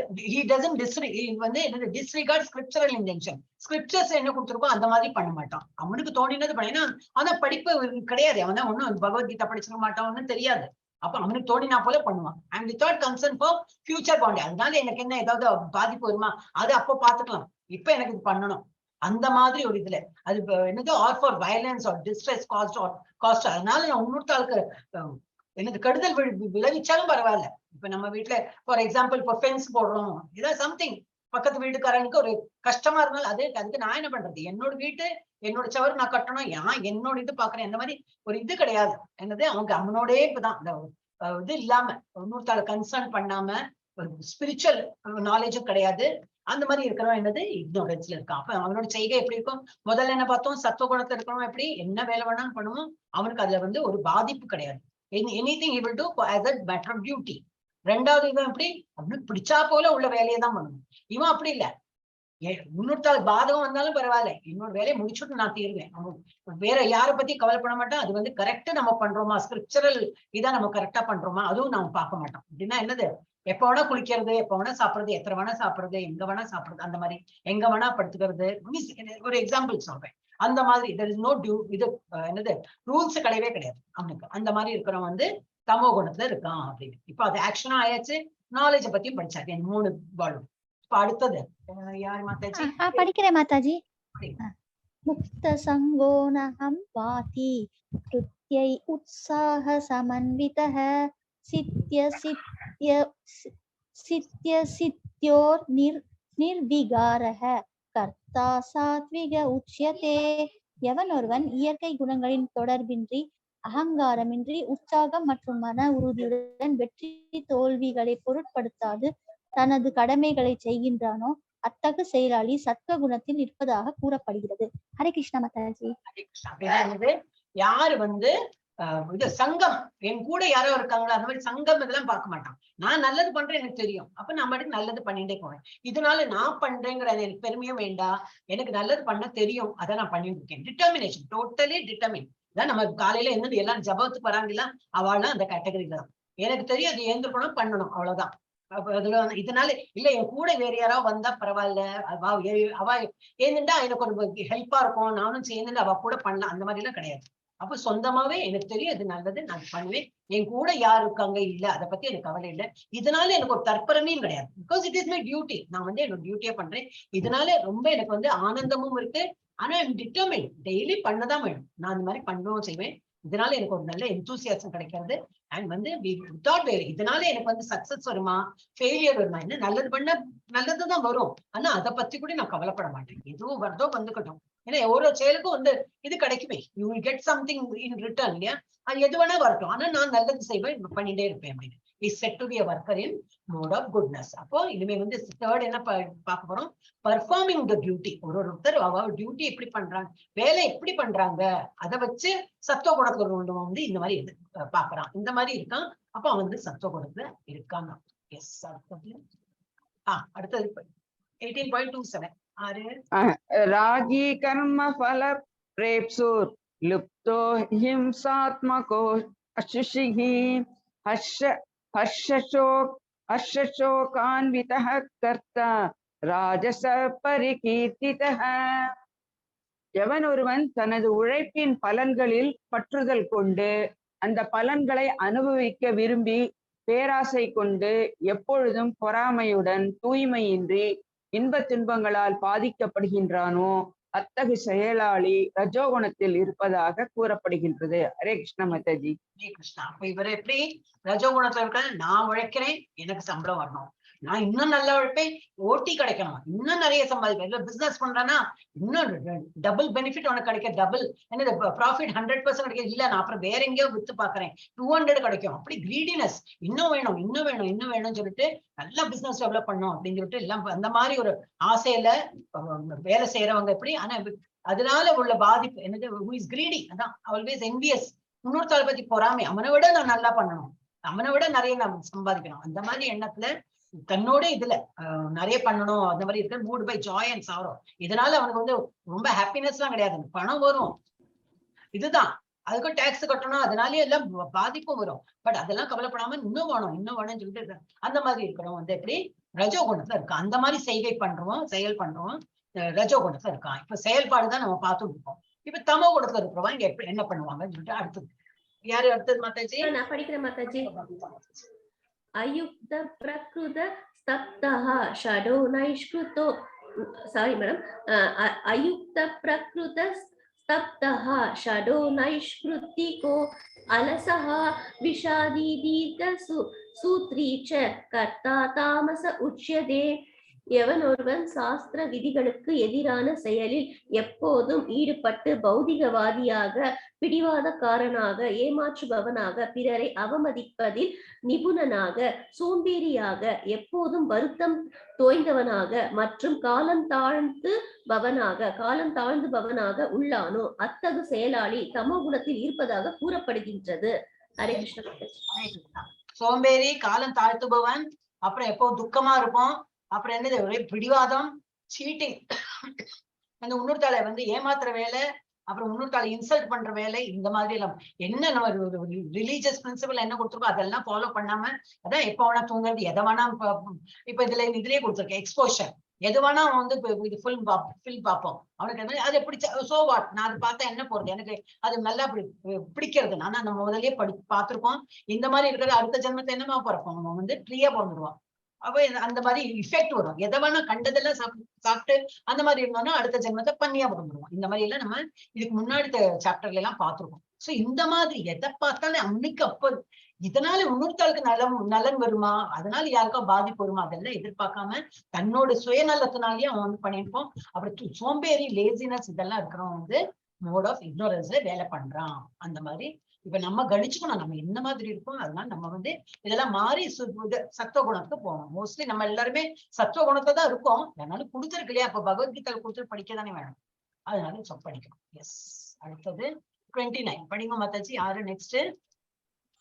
டிஸ்ரிகார்ட் ஸ்கிரிப்சரல் இன்டென்ஷன். ஸ்கிரிப்சர்ஸ் என்ன கொடுத்திருக்கோ அந்த மாதிரி பண்ண மாட்டான். அவனுக்கு தோணினது பண்ணினா, ஆனா படிப்பு கிடையாது, அவன் தான் ஒன்னும் பகவத்கீதா படிச்சிருக்க மாட்டான், ஒன்னும் தெரியாது. அப்ப அவனுக்கு தோணினா போல பண்ணுவான். And without concern for future பாண்டி. அதனால எனக்கு என்ன ஏதாவது பாதிப்பு வருமா, அது அப்போ பாத்துக்கலாம், இப்ப எனக்கு இது பண்ணணும், அந்த மாதிரி ஒரு இதுல அது என்னது or for violence or distress caused. அதனால நான் இன்னொருத்தாளுக்கு எனக்கு கெடுதல் விளைவிச்சாலும் பரவாயில்ல. இப்ப நம்ம வீட்டுல ஃபார் எக்ஸாம்பிள் இப்போ ஃபென்ஸ் போடுறோம், ஏதாவது சம்திங் பக்கத்து வீட்டுக்காரனுக்கு ஒரு கஷ்டமா இருந்தாலும் அதுக்கு நான் என்ன பண்றது? என்னோட வீட்டு என்னோட சவறு நான் கட்டணும், என்னோட இது பாக்குறேன், அந்த மாதிரி ஒரு இது கிடையாது. என்னது அவனோடே இப்பதான் இது இல்லாம இன்னொருத்தாளை கன்சர்ன் பண்ணாம ஒரு ஸ்பிரிச்சுவல் நாலேஜும் கிடையாது. அந்த மாதிரி இருக்கிறவன் என்னது இக்னோரன்ஸ்ல இருக்கான். அப்ப அவனோட செய்கை எப்படி இருக்கும்? முதல்ல என்ன பார்த்தோம்? சத்துவ குணத்துல இருக்கிறவன் எப்படி என்ன வேலை வேணாலும் பண்ணுவோம், அவனுக்கு அதுல வந்து ஒரு பாதிப்பு கிடையாது. Anything he will do as a matter of duty. ரெண்டாவது இவன் எப்படி? அவனுக்கு பிடிச்சா போல உள்ள வேலையை தான் பண்ணுவான். இவன் அப்படி இல்ல, இன்னொருத்தாள் பாதகம் வந்தாலும் பரவாயில்ல, இன்னொரு வேலையை முடிச்சுட்டு நான் தீருவேன், வேற யாரை பத்தி கவலைப்பட மாட்டான். அது வந்து கரெக்டா நம்ம பண்றோமா, ஸ்கிரிப்சரல் இதான் நம்ம கரெக்டா பண்றோமா, அதுவும் நம்ம பார்க்க மாட்டோம். அப்படின்னா என்னது? எப்ப வேணா குளிக்கிறது, எப்ப வேணா சாப்பிடுறது, எத்தனை வேணா சாப்பிடுறது, எங்க வேணா சாப்பிடுறது, அந்த மாதிரி எங்க வேணா படுத்துக்கிறது. ஒரு எக்ஸாம்பிள் சொல்றேன். அந்த மாதிரி there is no இது என்னது ரூல்ஸ் கிடையவே கிடையாது அவனுக்கு. அந்த மாதிரி இருக்கிறவன் வந்து தமோ குணத்துல இருக்கான் அப்படின்னு. இப்ப அது ஆக்ஷனா ஆயாச்சு. நாலேஜ பத்தியும் படிச்சாரு 3 வால்யூம். இப்ப அடுத்தது யார் மாதாஜி? படிக்கிறேன் மாதாஜி. முக்த சங்கோனஹம் வாதி கிருத்யை உற்சாக சமன்விதஹ சித்யோர் நிர்விகாரஹ கர்த்தா சாத்விக உச்யதே. எவன் ஒருவன் இயற்கை குணங்களின் தொடர்பின்றி அகங்காரமின்றி உற்சாகம் மற்றும் மன உறுதியுடன் வெற்றி தோல்விகளை பொருட்படுத்தாது தனது கடமைகளை செய்கின்றானோ அத்தகு செயலாளி சத்வ குணத்தில் இருப்பதாக கூறப்படுகிறது. ஹரே கிருஷ்ணா மாதாஜி. யாரு இது சங்கம் என் கூட யாரோ இருக்காங்களா அந்த மாதிரி சங்கம் இதெல்லாம் பார்க்க மாட்டான். நான் நல்லது பண்றேன் எனக்கு தெரியும், அப்ப நான் மட்டும் நல்லது பண்ணிட்டே போவேன். இதனால நான் பண்றேங்கிற எனக்கு பெருமையும் வேண்டாம், எனக்கு நல்லது பண்ண தெரியும், அதை நான் பண்ணிட்டு இருக்கேன். Determination, totally determine. இதான் நம்ம காலையில என்னது எல்லாம் ஜபத்துக்கு வராங்கல்ல, அவள்லாம் அந்த கேட்டகரியில தான். எனக்கு தெரியும் அது எழுந்திருக்கணும் பண்ணணும், அவ்வளவுதான். இதனால இல்ல என் கூட வேற யாராவது வந்தா பரவாயில்ல, அவ ஏந்துட்டா எனக்கு ஒரு ஹெல்ப்பா இருக்கும், நானும் சேர்ந்து அவ கூட பண்ணலாம், அந்த மாதிரி எல்லாம் கிடையாது. அப்ப சொந்தமாவே எனக்கு தெரியும் இது நல்லது, நான் பண்ணுவேன். என் கூட யாரு இருக்காங்க இல்ல அதை பத்தி எனக்கு கவலை இல்லை. இதனால எனக்கு ஒரு தற்பரமையும் கிடையாது. Because it is my duty. நான் என்னோட டியூட்டியா பண்றேன். இதனால ரொம்ப எனக்கு ஆனந்தமும் இருக்கு. ஆனா டிட்டர்மின் டெய்லி பண்ணதான் வேணும். நான் அந்த மாதிரி பண்ணவும் செய்வேன். இதனால எனக்கு ஒரு நல்ல எந்தூசியாசம் கிடைக்கிறது. அண்ட் வித்தவுட் இதனால எனக்கு சக்சஸ் வருமா ஃபெயிலியர் வருமா, என்ன நல்லது பண்ண நல்லதுதான் வரும். ஆனா அதை பத்தி கூட நான் கவலைப்பட மாட்டேன். எதுவும் வருதோ வந்துக்கட்டும். ஏன்னா ஒரு செயலுக்கும் இது கிடைக்குமே, you will get something in return இல்லையா. அது எது வேணா வரட்டும், ஆனா நான் நல்லது செய்வேன், பண்ணிட்டே இருப்பேன் அப்படின்னு. Is said to be a worker in mode of goodness. அப்போ இனிமே தேர்ட் என்ன பார்க்க போறோம், பர்ஃபார்மிங் த டியூட்டி. ஒருத்தர் அவ டியூட்டி எப்படி பண்றாங்க, வேலை எப்படி பண்றாங்க, அதை வச்சு சத்துவ குணத்துல இந்த மாதிரி பாக்குறான். இந்த மாதிரி இருக்கான், அப்ப அவன் சத்துவ குணத்துல இருக்கான். எஸ், அடுத்தது 18.27. ராஜி கர்ம பல பிரேப்சுர் லுப்தோ ஹிம்சாத்மகோ அசுஷிஹி ஹர்ஷசோகான்விதः கர்த்தா ராஜச பரிகீர்த்திதः. எவன் ஒருவன் தனது உழைப்பின் பலன்களில் பற்றுதல் கொண்டு அந்த பலன்களை அனுபவிக்க விரும்பி பேராசை கொண்டு எப்பொழுதும் பொறாமையுடன் தூய்மையின்றி இன்ப துன்பங்களால் பாதிக்கப்படுகின்றானோ அத்தகு செயலாளி ரஜோகுணத்தில் இருப்பதாக கூறப்படுகின்றது. ஹரே கிருஷ்ண மாதாஜி. ஹரே கிருஷ்ணா. அப்ப இவர் எப்படி ரஜோகுணத்துல இருக்க, நான் உழைக்கிறேன் எனக்கு சம்பளம் வரணும், நான் இன்னும் நல்லா உழைப்பேன் ஓட்டி கிடைக்கணும், இன்னும் நிறைய சம்பாதிப்பேன். இல்ல பிசினஸ் பண்றேன்னா இன்னும் டபுள் பெனிஃபிட் உனக்கு கிடைக்க, டபுள் என்ன ப்ராஃபிட் 100% கிடைக்கும். இல்ல நான் அப்புறம் வேற எங்கேயோ வித்து பாக்குறேன் 200 கிடைக்கும். அப்படி கிரீடினஸ், இன்னும் வேணும் இன்னும் வேணும் இன்னும் வேணும்னு சொல்லிட்டு நல்லா பிசினஸ் டெவலப் பண்ணும் அப்படின்னு சொல்லிட்டு எல்லாம் அந்த மாதிரி ஒரு ஆசையில வேலை செய்யறவங்க எப்படி. ஆனா அதனால உள்ள பாதிப்பு என்னது, who is greedy, அதான் always envious. இன்னொருத்தாளை பத்தி பொறாமை, அவனை விட நான் நல்லா பண்ணணும், அவனை விட நிறைய நான் சம்பாதிக்கணும், அந்த மாதிரி எண்ணத்துல தன்னோட இதுல நிறைய பண்ணணும். அந்த மாதிரி இருக்க moved by joy and sorrow. இதனால அவனுக்கு ரொம்ப ஹாப்பினஸ் எல்லாம் கிடையாது. பணம் வரும், இதுதான், அதுக்கும் டாக்ஸ் கட்டணும், அதனாலயே எல்லாம் பாதிப்பும் வரும். பட் அதெல்லாம் கவலைப்படாம இன்னும் வேணும்னு சொல்லிட்டு அந்த மாதிரி இருக்கிறவன் எப்படி ரஜோகுணத்துல இருக்கான். அந்த மாதிரி செயல் பண்றோம் ரஜோகுணத்துல இருக்கான். இப்ப செயல்பாடுதான் நம்ம பார்த்துட்டு இருக்கோம். இப்ப தமோ குணத்துல இருக்கிறவன் இங்க எப்படி என்ன பண்ணுவாங்கன்னு சொல்லிட்டு அடுத்தது யாரு, அடுத்தது மாதாஜி நான் படிக்கிறேன். மாதாஜி, அயுக்த பிரகிருத ஸ்தப்தஹ ஷடோ நைஷ்கிருதோ, சாரி மேடம், அயுக்த பிரகிருத ஸ்தப்தஹ ஷடோ நைஷ்கிருத்திகோ அலசஹ விஷாதி தீர்க்க சூத்ரீ ச கர்த்தா தாமச உச்யதே. எவன் ஒருவன் சாஸ்திர விதிகளுக்கு எதிரான செயலில் எப்போதும் ஈடுபட்டு பௌதிகவாதியாக, பிடிவாதக்காரனாக, ஏமாற்றுபவனாக, பிறரை அவமதிப்பதில் நிபுணனாக, சோம்பேறியாக, எப்போதும் வருத்தம் தோய்ந்தவனாக மற்றும் காலம் தாழ்ந்துபவனாக உள்ளானோ அத்தகு செயலாளி தமோ குணத்தில் இருப்பதாக கூறப்படுகின்றது. ஹரே கிருஷ்ணா. சோம்பேறி, காலம் தாழ்த்துபவன், அப்புறம் எப்போ துக்கமா இருப்போம், அப்புறம் என்னது ஒரே பிடிவாதம், சீட்டிங், அந்த இன்னொருத்தாளை ஏமாத்துற வேலை, அப்புறம் இன்னொருத்தாளை இன்சல்ட் பண்ற வேலை, இந்த மாதிரி எல்லாம் என்ன நம்ம ரிலீஜியஸ் பிரின்சிபல் என்ன கொடுத்துருக்கோம் அதெல்லாம் ஃபாலோ பண்ணாம, அதான் எப்ப வேணா தூங்குறது, எதை வேணா இப்ப இதுலயே கொடுத்துருக்கேன் எக்ஸ்போஷர், எது வேணா இது ஃபில்ம் பார்ப்போம். அவனுக்கு அது எப்படி சோ வாட், நான் அதை பார்த்தா என்ன போறது, எனக்கு அது நல்லா பிடிக்கிறது. ஆனா நம்ம முதல்லயே பார்த்திருக்கோம். இந்த மாதிரி இருக்கிற அடுத்த ஜென்மத்தை என்னமா பிறப்போம், நம்ம ட்ரீயா பிறந்துடுவோம். அப்ப அந்த மாதிரி இஃபெக்ட் வரும். எதை வேணா கண்டதெல்லாம் சாப்பிட்டு அந்த மாதிரி இருந்தோம்னா அடுத்த ஜென்மத்தை பண்ணியா பிறந்துடுவோம். இந்த மாதிரி எல்லாம் நம்ம இதுக்கு முன்னாடி சாப்டர்ல எல்லாம் பார்த்திருக்கோம். சோ இந்த மாதிரி எதை பார்த்தாலும் அன்னைக்கு அப்ப இதனால இன்னொருத்தாளுக்கு நலன் வருமா, அதனால யாருக்கா பாதிப்பு வருமா, அதெல்லாம் எதிர்பார்க்காம தன்னோட சுயநலத்தினாலேயே அவன் பண்ணிருப்போம். அப்புறம் சோம்பேறி, லேசினஸ் இதெல்லாம் இருக்கிறவன் மோட் ஆஃப் இக்னோரன்ஸ்ல வேலை பண்றான். அந்த மாதிரி இப்ப நம்ம கணிச்சுக்கணும் நம்ம என்ன மாதிரி இருக்கோம். அதனால நம்ம வந்து இதெல்லாம் மாறி சத்துவ குணத்துக்கு போகணும். மோஸ்ட்லி நம்ம எல்லாருமே சத்துவ குணத்தை தான் இருக்கோம். அதனால கொடுத்துருக்கு இல்லையா, அப்ப பகவத்கீதை கொடுத்து படிக்க தானே வேணும். அதனால படிக்கணும். எஸ். அடுத்தது 29 படிங்க மாதாஜி. யாரு நெக்ஸ்ட்?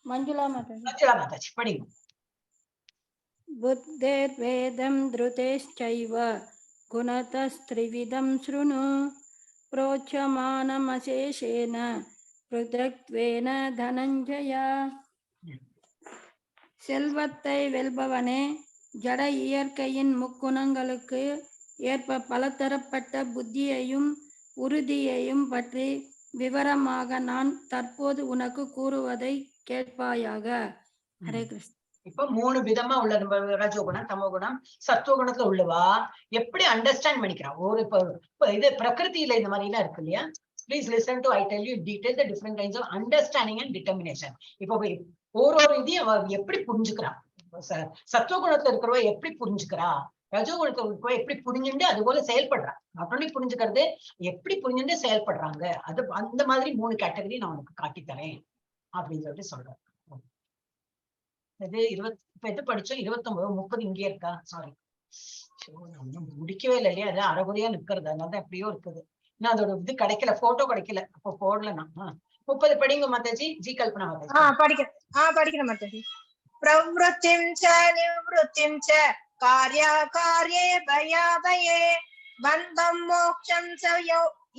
மஞ்சுளா மாதாஜி. மஞ்சுளா மாதாஜி படிங்க. बुद्धेर्वेदं धृतेश्चैव गुणतस्त्रिविधं शृणु प्रोच्यमानमशेषेण पृथक्त्वेन धनञ्जय. செல்வத்தை வெல்பவனே, ஜட இயற்கையின் முக்குணங்களுக்கு ஏற்ப பலதரப்பட்ட புத்தியையும் உறுதியையும் பற்றி விவரமாக நான் தற்போது உனக்கு கூறுவதை கேட்பாயாக. ஹரே கிருஷ்ண. இப்ப 3 விதமா உள்ள ரஜோகுணம், தமோகுணம், சத்துவகுணத்துல உள்ளவா எப்படி அண்டர்ஸ்டாண்ட் பண்ணிக்கிறான். ஒரு இப்ப இது பிரகிருதியில இந்த மாதிரி எல்லாம் இருக்கு இல்லையா. Please listen to I tell you in detail the different kinds of understanding and determination. இப்போ ஒரு இதையும் எப்படி புரிஞ்சுக்கிறான். சத்துவகுணத்துல இருக்கிறவ எப்படி புரிஞ்சுக்கிறா, ரஜோகுணத்துல இருக்கிறவ எப்படி புரிஞ்சுட்டு அது போல செயல்படுறான். அப்படி புரிஞ்சுக்கிறது எப்படி புரிஞ்சுட்டு செயல்படுறாங்க. அது அந்த மாதிரி 3 கேட்டகரி நான் உனக்கு காட்டித்தரேன் அப்படின்னு சொல்லிட்டு சொல்றேன். இது 20 இப்ப எது படிச்சோம்? 29 30 இங்கே இருக்கா? சாரி, முடிக்கவே இல்லை இல்லையா. அது அரைகுறையா நிக்கிறது, அதனால எப்படியோ இருக்குது. இன்னும் அதோட இது கிடைக்கல, போட்டோ கிடைக்கல, அப்போ போடல. நான் 30 படிங்க மாதாஜி. ஜி கல்பனா மாதாஜி. படிக்கிறேன் மாதாஜி. பிரவృத்திம் ச நிவృத்திம் ச கார்யே பயாபயே பந்தம் மோக்ஷம் ச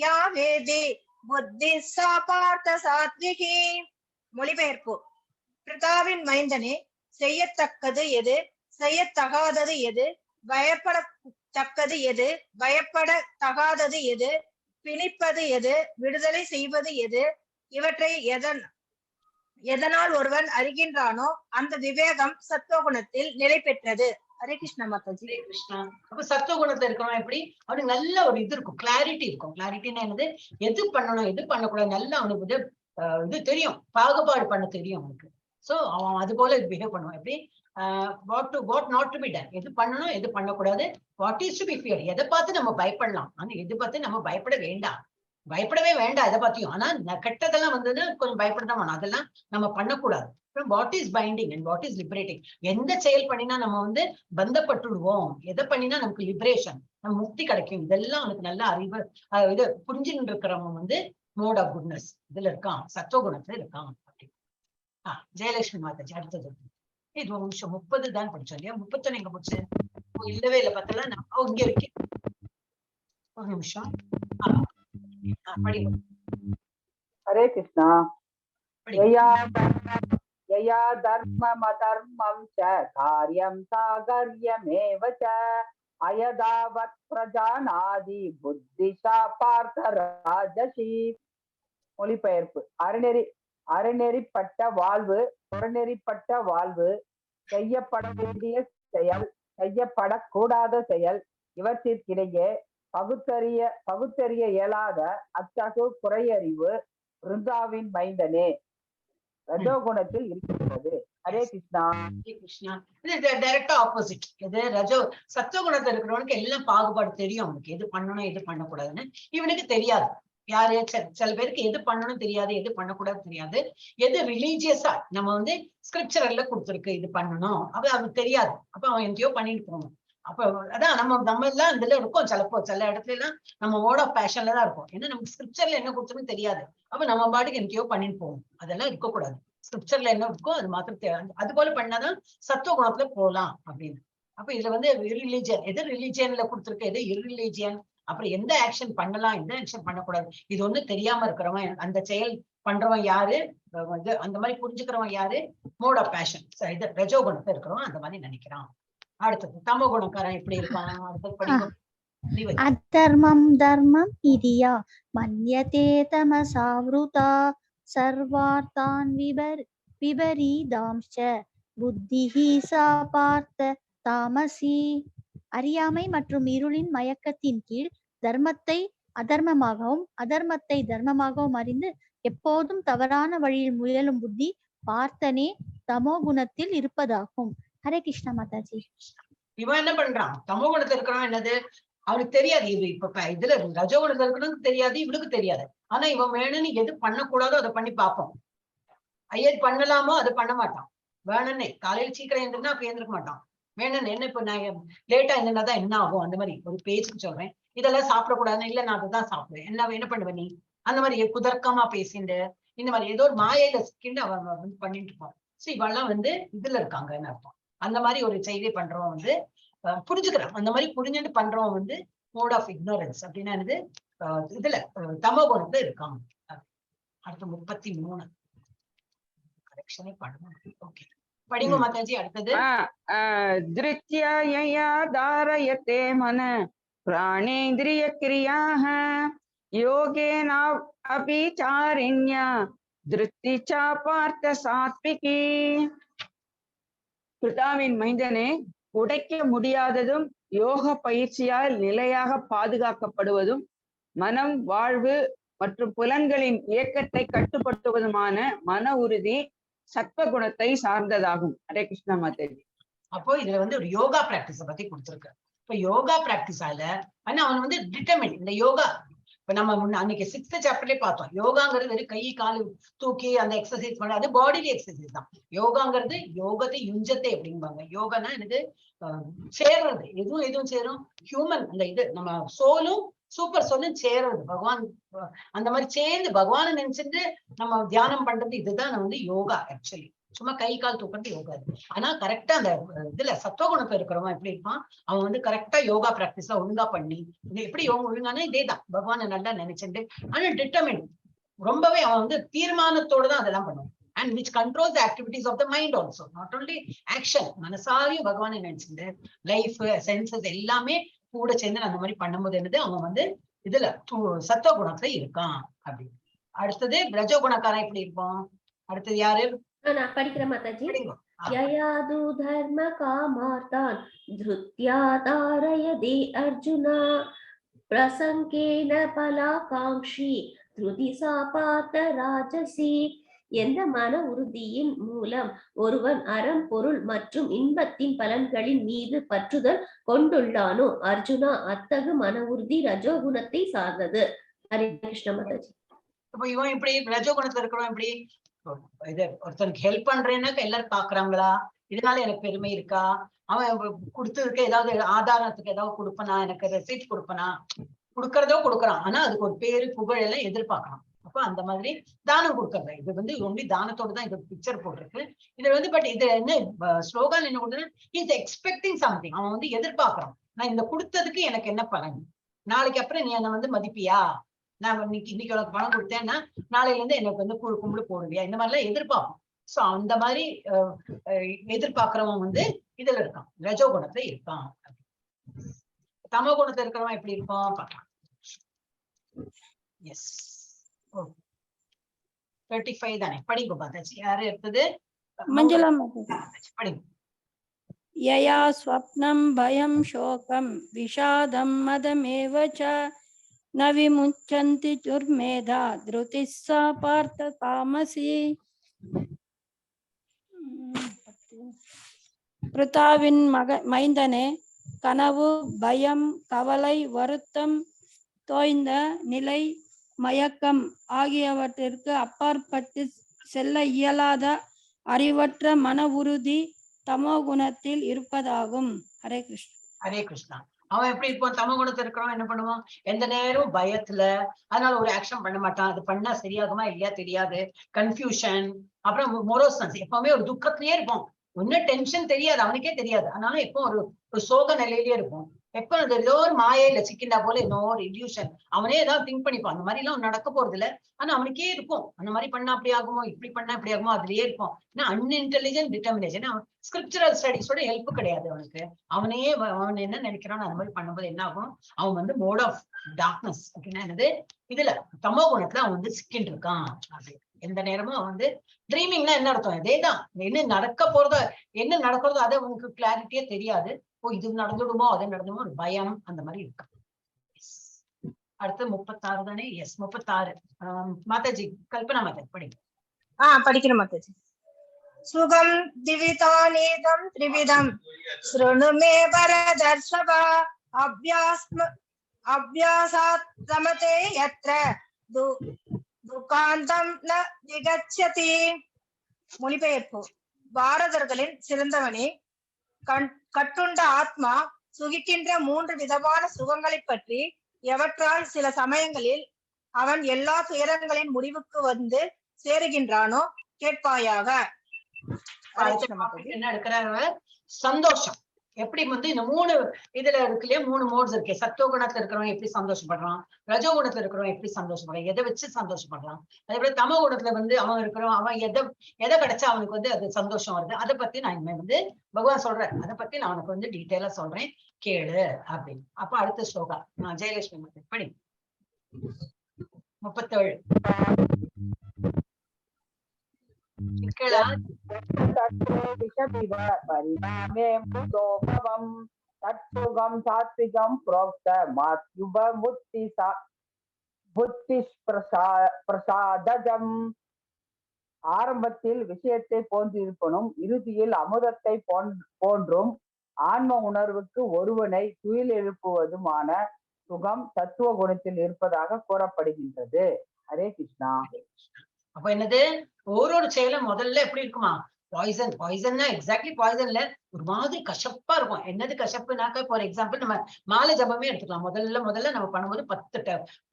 யாவேதி புத்தி சா பார்த்த சாத்விகி. மொழிபெயர்ப்பு. பிதாவின் மைந்தனே, செய்யத்தக்கது எது, செய்யத்தகாதது எது, பயப்படத்தக்கது எது, பயப்படத்தகாதது எது, பிணிப்பது எது, விடுதலை செய்வது எது, இவற்றை எதனால் ஒருவன் அறிகின்றானோ அந்த விவேகம் சத்துவகுணத்தில் நிலை பெற்றது. ஹரே கிருஷ்ண மாதாஜி. ஹரே கிருஷ்ணா. அப்ப சத்துவகுணத்துல இருக்கிறவன் எப்படி அவனுக்கு நல்ல ஒரு இது இருக்கும், கிளாரிட்டி இருக்கும். கிளாரிட்டின்னா என்னது, எது பண்ணணும் எது பண்ணக்கூடாது நல்லா அவனுக்கு இது தெரியும், பாகுபாடு பண்ண தெரியும் அவனுக்கு. சோ அவன் அது போல பிஹேவ் பண்ணுவான். எப்படி what not to be done, எது பண்ணணும் எது பண்ணக்கூடாது, what is to be fear, எதை பார்த்து நம்ம பயப்படலாம், ஆனா எது பார்த்து நம்ம பயப்பட வேண்டாம், பயப்படவே வேண்டாம் எதை பார்த்தியும். ஆனா கெட்டதெல்லாம் வந்ததுன்னா கொஞ்சம் பயப்படதான் வேணும், அதெல்லாம் நம்ம பண்ணக்கூடாது. What is binding and what is liberating, எந்த செயல் பண்ணினா நம்ம பந்தப்பட்டுடுவோம், எதை பண்ணினா நமக்கு லிபரேஷன், நம்ம முக்தி கிடைக்கும், இதெல்லாம் அவனுக்கு நல்ல அறிவு இது புரிஞ்சுன்னு இருக்கிறவங்க மோட் ஆஃப் குட்னஸ் இதுல இருக்கான், சத்துவகுணத்துல இருக்கான். ஜெயலட்சுமி மாதாஜி அடுத்தது. இது ஒரு நிமிஷம் 30 தான் படிச்சோம் இல்லையா. 31 எங்க போச்சு? இல்லவே இல்லை பார்த்தல, நான் இங்க இருக்கேன். ஒரு நிமிஷம் படிங்க. ஹரே கிருஷ்ணா. யயா தர்மம் அதர்மம் ச காரியம் சாகர்யமேவ ச அயதாவத் பிரஜானாதி புத்திஷா பார்த்த ராஜசி. மொழிபெயர்ப்பு. அறநெறிப்பட்ட வாழ்வு, புறநெறிப்பட்ட வாழ்வு, செய்யப்பட வேண்டிய செயல், செய்யப்படக்கூடாத செயல், இவற்றிற்கிடையே பகுத்தறிய இயலாத அத்தகு குறையறிவு ருந்தாவின் மைந்தனே ரஜோகுணத்தில் இருக்கிறது. ஹரே கிருஷ்ணா. ஹரே கிருஷ்ணா. இது டைரக்டா ஆப்போசிட். இது சத்துவகுணத்துல இருக்கிறவனுக்கு எல்லாம் பாகுபாடு தெரியும், அவனுக்கு எது பண்ணணும் எது பண்ணக்கூடாதுன்னு இவனுக்கு தெரியாது. யாரு சில பேருக்கு எது பண்ணணும் தெரியாது, எது பண்ணக்கூடாது தெரியாது, எது ரிலீஜியஸா நம்ம ஸ்கிரிப்சர்ல கொடுத்துருக்கு இது பண்ணணும், அப்ப அவனுக்கு தெரியாது. அப்ப அவன் எங்கேயோ பண்ணிட்டு போகணும். அப்ப அதான் நம்ம எல்லாம் இதுல இருக்கோம். சில இடத்துல எல்லாம் நம்ம மோட் ஆஃப் பேஷன்ல தான் இருக்கும். ஏன்னா நமக்கு ஸ்கிரிப்சர்ல என்ன கொடுத்துருன்னு தெரியாது. அப்ப நம்ம பாட்டுக்கு எங்கேயோ பண்ணிட்டு போகணும். அதெல்லாம் இருக்கக்கூடாது. ஸ்கிரிப்சர்ல என்ன இருக்கோ அது மாத்திரம் அது போல பண்ணாதான் சத்துவ குணத்துல போகலாம் அப்படின்னு. அப்ப இதுல ரிலீஜியன், எது ரிலீஜியன்ல கொடுத்துருக்கு, எது இர்ரிலீஜியன், அப்புறம் எந்த ஆக்ஷன் பண்ணலாம் எந்த ஆக்ஷன் பண்ணக்கூடாது, இது தெரியாம இருக்கிறவன், அந்த செயல் பண்றவன் யாரு, அந்த மாதிரி புரிஞ்சுக்கிறவன் யாரு, மோட் ஆஃப் பேஷன் இது ரஜோகுணத்தை இருக்கிறவன் அந்த மாதிரி நினைக்கிறான். அடுத்தது தமோ குணக்காரன் எப்படி இருக்கான்? அடுத்தது படிக்கும். அதர்மம் தர்மம் இதியா மன்யதே தமசாவ்ருதா சர்வார்த்தான் விபரீதாம்ச புத்திஹி சா பார்த்த தாமசி. அறியாமை மற்றும் இருளின் மயக்கத்தின் கீழ் தர்மத்தை அதர்மமாகவும் அதர்மத்தை தர்மமாகவும் அறிந்து எப்போதும் தவறான வழியில் முயலும் புத்தி பார்த்தனே தமோ குணத்தில் இருப்பதாகும். ஹரே கிருஷ்ணா மாதாஜி. இவன் என்ன பண்றான்? தமோ குணத்துல இருக்கிறவன் என்னது அவனுக்கு தெரியாது. இப்ப இதுல ரஜோகுணத்துல இருக்கணும்னு தெரியாது, இவனுக்கு தெரியாது. ஆனா இவன் வேணும்னு எது பண்ணக்கூடாதோ அதை பண்ணி பார்ப்போம். ஐயர் பண்ணலாமோ அது பண்ண மாட்டான். வேணும்னே காலையில சீக்கிரம் எழுந்திருந்தா அப்ப எழுந்திருக்க மாட்டான். வேணும்னு என்ன இப்ப நான் லேட்டா இருந்ததுனாதான் என்ன ஆகும், அந்த மாதிரி ஒரு பேச்சுக்கு சொல்றேன். இதெல்லாம் சாப்பிடக்கூடாதுன்னு, இல்ல நான் அதுதான் சாப்பிடுவேன், என்ன பண்ணுவேன் நீ, அந்த மாதிரி குதர்க்கமா பேசிண்டு இந்த மாதிரி ஏதோ ஒரு மாயையில சிக்கிண்டு அவன் வந்து பண்ணிட்டு இருப்பான். சோ இவெல்லாம் வந்து இதுல இருக்காங்கன்னு அர்த்தம். அந்த மாதிரி ஒரு செய்தி பண்றவன் வந்து புரிஞ்சுக்கிறான். அந்த மாதிரி புரிஞ்சுட்டு பண்றவன் வந்து மோட் ஆஃப் இக்னோரன்ஸ் அப்படின்னா என்னது, இதுல தமோ குணத்துல இருக்கான். அடுத்து 33 கரெக்ஷனே பண்ணணும். ஓகே படிங்க மாதாஜி. அடுத்தது திருத்யா தாரயத்தே மன பிராணேந்திரிய கிரியாஹ யோகேன அபிசாரிண்யா திருத்தி சா பார்த்த சாத்விகி. பிதாவின் மைந்தனே, உடைக்க முடியாததும் யோக பயிற்சியால் நிலையாக பாதுகாக்கப்படுவதும் மனம், வாழ்வு மற்றும் புலன்களின் இயக்கத்தை கட்டுப்படுத்துவதுமான மன உறுதி சத்வ குணத்தை சார்ந்ததாகும். ஹரே கிருஷ்ணா மாதாஜி. அப்போ இதுல வந்து ஒரு யோகா பிராக்டிஸ பத்தி கொடுத்துருக்கு. இப்ப யோகா பிராக்டிஸால ஆனா அவன் வந்து டிட்டர்மின் இந்த யோகா. இப்ப நம்ம அன்னைக்கு 6th சாப்டர்லயே பார்த்தோம். யோகாங்கிறது வெறும் கை காலு தூக்கி அந்த எக்ஸசைஸ் பண்ண, அது பாடிலி எக்ஸசைஸ் தான். யோகாங்கிறது யோகத்தை யுஞ்சத்தை அப்படிம்பாங்க. யோகானா எனக்கு சேர்றது, எதுவும் சேரும், ஹியூமன் அந்த இது நம்ம சோலும் சூப்பர் சோலும் சேர்றது, பகவான் அந்த மாதிரி சேர்ந்து பகவானை நினைச்சிட்டு நம்ம தியானம் பண்றது, இதுதான் வந்து யோகா. ஆக்சுவலி சும்மா கை கால் தூக்கிறது யோகா. ஆனா கரெக்டா அந்த இதுல சத்துவகுணத்தை இருக்கிறவன் எப்படி இருப்பான், அவன் வந்து கரெக்டா யோகா பிராக்டிஸ்ல ஒழுங்கா பண்ணி, எப்படி யோகம் ஒழுங்கானா இதேதான் பகவானை நல்லா நினைச்சுட்டு, ஆனா டிட்டர்மின் ரொம்பவே அவன் வந்து தீர்மானத்தோட தான் அதெல்லாம் பண்ணுவான். and which controls the activities of the mind also, not only action. மனசாரியும் பகவானை நினைச்சுட்டு லைஃப் சென்சஸ் எல்லாமே கூட சேர்ந்து அந்த மாதிரி பண்ணும்போது என்னது, அவன் வந்து இதுல சத்துவ குணத்துல இருக்கான் அப்படி. அடுத்தது ரஜோ குணக்காரன் எப்படி இருப்பான்? அடுத்தது யாரு? நான் படிக்கிறேன் மாதாஜி. யயாது தர்ம காமார்த்தான் த்ருத்யா தாரயதி அர்ஜுனா பிரசங்கேன பலாகாங்ஷி த்ருதி சாபாத ராஜசி. எந்த மன உறுதியின் மூலம் ஒருவன் அறம், பொருள் மற்றும் இன்பத்தின் பலன்களின் மீது பற்றுதல் கொண்டுள்ளானோ அர்ஜுனா, அத்தகு மன உறுதி ரஜோகுணத்தை சார்ந்தது. ஹரே கிருஷ்ண மாதாஜி. இப்ப இவன் இப்படி ரஜோகுணத்துல இருக்கிறவன் எப்படி, இது ஒருத்தனுக்கு ஹெல்ப் பண்றேன்னாக்க எல்லாரும் பாக்குறாங்களா, இதனால எனக்கு பெருமை இருக்கா, அவன் கொடுத்ததுக்கு ஏதாவது ஆதாரத்துக்கு ஏதாவது கொடுப்பனா, எனக்கு ரெசிப்ட் கொடுப்பனா, கொடுக்கறதோ கொடுக்குறான், ஆனா அதுக்கு ஒரு பேரு புகழ் எல்லாம் எதிர்பார்க்கலாம். அப்ப அந்த மாதிரி தானம் கொடுக்கறது, இது வந்து ஒன்லி தானத்தோட தான் இது பிக்சர் போட்டிருக்கு. இது வந்து பட் இது என்ன ஸ்லோகன் என்ன கொடுத்தது, இஸ் எக்ஸ்பெக்டிங் சம்திங். அவன் வந்து எதிர்பார்க்கறான், நான் இந்த கொடுத்ததுக்கு எனக்கு என்ன பலன், நாளைக்கு அப்புறம் நீ என்ன வந்து மதிப்பியா, நான் இன்னைக்கு உனக்கு பணம் கொடுத்தேன்னா நாளையில இருந்து எனக்கு வந்து கும்பிடு போடுவியா, இந்த மாதிரி எல்லாம் எதிர்பார்ப்போம். சோ அந்த மாதிரி எதிர்பார்க்கிறவன் வந்து இதுல இருக்கான், ரஜோ குணத்துல இருக்கான். தமோ குணத்துல இருக்கிறவன் எப்படி இருப்பான் பார்க்கலாம். எஸ் 35 தானே, படிங்க மாதாஜி. யாரு எடுத்தது? மஞ்சளம். படிங்க. யயா ஸ்வப்னம் பயம் சோகம் விஷாதம் மதமேவ ச ந விமுச்சந்தி துர்மேதா த்ருதிஸ்ஸா பார்த்த தாமசி. பிருதாவின் மைந்தனே, கனவு, பயம், கவலை, வருத்தம், தோய்ந்த நிலை, மயக்கம் ஆகியவற்றிற்கு அப்பாற்பட்டு செல்ல இயலாத அறிவற்ற மன உறுதி தமோ குணத்தில் இருப்பதாகும். ஹரே கிருஷ்ணா. ஹரே கிருஷ்ணா. அவன் எப்படி இருப்பான்? தமோ குணத்துல இருக்கிறவன் என்ன பண்ணுவான், எந்த நேரம் பயத்துல, அதனால ஒரு ஆக்ஷன் பண்ண மாட்டான், அது பண்ணா சரியாகுமா இல்லையா தெரியாது, கன்ஃபியூஷன், அப்புறம் மொரோசன்ஸ், எப்பவுமே ஒரு துக்கத்திலேயே இருப்போம், ஒன்னும் டென்ஷன் தெரியாது, அவனுக்கே தெரியாது, ஆனாலும் எப்போ ஒரு சோக நிலையிலேயே இருக்கும். எப்ப அது ஏதோ ஒரு மாயையில சிக்கிண்டா போல ஏதோ ஒரு இல்யூஷன், அவனே ஏதாவது திங்க் பண்ணிப்பான், அந்த மாதிரி எல்லாம் நடக்க போறது இல்ல, ஆனா அவனுக்கே இருக்கும், அந்த மாதிரி பண்ணா அப்படி ஆகுமோ, இப்படி பண்ணா இப்படி ஆகுமோ, அதுலயே இருக்கும். ஏன்னா அன்இன்டெலிஜென்ட் டிட்டர்மினேஷன், ஸ்கிரிப்சுரல் ஸ்டடிஸோட ஹெல்ப் கிடையாது அவனுக்கு. அவன் என்ன நினைக்கிறான், அந்த மாதிரி பண்ணும்போது என்ன ஆகும், அவன் வந்து மோட் ஆஃப் டார்க்னஸ் அப்படின்னா என்னது, இதுல தமோ குணத்துல அவன் வந்து சிக்கின்னு இருக்கான். அப்படி எந்த நேரமும் அவன் வந்து ட்ரீமிங்னா என்ன அர்த்தம், இதேதான், என்ன நடக்க போறதோ என்ன நடக்கிறதோ அதை அவனுக்கு கிளாரிட்டியே தெரியாது. ஓ இது நடந்துடுமோ அது நடந்துமோ, ஒரு பயம் அந்த மாதிரி இருக்கு. அடுத்து 36 தானே? எஸ் 36. மாதாஜி கல்பனா மாதாஜி படிங்க. படிக்கிறேன் மாதாஜி. சுகம் திவிதானேதம் த்ரிவிதம் ஸ்ருணு மே பரதர்ஷவ அப்யாசாத் ரமதே யத்ர துகாந்தம் ந விகச்யதி. மொழிபெயர்ப்பு. பாரதர்களின் சிறந்தவனே, கட்டுண்ட ஆத்மா சுகிக்கின்ற 3 விதமான சுகங்களை பற்றி எவற்றால் சில சமயங்களில் அவன் எல்லா துயரங்களின் முடிவுக்கு வந்து சேருகின்றானோ கேட்பாயாக. என்ன எடுக்கிறாங்க? சந்தோஷம். எப்படி வந்து இந்த 3 இதுல இருக்குல்லயே 3 மோட்ஸ் இருக்கு. சத்துவகுணத்துல இருக்கிறவன் எப்படி சந்தோஷப்படுறான், ரஜோகுணத்துல இருக்கிறவன் எப்படி சந்தோஷப்படுறான், எதை வச்சு சந்தோஷப்படுறான், அதே போல தமோ குணத்துல வந்து அவன் இருக்கிறவன் அவன் எதை கிடைச்சா அவனுக்கு வந்து அது சந்தோஷம் வருது, அதை பத்தி நான் இனிமே வந்து பகவான் சொல்றேன். அதை பத்தி நான் அவனுக்கு வந்து டீட்டெயிலா சொல்றேன், கேளு அப்படின்னு. அப்ப அடுத்த ஸ்லோகா நான் ஜெயலட்சுமி படி 37. தத்சுகம் சாத்விகம் புரோக்த மாத்யுப புத்தி பிரசாதஜம். ஆரம்பத்தில் விஷயத்தை போன்றிருப்பனும் இறுதியில் அமுதத்தை போன்றும் ஆன்ம உணர்வுக்கு ஒருவனை துயில் எழுப்புவதுமான சுகம் தத்துவ குணத்தில் இருப்பதாக கூறப்படுகின்றது. ஹரே கிருஷ்ணா. அப்ப என்னது, ஒரு செயலும் முதல்ல எப்படி இருக்குமா, பாய்சன்னா எக்ஸாக்ட்லி பாய்சன் இல்ல, ஒரு மாதிரி கசப்பா இருக்கும். என்னது கசப்புனாக்கா, ஃபார் எக்ஸாம்பிள் நம்ம மாலை ஜபமே எடுத்துக்கலாம். முதல்ல நம்ம பண்ணும்போது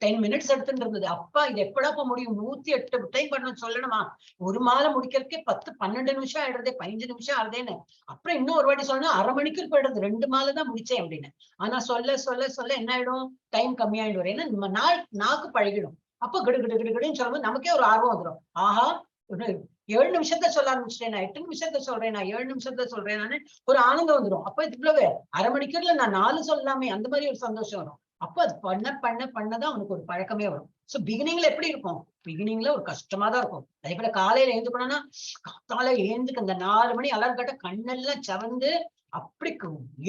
10 மினிட்ஸ் எடுத்துட்டு இருந்தது. அப்பா இது எப்படா போக முடியும், 108 டைம் பண்ணணும்னு சொல்லணுமா, ஒரு மாலை முடிக்கிறதுக்கே 10-12 நிமிஷம் ஆயிடுறதே, 15 நிமிஷம் ஆகுதேன்னு. அப்புறம் இன்னும் ஒரு வாட்டி சொல்லணும், அரை மணிக்கு போயிடுறது, 2 மாலை தான் முடிச்சேன் அப்படின்னு. ஆனா சொல்ல சொல்ல சொல்ல என்ன ஆயிடும், டைம் கம்மியாயிடும். ஏன்னா நம்ம நாக்கு பழகிடும். அப்ப கிடுன்னு சொல்லும்போது நமக்கே ஒரு ஆர்வம் வந்துடும். ஆஹா, 7 நிமிஷத்தை சொல்ல ஆரம்பிச்சிட்டேன், 8 நிமிஷத்தை சொல்றேன், 7 நிமிஷத்தை சொல்றேன், ஒரு ஆனந்தம் வந்துடும். அப்ப இது இவ்வளவு அரை மணிக்கூர்ல நான் 4 சொல்லலாமே, அந்த மாதிரி ஒரு சந்தோஷம் வரும். அப்ப அது பண்ணதான் அவனுக்கு ஒரு பழக்கமே வரும். சோ பிகினிங்ல எப்படி இருக்கும், பிகினிங்ல ஒரு கஷ்டமா தான் இருக்கும். அதே போல காலையில எழுந்துக்கணும்னா, காலையில எழுந்துக்கு அந்த 4 மணி அலாரம் கட்ட கண்ணெல்லாம் சவந்து அப்படி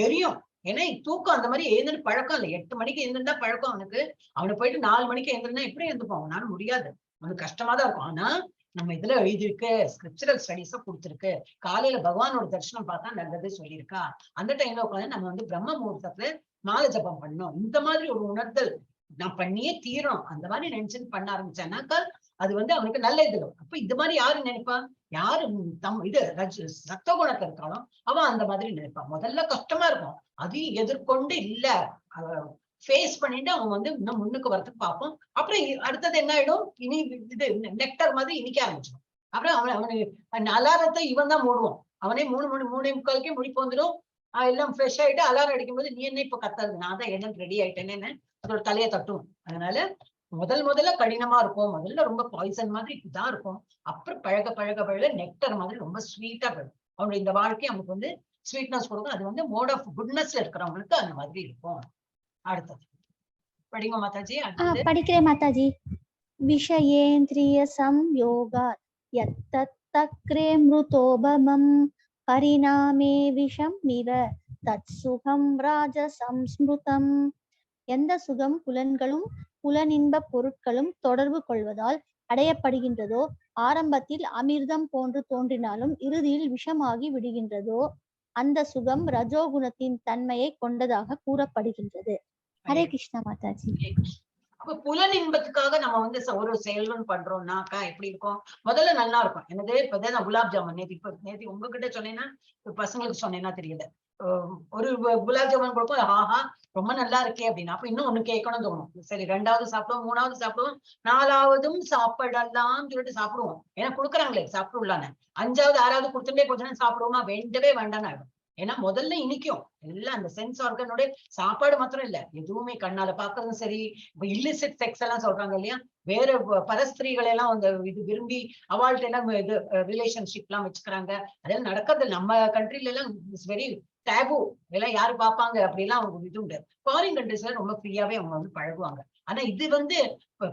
எரியும். ஏன்னா தூக்கம் அந்த மாதிரி எழுந்துன்னு பழக்கம் இல்லை. 8 மணிக்கு எழுந்துட்டா பழக்கம் அவனுக்கு. அவனுக்கு போயிட்டு 4 மணிக்கு எழுந்துருந்தா எப்படி எழுந்துப்பான், அவனால முடியாது, அவனுக்கு கஷ்டமா தான் இருக்கும். ஆனா நம்ம இதுல எழுதியிருக்கு, ஸ்கிரிப்சுரல் ஸ்டடீஸா கொடுத்துருக்கு. காலையில பகவானோட தரிசனம் பார்த்தா நல்லது சொல்லியிருக்கா. அந்த டைம்ல உட்காந்து நம்ம வந்து பிரம்ம முகூர்த்தத்துல மாலை ஜபம் பண்ணணும். இந்த மாதிரி ஒரு உணர்தல் நான் பண்ணியே தீரும், அந்த மாதிரி நினைச்சுன்னு பண்ண ஆரம்பிச்சானாக்கா அது வந்து அவனுக்கு நல்ல இது. அப்ப இந்த மாதிரி யாரு நினைப்பா, யாரு சத்தகுணத்துல இருக்காலும் அவன் அந்த மாதிரி நினைப்பான். முதல்ல கஷ்டமா இருக்கும், அதையும் எதிர்கொண்டு இல்ல ஃபேஸ் பண்ணிட்டு அவன் வந்து இன்னும் முன்னுக்கு வரதுக்கு பார்ப்போம். அப்புறம் அடுத்தது என்ன ஆயிடும், இனி இது நெக்டர் மாதிரி இனிக்க ஆரம்பிச்சிடும். அப்புறம் அவனுக்கு அலாரத்தை இவன் தான் மூடுவான். அவனே 3:45 முடிப்பு வந்துடும். எல்லாம் ஃப்ரெஷ் ஆயிட்டு அலாரம் அடிக்கும் போது, நீ என்ன இப்ப கத்தாது, நான் தான் என்ன ரெடி ஆயிட்டேன்னு அதோட தலையை தட்டும். அதனால முதல்ல கடினமா இருக்கும், முதல்ல ரொம்ப பாய்சன் மாதிரி இதான் இருக்கும். அப்புறம் பழக நெக்டர் மாதிரி ரொம்ப ஸ்வீட்டா போயிடும். அவனுடைய இந்த வாழ்க்கை அவனுக்கு வந்து ஸ்வீட்னஸ் கொடுக்கும். அது வந்து மோட் ஆஃப் குட்னஸ்ல இருக்கிறவங்களுக்கு அந்த மாதிரி இருக்கும். அடுத்தது படிங்க மாதாஜி. படிக்கிறேன் மாதாஜி. விஷயேந்திரிய சம்யோகாத் யத்தக்ரே மிருதோபமம் பரிணாமே விஷம் இவ தத் சுகம் ராஜசம்ஸ்மிருதம். எந்த சுகம் புலன்களும் புலனின்ப பொருட்களும் தொடர்பு கொள்வதால் அடையப்படுகின்றதோ, ஆரம்பத்தில் அமிர்தம் போன்று தோன்றினாலும் இறுதியில் விஷமாகி விடுகின்றதோ, அந்த சுகம் ரஜோகுணத்தின் தன்மையை கொண்டதாக கூறப்படுகின்றது. ஹரே கிருஷ்ணா மாதாஜி. அப்ப புலன் இன்பத்துக்காக நம்ம வந்து ஒரு செயல்கள் பண்றோம்னாக்கா எப்படி இருக்கும், முதல்ல நல்லா இருக்கும். என்னது இப்பதான் நான் குலாப் ஜாமுன் நேத்தி உங்ககிட்ட சொன்னேன்னா, பசங்களுக்கு சொன்னேன்னா தெரியல, ஒரு குலாப் ஜாமுன் கொடுக்கும், ஆஹா ரொம்ப நல்லா இருக்கே அப்படின்னு. அப்ப இன்னும் ஒண்ணு கேட்கணும் தோணும். சரி 2வது சாப்பிடுவோம், 3வது சாப்பிடுவோம், 4வதும் சாப்பிடலாம் சொல்லிட்டு சாப்பிடுவோம். ஏன்னா கொடுக்குறாங்களே சாப்பிடுலான்னு. 5வது 6வது கொடுத்துட்டே கொஞ்ச நேரம் சாப்பிடுவோமா, வேண்டவே வேண்டான்னு ஆயிடும். ஏன்னா முதல்ல இனிக்கும் எல்லாம் அந்த சென்ஸ் ஆர்கனோட. சாப்பாடு மாத்திரம் இல்ல, எதுவுமே கண்ணால பாக்குறதும் சரி. இப்ப இல்லிசிட் செக்ஸ் எல்லாம் சொல்றாங்க இல்லையா, வேற பரஸ்திரீகளை எல்லாம் அந்த இது விரும்பி அவாள்கிட்ட எல்லாம் இது ரிலேஷன்ஷிப் எல்லாம் வச்சுக்கிறாங்க. அதெல்லாம் நடக்கிறது நம்ம கண்ட்ரில எல்லாம் இட்ஸ் வெரி டேபு. இதெல்லாம் யாரு பார்ப்பாங்க அப்படிலாம் அவங்க இது உண்டு. ஃபாரின் கண்ட்ரிஸ்ல ரொம்ப ஃப்ரீயாவே அவங்க வந்து பழகுவாங்க. ஆனா இது வந்து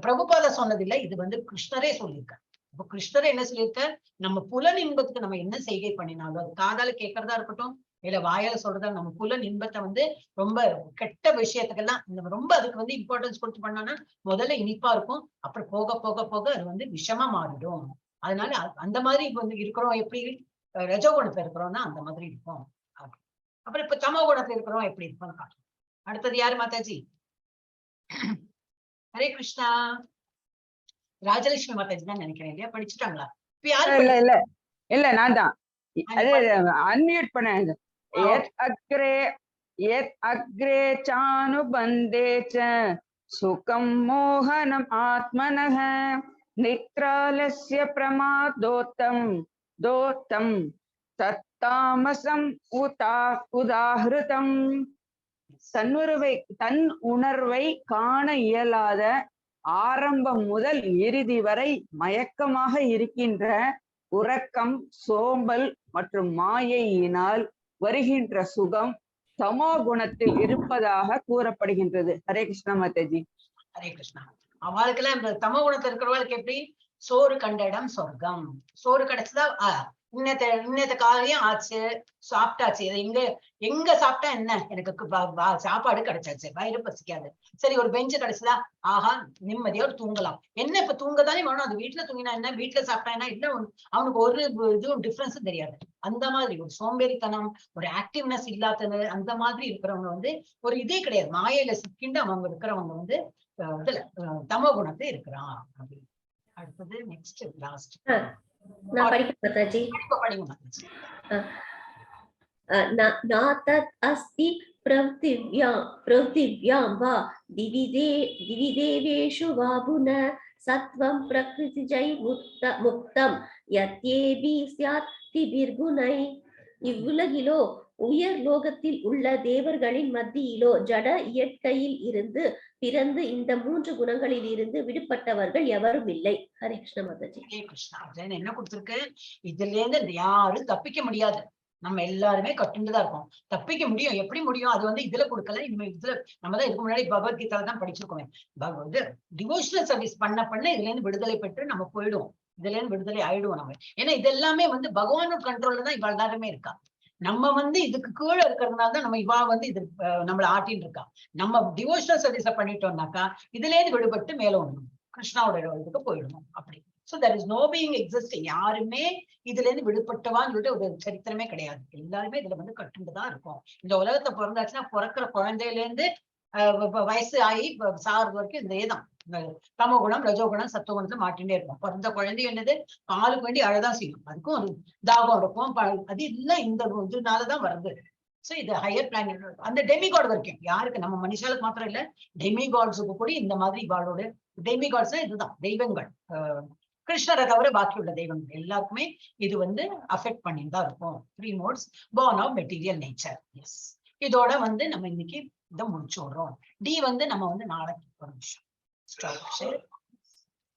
பிரபுபாத சொன்னது இல்ல, இது வந்து கிருஷ்ணரே சொல்லியிருக்காரு. இப்ப கிருஷ்ணரே என்ன சொல்லியிருக்காரு, நம்ம புலன் இன்பத்துக்கு நம்ம என்ன செய்கை பண்ணினாலும், அது காதால கேட்கறதா இருக்கட்டும் இல்ல வாயால சொல்றதா, நம்ம புலன் இன்பத்தை வந்து ரொம்ப கெட்ட விஷயத்துக்கெல்லாம் நம்ம ரொம்ப அதுக்கு வந்து இம்பார்ட்டன்ஸ் கொடுத்து பண்ணோம்னா முதல்ல இனிப்பா இருக்கும். அப்புறம் போக போக போக அது வந்து விஷமா மாறிடும். அதனால அந்த மாதிரி வந்து இருக்கிறோம். எப்படி ரஜோகுணத்துல இருக்கிறோம்னா அந்த மாதிரி இருக்கும். அப்புறம் இப்ப தமோ குணத்துல இருக்கிறோம் எப்படி இருக்கும். அடுத்தது யாரு மாதாஜி? ஹரே கிருஷ்ணா. ராஜலட்சுமி மாதாஜி தான் நினைக்கிறேன் இல்லையா, படிச்சுட்டாங்களா? இப்ப யாரு இல்ல இல்ல நான் தான் அது அன்மியூட் பண்ண. எத் அக்ரே சானுபந்தே ச சுகம் மோகனம் ஆத்மனஹ நித்ராலஸ்ய பிரமாதோத்தம் தோத்தம் தத்தாமசம் உதாஹிருதம். தன் உணர்வை காண இயலாத ஆரம்பம் முதல் இறுதி வரை மயக்கமாக இருக்கின்ற உறக்கம், சோம்பல் மற்றும் மாயையினால் வருகின்ற சுகம் தமோ குணத்தில் இருப்பதாக கூறப்படுகின்றது. ஹரே கிருஷ்ணா மாதாஜி. ஹரே கிருஷ்ணா. அவளுக்கெல்லாம் இந்த தமோ குணத்துல இருக்கிறவளுக்கு எப்படி? சோறு கண்ட இடம் சொர்க்கம். சோறு கிடைச்சதா இன்னத்த காலையும் ஆச்சு, சாப்பிட்டாச்சு. எங்க சாப்பிட்டா என்ன, எனக்கு சாப்பாடு கிடைச்சாச்சு, வயிறு பசிக்காது. சரி, ஒரு பெஞ்சு கிடைச்சதா, ஆஹா நிம்மதியா ஒரு தூங்கலாம். என்ன இப்ப தூங்கதானே வேணும். அது வீட்டுல தூங்கினா என்ன, வீட்டுல சாப்பிட்டா என்ன, இல்ல அவனுக்கு ஒரு இதுவும் டிஃபரன்ஸும் தெரியாது. அந்த மாதிரி ஒரு சோம்பேறித்தனம், ஒரு ஆக்டிவ்னஸ் இல்லாதது, அந்த மாதிரி இருக்கிறவங்க வந்து ஒரு இதே கிடையாது. மாயையில சிக்கிண்டு அவங்க இருக்கிறவங்க வந்து இதுல தமோ குணத்தை இருக்கிறான். அடுத்தது நெக்ஸ்ட் லாஸ்ட் நான் படிக்க மாதாஜி. படிங்க மாதாஜி. நாதத் அஸ்தி பிரவ்திவ்யாம் வா திவிதேவேஷு வா புன சத்வம் பிரகிருதிஜை முக்தம் யத்யேபி ஸ்யாத் திபிர்குணை. இவ்வுலகிலோ உயர் லோகத்தில் உள்ள தேவர்களின் மத்தியிலோ ஜட இயற்கையில் இருந்து பிறந்து இந்த 3 குணங்களில் இருந்து விடுபட்டவர்கள் எவரும் இல்லை. ஹரே கிருஷ்ண மாதாஜி. ஹரே கிருஷ்ணா. என்ன கொடுத்திருக்கு, இதுல இருந்து யாரும் தப்பிக்க முடியாது. நம்ம எல்லாருமே கட்டுண்டுதான் இருக்கோம். தப்பிக்க முடியும், எப்படி முடியும்? அது வந்து இதுல கொடுக்கல. இதுல நம்ம தான் இதுக்கு முன்னாடி பகவத்கீதால தான் படிச்சிருக்கோமே. டிவோஷனல் சர்வீஸ் பண்ண இதுல இருந்து விடுதலை பெற்று நம்ம போயிடுவோம். இதுல இருந்து விடுதலை ஆயிடுவோம் நம்ம. ஏன்னா இதெல்லாமே வந்து பகவானோட கண்ட்ரோல்ல தான் இவள் எல்லாருமே இருக்கா. நம்ம வந்து இதுக்கு கீழே இருக்கிறதுனால தான் நம்ம இவா வந்து இது நம்மள ஆட்டின்னு இருக்கா. நம்ம டிவோஷனல் சர்வீஸ பண்ணிட்டோம்னாக்கா இதுல இருந்து விடுபட்டு மேல ஒண்ணும் கிருஷ்ணாவோட இதுக்கு போயிடணும். அப்படி So there is no being existing. யாருமே இதுல இருந்து விடுபட்டவான்னு சொல்லிட்டு ஒரு சரித்திரமே கிடையாது. எல்லாருமே இதுல வந்து கட்டுண்டுதான் இருக்கும். இந்த உலகத்தை பிறந்தாச்சுன்னா பிறக்கிற குழந்தையில இருந்து வயசு ஆகி சாகிறது வரைக்கும் இதேதான். தமோ குணம், ரஜோகுணம், சத்துவகுணத்துல மாட்டிகிட்டே இருக்கும். பிறந்த குழந்தை என்னது, பாலுக்கு வேண்டி அழதான் செய்யும். அதுக்கும் ஒரு தாகம் இருக்கும். அது இல்லை, இந்த இதுனாலதான் வருது. சோ இது ஹையர் பிளானட், அந்த டெமிகாட் வரைக்கும். யாருக்கு, நம்ம மனுஷாளுக்கு மாத்திரம் இல்ல, டெமிகாட்ஸுக்கு கூட இந்த மாதிரி இவாளோட டெமிகாட்ஸ் இதுதான் தெய்வங்கள். கிருஷ்ணரை தவிர பாக்கி உள்ள தெய்வங்கள் எல்லாருக்குமே இது வந்து அஃபெக்ட் பண்ணிட்டு தான் இருக்கும். 3 modes born of material nature. Yes, இதோட வந்து நம்ம இன்னைக்கு இதை முடிச்சு விடுறோம். டி வந்து நம்ம வந்து நாளைக்கு ஒரு நிமிஷம்